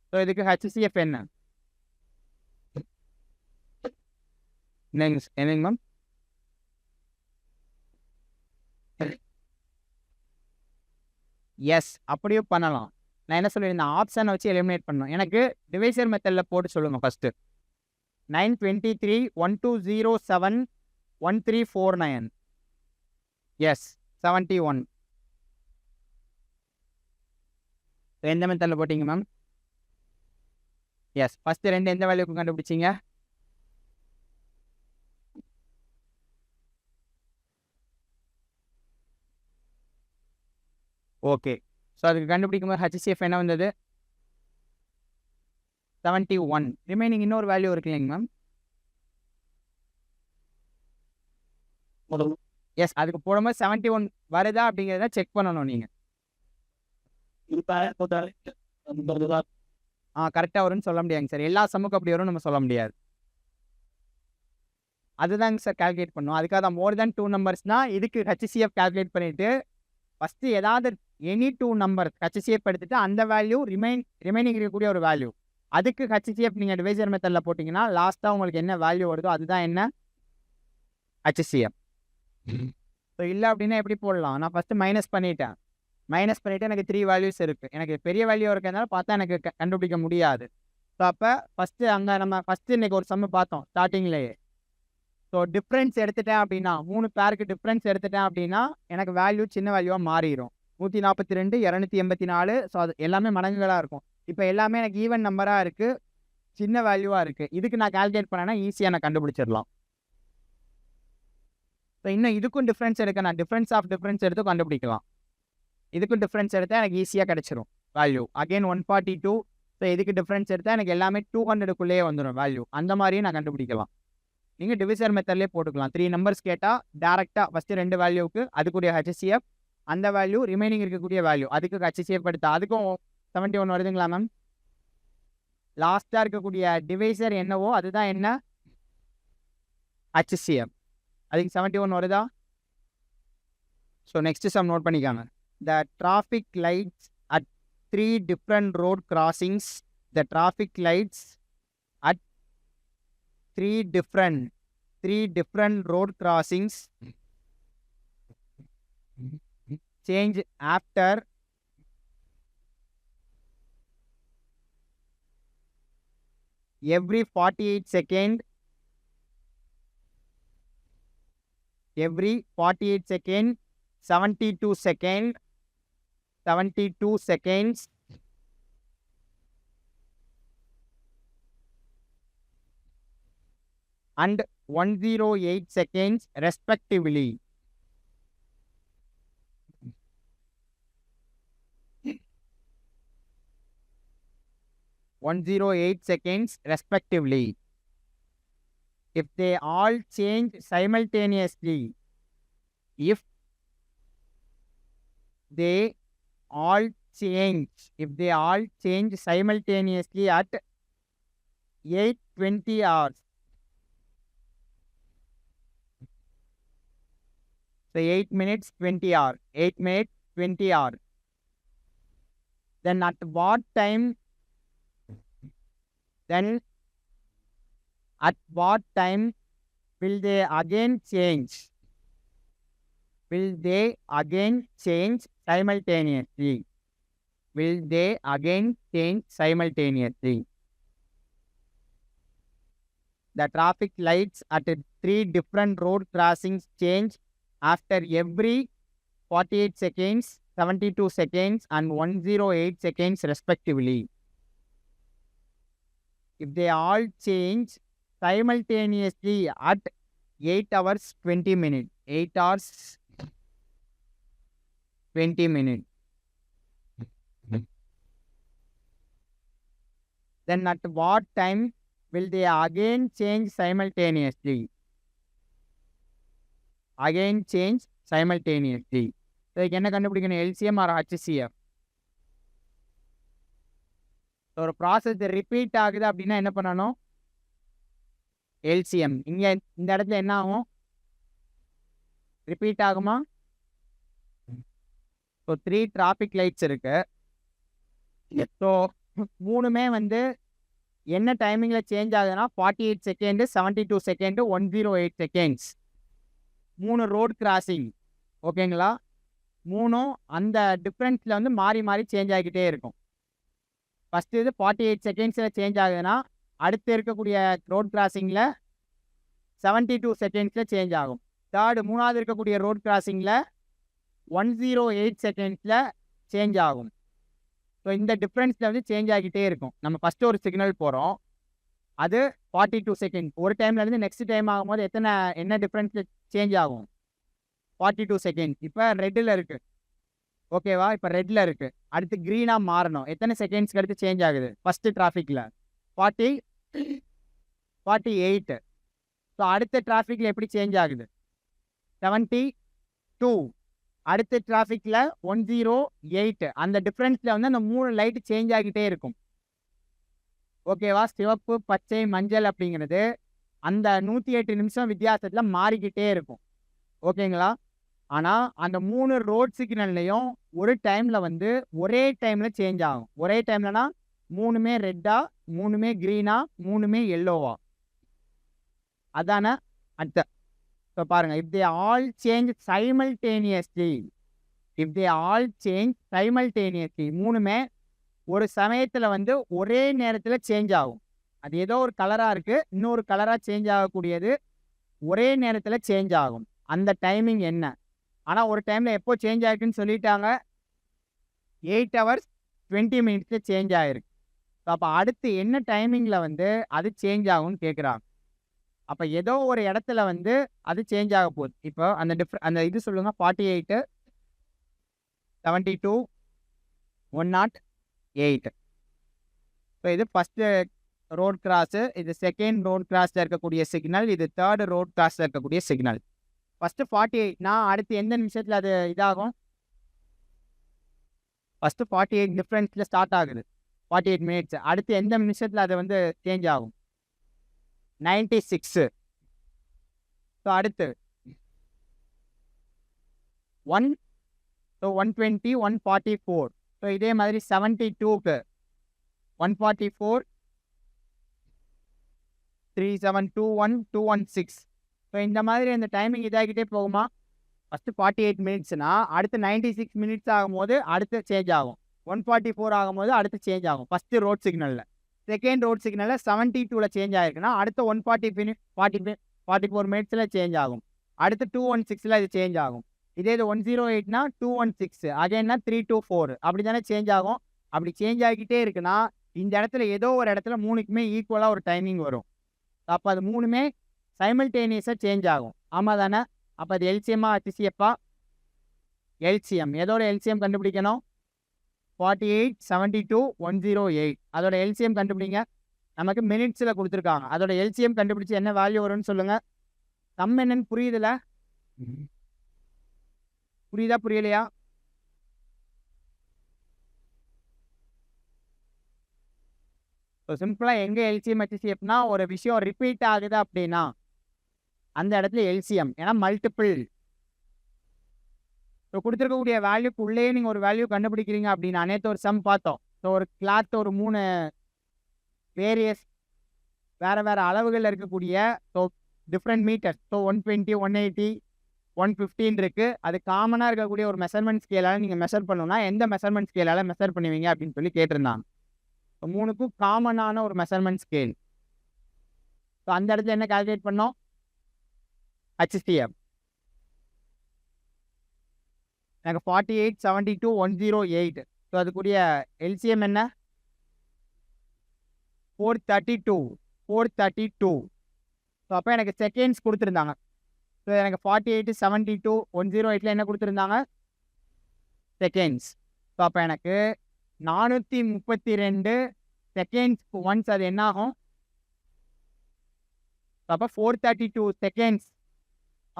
ஸோ இதுக்கு HCF என்ன? என்னங்க மேம்? எஸ், அப்படியே பண்ணலாம். நான் என்ன சொல்லியிருந்தேன்? ஆப்ஷனை வச்சு எலிமினேட் பண்ணணும். எனக்கு டிவைசர் மெத்தடில் போட்டு சொல்லுங்கள் ஃபஸ்ட்டு. 923 1207 1349. எஸ், 71. எந்த மெத்தடில் போட்டிங்க மேம்? எஸ், ஃபஸ்ட்டு 2 எந்த வேல்யூக்கு கண்டுபிடிச்சிங்க? ஓகே. ஸோ அதுக்கு கண்டுபிடிக்கும் போது HCF என்ன வந்தது? 71. ரிமைனிங் இன்னொரு வேல்யூ இருக்கு இல்லைங்க மேம்? எஸ், அதுக்கு போடும்போது 71 வருதா அப்படிங்கிறத செக் பண்ணணும் நீங்கள். கரெக்டாக வரும்னு சொல்ல முடியாதுங்க சார். எல்லா சம்முக்கும் அப்படி வரும்னு நம்ம சொல்ல முடியாது. அதுதாங்க சார் கால்குலேட் பண்ணணும். அதுக்காக தான் மோர் தேன் 2 நம்பர்ஸ்னால் இதுக்கு HCF கால்குலேட் பண்ணிவிட்டு ஃபஸ்ட்டு ஏதாவது எனி 2 நம்பர் HCF எடுத்துட்டு அந்த வேல்யூ ரிமைனிங் இருக்கக்கூடிய ஒரு வேல்யூ அதுக்கு HCF நீங்கள் டிவைசர் மெத்தடில் போட்டிங்கன்னா லாஸ்ட்டாக உங்களுக்கு என்ன வேல்யூ வருதோ அதுதான் என்ன? HCF. ஸோ இல்லை அப்படின்னா எப்படி போடலாம்? நான் ஃபஸ்ட்டு மைனஸ் பண்ணிவிட்டு எனக்கு 3 வேல்யூஸ் இருக்குது. எனக்கு பெரிய வேல்யூ இருக்கிறதுனால பார்த்தா எனக்கு கண்டுபிடிக்க முடியாது. ஸோ அப்போ ஃபஸ்ட்டு அங்கே நம்ம ஃபஸ்ட்டு இன்றைக்கி ஒரு சம்மு பார்த்தோம் ஸ்டார்டிங்லேயே. ஸோ டிஃப்ரென்ஸ் எடுத்துட்டேன் அப்படின்னா 3 பேருக்கு டிஃப்ரென்ஸ் எடுத்துட்டேன் அப்படின்னா எனக்கு வேல்யூ சின்ன வேல்யூவாக மாறிடும். 142 284. ஸோ அது எல்லாமே மடங்குகளாக இருக்கும். இப்போ எல்லாமே எனக்கு ஈவன் நம்பராக இருக்குது, சின்ன வேல்யூவாக இருக்குது. இதுக்கு நான் கால்குலேட் பண்ணேன்னா ஈஸியாக நான் கண்டுபிடிச்சிடலாம். ஸோ இன்னும் இதுக்கும் டிஃப்ரென்ஸ் எடுக்க நான் டிஃப்ரென்ஸ் ஆஃப் டிஃப்ரென்ஸ் எடுத்து கண்டுபிடிக்கலாம். இதுக்கும் டிஃப்ரென்ஸ் எடுத்தால் எனக்கு ஈஸியாக கிடச்சிரும் வேல்யூ. அகெயின் 142. ஸோ இதுக்கு டிஃப்ரென்ஸ் எடுத்தால் எனக்கு எல்லாமே 200க்குள்ளேயே வந்துடும் வேல்யூ. அந்த மாதிரியும் நான் கண்டுபிடிக்கலாம். நீங்கள் டிவிசர் மெத்தட்லேயே போட்டுக்கலாம். 3 நம்பர்ஸ் கேட்டால் டேரெக்டாக ஃபஸ்ட்டு 2 வேல்யூவுக்கு அதுக்குரிய HCF, அந்த வேல்யூ ரிமைனிங் இருக்கக்கூடிய வேல்யூ அதுக்கு HCF எடுத்தா அதுக்கும் 71 வருதுங்களா மேம்? லாஸ்ட்டாக இருக்கக்கூடிய டிவைசர் என்னவோ அதுதான் என்ன? HCF. அதுக்கு 71 வருதா? ஸோ நெக்ஸ்ட் சம் நோட் பண்ணிக்காங்க. The traffic lights at 3 different road crossings. The traffic lights at 3 different road crossings change after every 48 seconds. Every 48 seconds, 72 seconds, 72 seconds, and 108 seconds respectively. If they all change simultaneously, if they all change simultaneously at 8:20 hours. So 8 minutes 20 hour. 8 minutes 20 hour. Then at what time? Then at what time will they again change? Will they again change simultaneously? Will they again change simultaneously? The traffic lights at 3 different road crossings change after every 48 seconds, 72 seconds, and 108 seconds respectively. If they all change simultaneously at 8 hours 20 minutes, 8 hours 20 minutes, then at what time will they again change simultaneously? Again change simultaneously. இதுக்கு என்ன கண்டுபிடிக்கணும்? LCM or HCF. ஒரு process repeat ஆகுது அப்படின்னா என்ன பண்ணணும்? LCM. இங்க இந்த இடத்துல என்ன ஆகும்? ரிப்பீட் ஆகுமா? ஸோ 3 டிராஃபிக் லைட்ஸ் இருக்கு. ஸோ மூணுமே வந்து என்ன டைமிங்கில் சேஞ்ச் ஆகுதுன்னா 48 second, 72 second, 108 seconds. 3 road crossing. ஓகேங்களா? மூணும் அந்த டிஃப்ரென்ஸில் வந்து மாறி மாறி சேஞ்ச் ஆகிக்கிட்டே இருக்கும். ஃபஸ்ட்டு இது 48 செகண்ட்ஸில் சேஞ்ச் ஆகுதுன்னா அடுத்து இருக்கக்கூடிய ரோட் கிராசிங்கில் 72 செகண்ட்ஸில் சேஞ்ச் ஆகும். மூணாவது இருக்கக்கூடிய ரோட் கிராசிங்கில் 108 செகண்ட்ஸில் சேஞ்ச் ஆகும். ஸோ இந்த டிஃப்ரென்ஸில் வந்து சேஞ்ச் ஆகிட்டே இருக்கும். நம்ம ஃபஸ்ட்டு ஒரு சிக்னல் போகிறோம், அது 42 செகண்ட். ஒரு டைம்லேருந்து நெக்ஸ்ட் டைம் ஆகும்போது என்ன டிஃப்ரென்ஸில் சேஞ்ச் ஆகும்? 42 செகண்ட். இப்போ ரெட்டில் இருக்குது. ஓகேவா? இப்போ ரெட்டில் இருக்குது. அடுத்து க்ரீனாக மாறணும். எத்தனை செகண்ட்ஸ்க்கு அடுத்து சேஞ்ச் ஆகுது? ஃபஸ்ட்டு டிராஃபிக்கில் 48. ஸோ அடுத்த டிராஃபிக்கில் எப்படி சேஞ்ச் ஆகுது? 72. அடுத்த டிராஃபிக்கில் 108. அந்த டிஃப்ரென்ஸில் வந்து அந்த 3 லைட்டு சேஞ்ச் ஆகிட்டே இருக்கும். ஓகேவா? சிவப்பு, பச்சை, மஞ்சள் அப்படிங்கிறது அந்த 108 நிமிஷம் வித்தியாசத்தில் மாறிக்கிட்டே இருக்கும். ஓகேங்களா? ஆனால் அந்த 3 ரோட் சிக்னல்லையும் ஒரு டைமில் வந்து ஒரே டைமில் சேஞ்ச் ஆகும். ஒரே டைம்லனா 3மே ரெட்டா, 3மே க்ரீனா, 3மே எல்லோவா? அதானே அடுத்த. இப்போ பாருங்கள், if they all change simultaneously. If they all change simultaneously, மூணுமே ஒரு சமயத்தில் வந்து ஒரே நேரத்தில் சேஞ்ச் ஆகும். அது ஏதோ ஒரு கலராக இருக்குது, இன்னொரு கலராக சேஞ்ச் ஆகக்கூடியது ஒரே நேரத்தில் சேஞ்ச் ஆகும். அந்த டைமிங் என்ன? ஆனால் ஒரு டைமில் எப்போ சேஞ்ச் ஆகிருக்குன்னு சொல்லிட்டாங்க, 8 hours 20 minutes சேஞ்ச் ஆகிருக்கு. ஸோ அப்போ அடுத்து என்ன டைமிங்கில் வந்து அது சேஞ்ச் ஆகும்னு கேட்குறாங்க. அப்போ ஏதோ ஒரு இடத்துல வந்து அது சேஞ்ச் ஆக போகுது. இப்போ அந்த இது சொல்லுங்கள், 48, 72, 108. ஸோ இது ஃபஸ்ட்டு ரோட் கிராஸு, இது செகண்ட் ரோட் கிராஸில் இருக்கக்கூடிய சிக்னல், இது தேர்டு ரோட் கிராஸில் இருக்கக்கூடிய சிக்னல். ஃபஸ்ட்டு 48னா அடுத்து எந்த நிமிஷத்தில் அது இதாகும்? ஃபஸ்ட்டு 48 டிஃப்ரென்ஸில் ஸ்டார்ட் ஆகுது, 48 minutes. அடுத்து எந்த நிமிஷத்தில் அது வந்து சேஞ்ச் ஆகும்? 96. ஸோ அடுத்து 120, 144. ஸோ இதே மாதிரி 72க்கு 144, 3721, 216. ஸோ இந்த மாதிரி அந்த டைமிங் இதாகிட்டே போகுமா? ஃபஸ்ட்டு 48 minutesனா அடுத்து 96 minutes ஆகும்போது அடுத்து சேஞ்ச் ஆகும். 144 ஆகும்போது அடுத்து சேஞ்ச் ஆகும். ஃபஸ்ட்டு ரோட் சிக்னலில். செகண்ட் ரோட் சிக்னலில் 72ல் சேஞ்ச் ஆகிருக்குன்னா அடுத்து 144 minutesல சேஞ்ச் ஆகும். அடுத்து 216ல் இது சேஞ்ச் ஆகும். இதே இது 108னா 216, அகைன்னா 324, அப்படி தானே சேஞ்ச் ஆகும். அப்படி சேஞ்ச் ஆகிக்கிட்டே இருக்குன்னா இந்த இடத்துல ஏதோ ஒரு இடத்துல மூணுக்குமே ஈக்குவலாக ஒரு டைமிங் வரும். அப்போ அது மூணுமே சைமல்டேனியஸாக சேஞ்ச் ஆகும். ஆமாம் தானே? அப்போ அது எல்சிஎம்மா HCFா? எல்சிஎம். எதோட எல்சிஎம் கண்டுபிடிக்கணும்? 48, 72, 108. அதோட எல்சிஎம் கண்டுபிடிங்க. நமக்கு மினிட்ஸில் கொடுத்துருக்காங்க. அதோட எல்சிஎம் கண்டுபிடிச்சி என்ன வேல்யூ வரும்னு சொல்லுங்கள். சம் என்னன்னு புரியுதுல? புரியுதா புரியலையா? ஸோ சிம்பிளாக எங்கே எல்சிஎம் ஹெச்சிஎஃப்னா ஒரு விஷயம் ரிப்பீட் ஆகுது அப்படின்னா அந்த இடத்துல எல்சிஎம், ஏன்னா மல்டிபிள். ஸோ கொடுத்துருக்கக்கூடிய வேல்யூக்குள்ளேயே நீங்கள் ஒரு வேல்யூ கண்டுபிடிக்கிறீங்க அப்படின்னா, நேற்று ஒரு சம் பார்த்தோம். ஸோ ஒரு கிளாத் ஒரு 3 வேரியஸ் வேறு அளவுகளில் இருக்கக்கூடிய ஸோ டிஃப்ரெண்ட் மீட்டர், ஸோ 120, 180, 115 இருக்குது. அது காமனாக இருக்கக்கூடிய ஒரு மெஷர்மெண்ட் ஸ்கேலால் நீங்கள் மெஷர் பண்ணணும்னா எந்த மெஷர்மெண்ட் ஸ்கேலால் மெஷர் பண்ணுவீங்க அப்படின்னு சொல்லி கேட்டிருந்தாங்க. ஸோ 3க்கும் காமனான ஒரு மெஷர்மெண்ட் ஸ்கேல். ஸோ அந்த இடத்துல என்ன கால்குலேட் பண்ணோம்? HCF. எனக்கு 48, 72, 108. ஸோ அதுக்குரிய எல்சிஎம் என்ன? 432. ஸோ அப்போ எனக்கு செகண்ட்ஸ் கொடுத்துருந்தாங்க. ஸோ எனக்கு 48, 72, 108 என்ன கொடுத்துருந்தாங்க? செகண்ட்ஸ். ஸோ அப்போ எனக்கு 432 செகண்ட்ஸ்க்கு ஒன்ஸ் அது என்ன ஆகும்? அப்போ 432 செகண்ட்ஸ்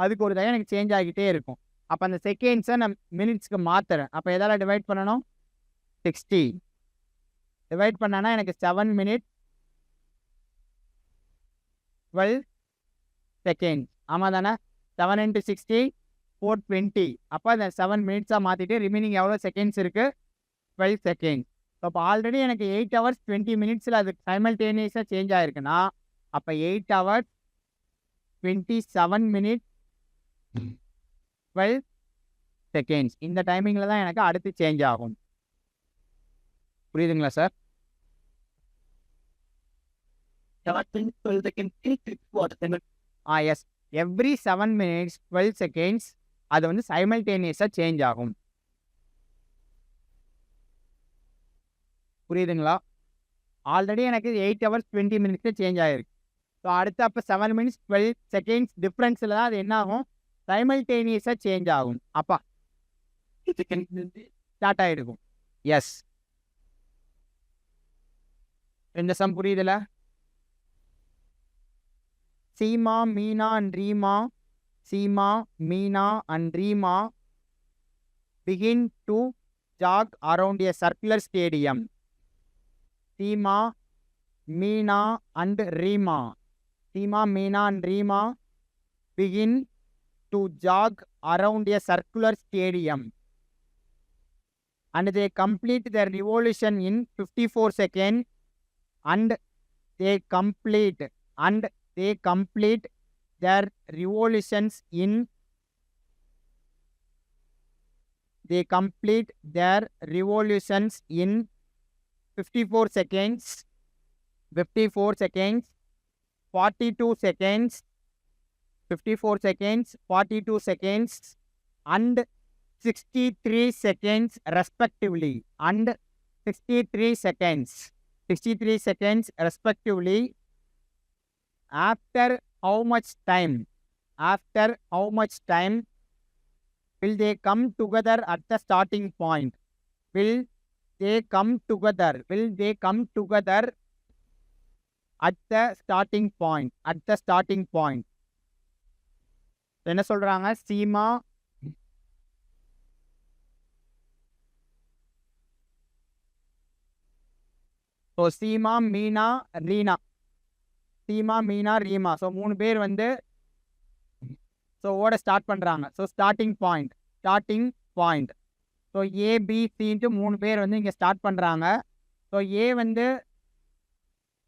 அதுக்கு ஒரு தடவை எனக்கு சேஞ்ச் ஆகிட்டே இருக்கும். அப்போ அந்த செகண்ட்ஸை நான் மினிட்ஸ்க்கு மாற்றுறேன். அப்போ எதால் டிவைட் பண்ணணும்? 60 டிவைட் பண்ணனா எனக்கு 7 minutes 12 seconds. ஆமாம் தானே? 7 × 60 420. அப்போ அந்த 7 minutes மாற்றிட்டு ரிமைனிங் எவ்வளோ செகண்ட்ஸ் இருக்குது? 12 seconds. அப்போ ஆல்ரெடி எனக்கு 8 hours 20 minutes அது சைமல்டேனியஸாக சேஞ்ச் ஆகிருக்குன்னா அப்போ 8 hours 27 minutes 12 seconds. இந்த டைமிங்கில் தான் எனக்கு அடுத்து சேஞ்ச் ஆகும். புரியுதுங்களா sir? Yes, every 7 minutes 12 seconds அது வந்து சைமல்டேனியஸாக சேஞ்ச் ஆகும். புரியுதுங்களா? ஆல்ரெடி எனக்கு 8 hours 20 minutes சேஞ்ச் ஆகிருக்கு. ஸோ அடுத்து அப்போ 7 minutes 12 seconds டிஃப்ரென்ஸில் தான் அது என்ன ஆகும்? சைமல்டேனியஸாக சேஞ்ச் ஆகும். அப்பா ஸ்டார்ட் ஆகிருக்கும். எஸ், இந்த சம் புரியுதுல? Seema, Meena and Reema begin to jog around a circular stadium. Seema, Meena and Reema begin to jog around a circular stadium and they complete their revolution in 54 seconds and they complete their revolutions in 54 seconds, 42 seconds, 54 seconds, 42 seconds and 63 seconds respectively, respectively. After how much time will they come together at the starting point? Will they come together at the starting point? என்ன சொல்றாங்க? Seema Meena Reema so 3 பேர் வந்து so ஓட start பண்ணுறாங்க. So starting point so ஏபிசின்ட்டு 3 பேர் வந்து இங்கே start பண்ணுறாங்க. ஸோ ஏ வந்து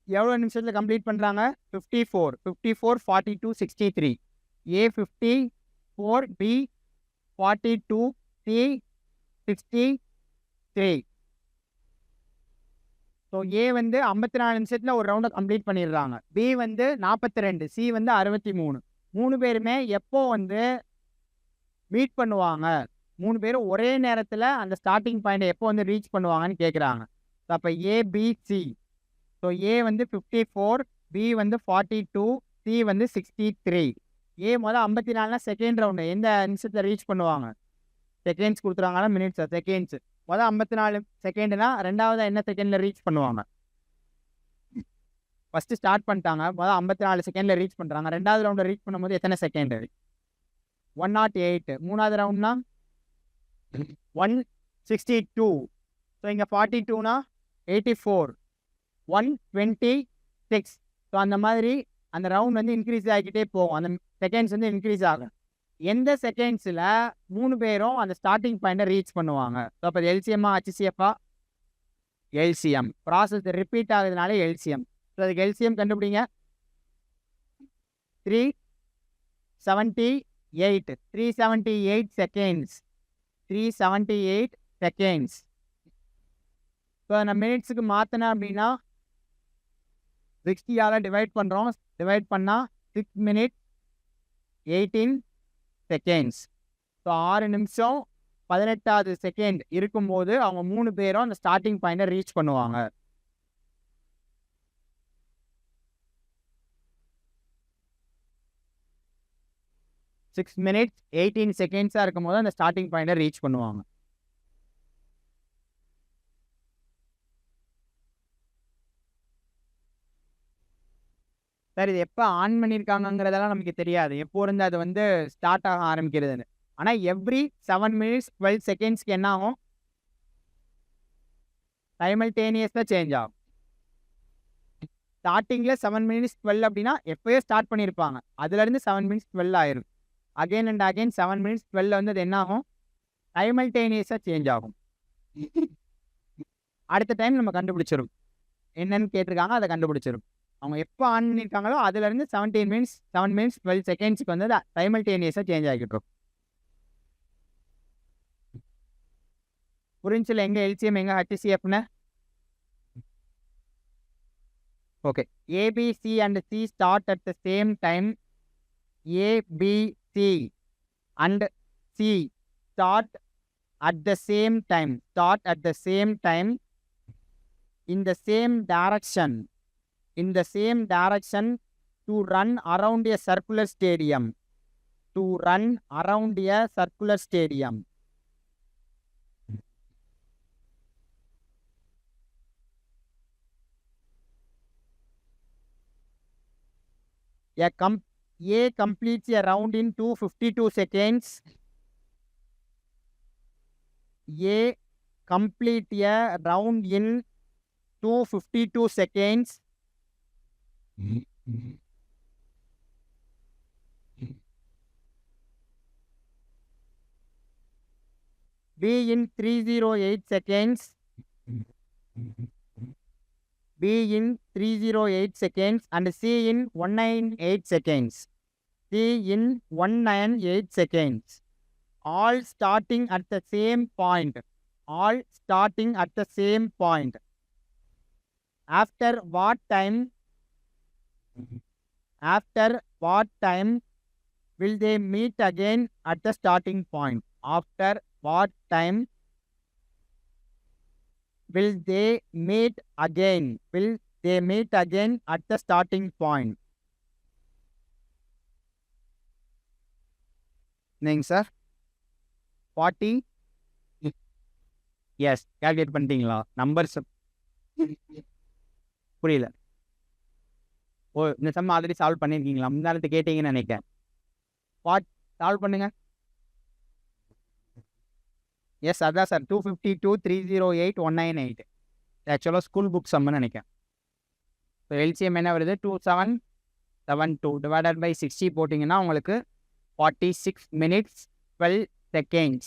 எவ்வளோ நிமிஷத்தில் கம்ப்ளீட் பண்ணுறாங்க? 54, 42, 63. ஏ 54, பி 42, சி 63. ஸோ ஏ வந்து 54 நிமிஷத்தில் ஒரு ரவுண்டை கம்ப்ளீட் பண்ணிடுறாங்க. பி வந்து 42, சி வந்து 63. 3 பேருமே எப்போ வந்து மீட் பண்ணுவாங்க? 3 பேரும் ஒரே நேரத்தில் அந்த ஸ்டார்டிங் பாயிண்டை எப்போ வந்து ரீச் பண்ணுவாங்கன்னு கேட்குறாங்க. ஸோ அப்போ ஏபிசி ஸோ ஏ வந்து 54, பி வந்து 42, சி வந்து 63. ஏ முதல் 54னா செகண்ட் ரவுண்டு எந்த நிமிஷத்தில் ரீச் பண்ணுவாங்க? செகண்ட்ஸ் கொடுத்துருவாங்கன்னா மினிட்ஸ், செகண்ட்ஸ். முதல் 54 செகண்டுனா ரெண்டாவது என்ன செகண்டில் ரீச் பண்ணுவாங்க? ஃபஸ்ட்டு ஸ்டார்ட் பண்ணிட்டாங்க, முதல் 54 செகண்டில் ரீச் பண்ணுறாங்க. ரெண்டாவது ரவுண்டை ரீச் பண்ணும்போது எத்தனை செகண்டு? 108. மூணாவது ரவுண்ட்னா 162. ஸோ இங்கே 42னா 84. 126. ஸோ அந்த மாதிரி அந்த ரவுண்ட் வந்து இன்க்ரீஸ் ஆகிக்கிட்டே போகும். அந்த செகண்ட்ஸ் வந்து இன்க்ரீஸ் ஆகும். எந்த செகண்ட்ஸில் 3 பேரும் அந்த ஸ்டார்டிங் பாயிண்ட்டை ரீச் பண்ணுவாங்க? ஸோ அப்போ எல்சிஎம்மா ஹச்சிசிஎஃப்பா? எல்சிஎம். ப்ராசஸ் ரிப்பீட் ஆகுதுனால எல்சிஎம். ஸோ அதுக்கு எல்சிஎம் கண்டுபிடிங்க. 378. 378 செகண்ட்ஸ். 378 செகண்ட்ஸ். இப்போ நான் மினிட்ஸுக்கு மாற்றினேன் அப்படின்னா 60ஆல் டிவைட் பண்ணுறோம். டிவைட் பண்ணால் 6 minutes 18 seconds. ஸோ 6 நிமிஷம் 18வது செகண்ட் இருக்கும்போது அவங்க 3 பேரும் அந்த ஸ்டார்டிங் பாயிண்ட்டை ரீச் பண்ணுவாங்க. சிக்ஸ் மினிட்ஸ் 18 செகண்ட்ஸாக இருக்கும்போது அந்த ஸ்டார்டிங் பாயிண்ட்டை ரீச் பண்ணுவாங்க. சார் இது எப்போ ஆன் பண்ணியிருக்காங்கங்கிறதெல்லாம் நமக்கு தெரியாது. எப்போ இருந்து அது வந்து ஸ்டார்ட் ஆக ஆரம்பிக்கிறதுன்னு. ஆனால் எவ்ரி 7 minutes 12 secondsக்கு என்ன ஆகும்? சைமல்டேனியஸாக சேஞ்ச் ஆகும். ஸ்டார்டிங்கில் 7 minutes 12 அப்படின்னா எப்போயோ ஸ்டார்ட் பண்ணியிருப்பாங்க. அதுலேருந்து 7 minutes 12 ஆயிரும். அகெயின் அண்ட் அகெயின் 7 minutes 12 வந்து அது என்ன ஆகும்? சைமல்டேனியஸாக சேஞ்ச் ஆகும். அடுத்த டைம் நம்ம கண்டுபிடிச்சிரும். என்னன்னு கேட்டிருக்காங்க, அதை கண்டுபிடிச்சிரும். அவங்க எப்போ ஆன் பண்ணியிருக்காங்களோ அதுலேருந்து 7 minutes 12 secondsக்கு வந்து அது சைமல்டேனியஸாக சேஞ்ச் ஆகிட்டு இருக்கும். புரிஞ்சில் எங்கே எல்சிஎம் எங்கே ஹச்சிசிஎஃப்னு? Okay. ABC and C start at the same time. ABC and C start at the same time. Start at the same time in the same direction. In the same direction to run around a circular stadium. To run around a circular stadium. A completes a round in 252 seconds. A complete a round in 252 seconds. B in 308 seconds. B in 308 seconds and C in 198 seconds. C in 198 seconds. All starting at the same point. All starting at the same point. After what time? After what time will they meet again at the starting point? After what time will they meet again? Will they meet again at the starting point? Name, sir. 40. Yes, calculate பண்ணிட்டீங்களா? Numbers புரியல. Oh, இந்த some already solve பண்ணியிருக்கீங்களா? முன்னாடி கேட்டீங்கன்னு நினைக்கிறேன். Solve பண்ணுங்க. S, அதான் sir. 252 308 198. ஆக்சுவலாக school book சம்னு நினைக்கிறேன். ஸோ எல்சிஎம் என்ன வருது? 2772 டிவைடட் பை 60 போட்டிங்கன்னா உங்களுக்கு 46 minutes 12 seconds.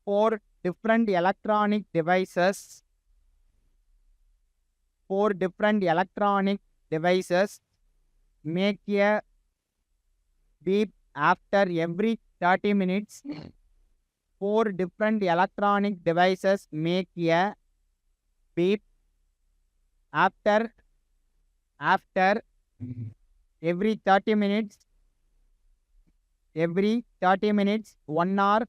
Four different electronic devices. Four different electronic devices make a beep after every 30 minutes. Four different electronic devices make a beep after every 30 minutes. Every 30 minutes, 1 hour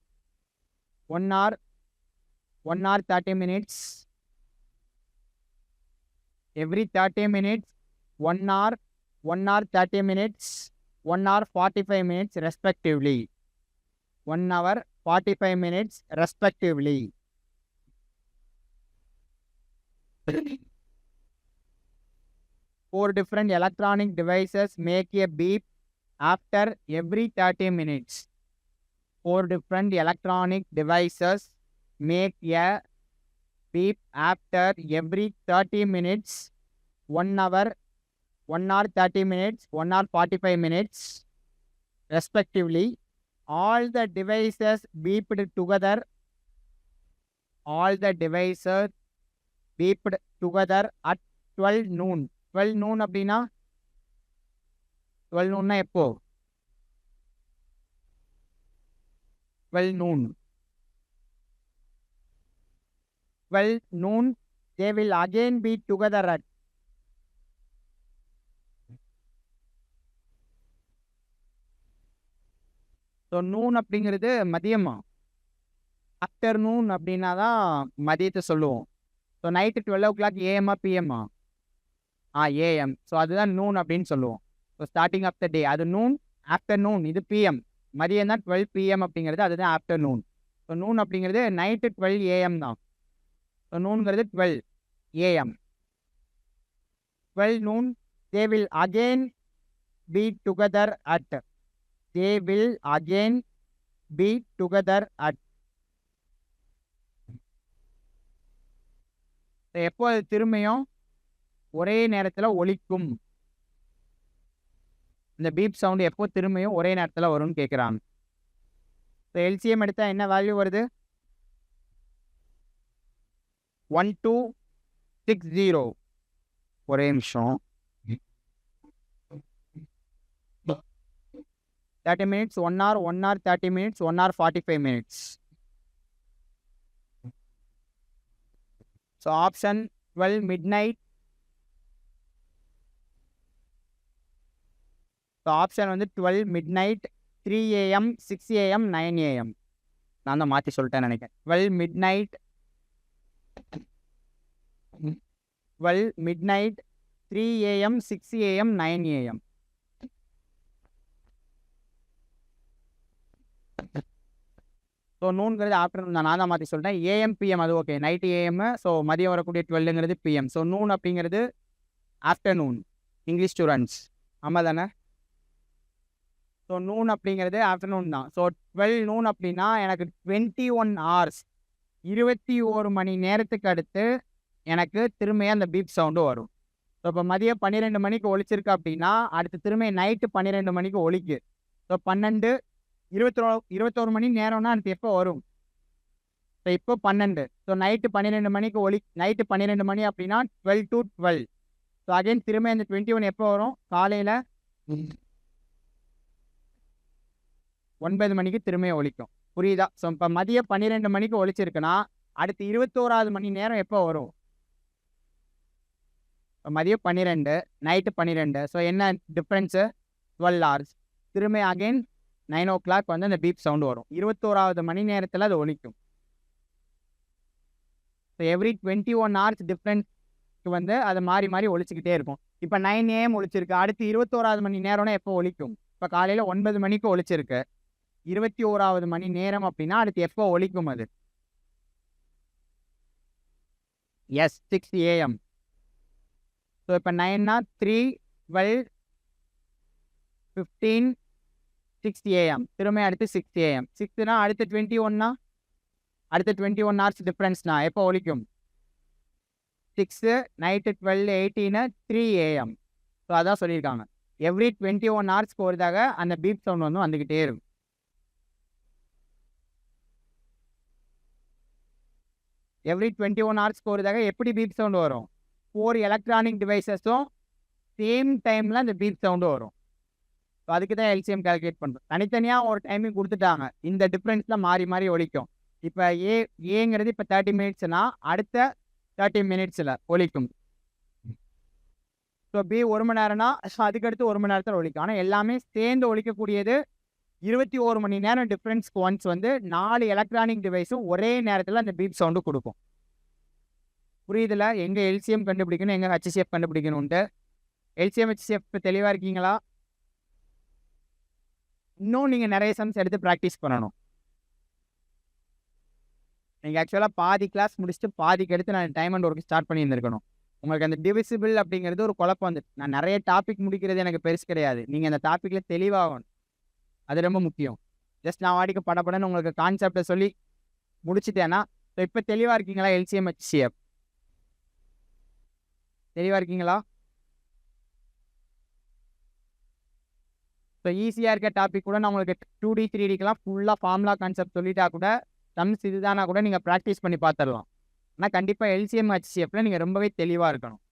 30 minutes. Every 30 minutes, 1 hour 30 minutes, 1 hour 45 minutes respectively. 1 hour 45 minutes respectively. Four different electronic devices make a beep after every 30 minutes. 4 different electronic devices make a beep after every 30 minutes, 1 hour, 1 hour 30 minutes, 1 hour 45 minutes, respectively. All the devices beeped together. All the devices beeped together at 12 noon. 12 noon அப்படின்னா 12 noon எப்போ? 12 noon. 12 noon, they will again be together at. So noon அப்படிங்கிறது மதியமா, afternoon அப்படின்னா தான் மதியத்தை சொல்லுவோம். So night 12 ஏஎம்மா பிஎம்மா? AM. So அதுதான் noon அப்படின்னு சொல்லுவோம். So starting of the டே அது நூன். ஆஃப்டர்நூன் இது பிஎம். மதியம் தான் 12 பிஎம் அப்படிங்கிறது, அதுதான் ஆஃப்டர்நூன். ஸோ நூன் அப்படிங்கிறது நைட்டு 12 ஏஎம் தான். ஸோ நூன்கிறது 12 AM. 12 noon, they will again be together at. They will again be together at. எப்போ அது திரும்பியும் ஒரே நேரத்தில் ஒலிக்கும்? இந்த பீப் சவுண்ட் எப்போ திரும்பியும் ஒரே நேரத்தில் வரும்னு கேட்குறாங்க. ஸோ எல்சிஎம் எடுத்தால் என்ன வேல்யூ வருது? 1260. ஒரே நிமிஷம். 30 minutes, 1 hour, 1 hour 30 minutes, 1 hour 45 minutes. So option 12 midnight. So option வந்து 12 midnight, 3 AM, 6 AM, 9 AM. நான் தான் மாற்றி சொல்லிட்டேன் நினைக்கிறேன். 12 midnight, 12 midnight, 3 AM, 6 AM, 9 AM. So நூன்கிறது afternoon தான், நான் தான் மாற்றி சொல்லிட்டேன். ஏஎம் பிஎம் அது ஓகே. Night AM. ஸோ மதியம் வரக்கூடிய 12ங்கிறது பிஎம். ஸோ நூன் அப்படிங்கிறது ஆஃப்டர்நூன். இங்கிலீஷ் ஸ்டூடெண்ட்ஸ் ஆமாம் தானே? ஸோ நூன் அப்படிங்கிறது ஆஃப்டர்நூன் தான். ஸோ 12 நூன் அப்படின்னா எனக்கு 21 hours, 21 மணி நேரத்துக்கு அடுத்து எனக்கு திரும்பியும் அந்த பீப் சவுண்டு வரும். ஸோ இப்போ மதியம் 12 மணிக்கு ஒலிச்சிருக்கு அப்படின்னா அடுத்து திரும்ப நைட்டு 12 மணிக்கு ஒலிக்கு. ஸோ 12, 21 மணி நேரம்னா அடுத்து எப்போ வரும்? ஸோ இப்போ 12. ஸோ நைட்டு 12 மணிக்கு நைட்டு 12 மணி அப்படின்னா 12 to 12. ஸோ அகைன் திரும்ப இந்த 21 எப்போ வரும்? காலையில் 9 மணிக்கு திரும்ப ஒலிக்கும். புரியுதா? ஸோ இப்போ மதியம் 12 மணிக்கு ஒலிச்சிருக்குன்னா அடுத்து 21வது மணி நேரம் எப்போ வரும்? இப்போ மதியம் 12, நைட்டு 12. ஸோ என்ன டிஃப்ரென்ஸு? 12 hours. திரும்ப அகைன் 9 o'clock வந்து அந்த பீப் சவுண்டு வரும். 21வது மணி நேரத்தில் அது ஒலிக்கும். ஸோ எவ்ரி 21 hours டிஃப்ரென்ஸ்க்கு வந்து அது மாறி மாறி ஒலிச்சிக்கிட்டே இருக்கும். இப்போ 9 AM ஒலிச்சிருக்கு, அடுத்து 21வது மணி நேரம்னா எப்போ ஒலிக்கும்? இப்போ காலையில் 9 மணிக்கு ஒலிச்சிருக்கு, 21வது மணி நேரம் அப்படின்னா அடுத்து எப்போ ஒலிக்கும் அது? S, 6 AM. ஸோ இப்போ 9னா 3, 12, 15, 6 AM. திரும்ப அடுத்து 6 AM. 6னா அடுத்து 21னா அடுத்து 21 hours டிஃப்ரென்ஸ்னா எப்போ ஒலிக்கும்? 6, நைட்டு 12, 18, 3 AM. ஸோ அதான் சொல்லியிருக்காங்க. எவ்ரி 21 ஹவர்ஸ்க்கு ஒருதாக அந்த பீப் சவுண்ட் வந்து வந்துக்கிட்டே இருக்கும். எவ்ரி 21 ஹவர்ஸ்க்கு ஒருதாக எப்படி பீப் சவுண்டு வரும்? 4 எலக்ட்ரானிக் டிவைசஸும் சேம் டைமில் அந்த பீப் சவுண்டு வரும். ஸோ அதுக்கு தான் எல்சிஎம் கால்குலேட் பண்ணுறோம். தனித்தனியாக ஒரு டைமிங் கொடுத்துட்டாங்க, இந்த டிஃப்ரென்ஸில் மாறி மாறி ஒலிக்கும். இப்போ ஏங்கிறது இப்போ 30 மினிட்ஸ்னா அடுத்த 30 மினிட்ஸில் ஒலிக்கும். ஸோ பி 1 மணி நேரம்னா அதுக்கடுத்து 1 மணி நேரத்தில் ஒலிக்கும். ஆனால் எல்லாமே சேர்ந்து ஒலிக்கக்கூடியது 21 மணி நேரம் டிஃப்ரென்ஸ்க்கு ஒன்ஸ் வந்து 4 எலக்ட்ரானிக் டிவைஸும் ஒரே நேரத்தில் அந்த பீப் சவுண்டு கொடுக்கும். புரியுதுல? எங்கே எல்சிஎம் கண்டுபிடிக்கணும், எங்கே ஹெச்சிஎஃப் கண்டுபிடிக்கணும்ட்டு. எல்சிஎம் ஹெச்சிஎஃப் தெளிவாக இருக்கீங்களா? இன்னும் நீங்கள் நிறைய சம்ஸ் எடுத்து ப்ராக்டிஸ் பண்ணணும். நீங்கள் ஆக்சுவலாக பாதி கிளாஸ் முடிச்சுட்டு பாதிக்கு எடுத்து நான் டைம் அண்ட் ஒர்க் ஸ்டார்ட் பண்ணியிருந்துருக்கணும். உங்களுக்கு அந்த டிவிசிபிள் அப்படிங்கிறது ஒரு குழப்பம் வந்துட்டு. நான் நெறைய டாபிக் முடிக்கிறது எனக்கு பெருசு கிடையாது. நீங்க அந்த டாபிக்ல தெளிவாகணும். அது ரொம்ப முக்கியம். ஜஸ்ட் நான் பாட்டுக்கு படபடன்னு உங்களுக்கு கான்செப்ட்ட சொல்லி முடிச்சுட்டேன்னா, ஸோ இப்ப தெளிவா இருக்கீங்களா? எல்சிஎம், ஹெச்சிஎஃப் தெளிவா இருக்கீங்களா? ஸோ ஈஸியா இருக்க டாபிக் கூட நான் உங்களுக்கு 2D, 3Dக்கெல்லாம் ஃபுல்லா ஃபார்முலா கான்செப்ட் சொல்லிட்டா கூட, சம்ஸ் இதுதானா கூட நீங்க பிராக்டிஸ் பண்ணி பார்த்துடலாம். ஆனா கண்டிப்பா எல்சிஎம், ஹெச்சிஎஃப்ல நீங்க ரொம்பவே தெளிவா இருக்கணும்.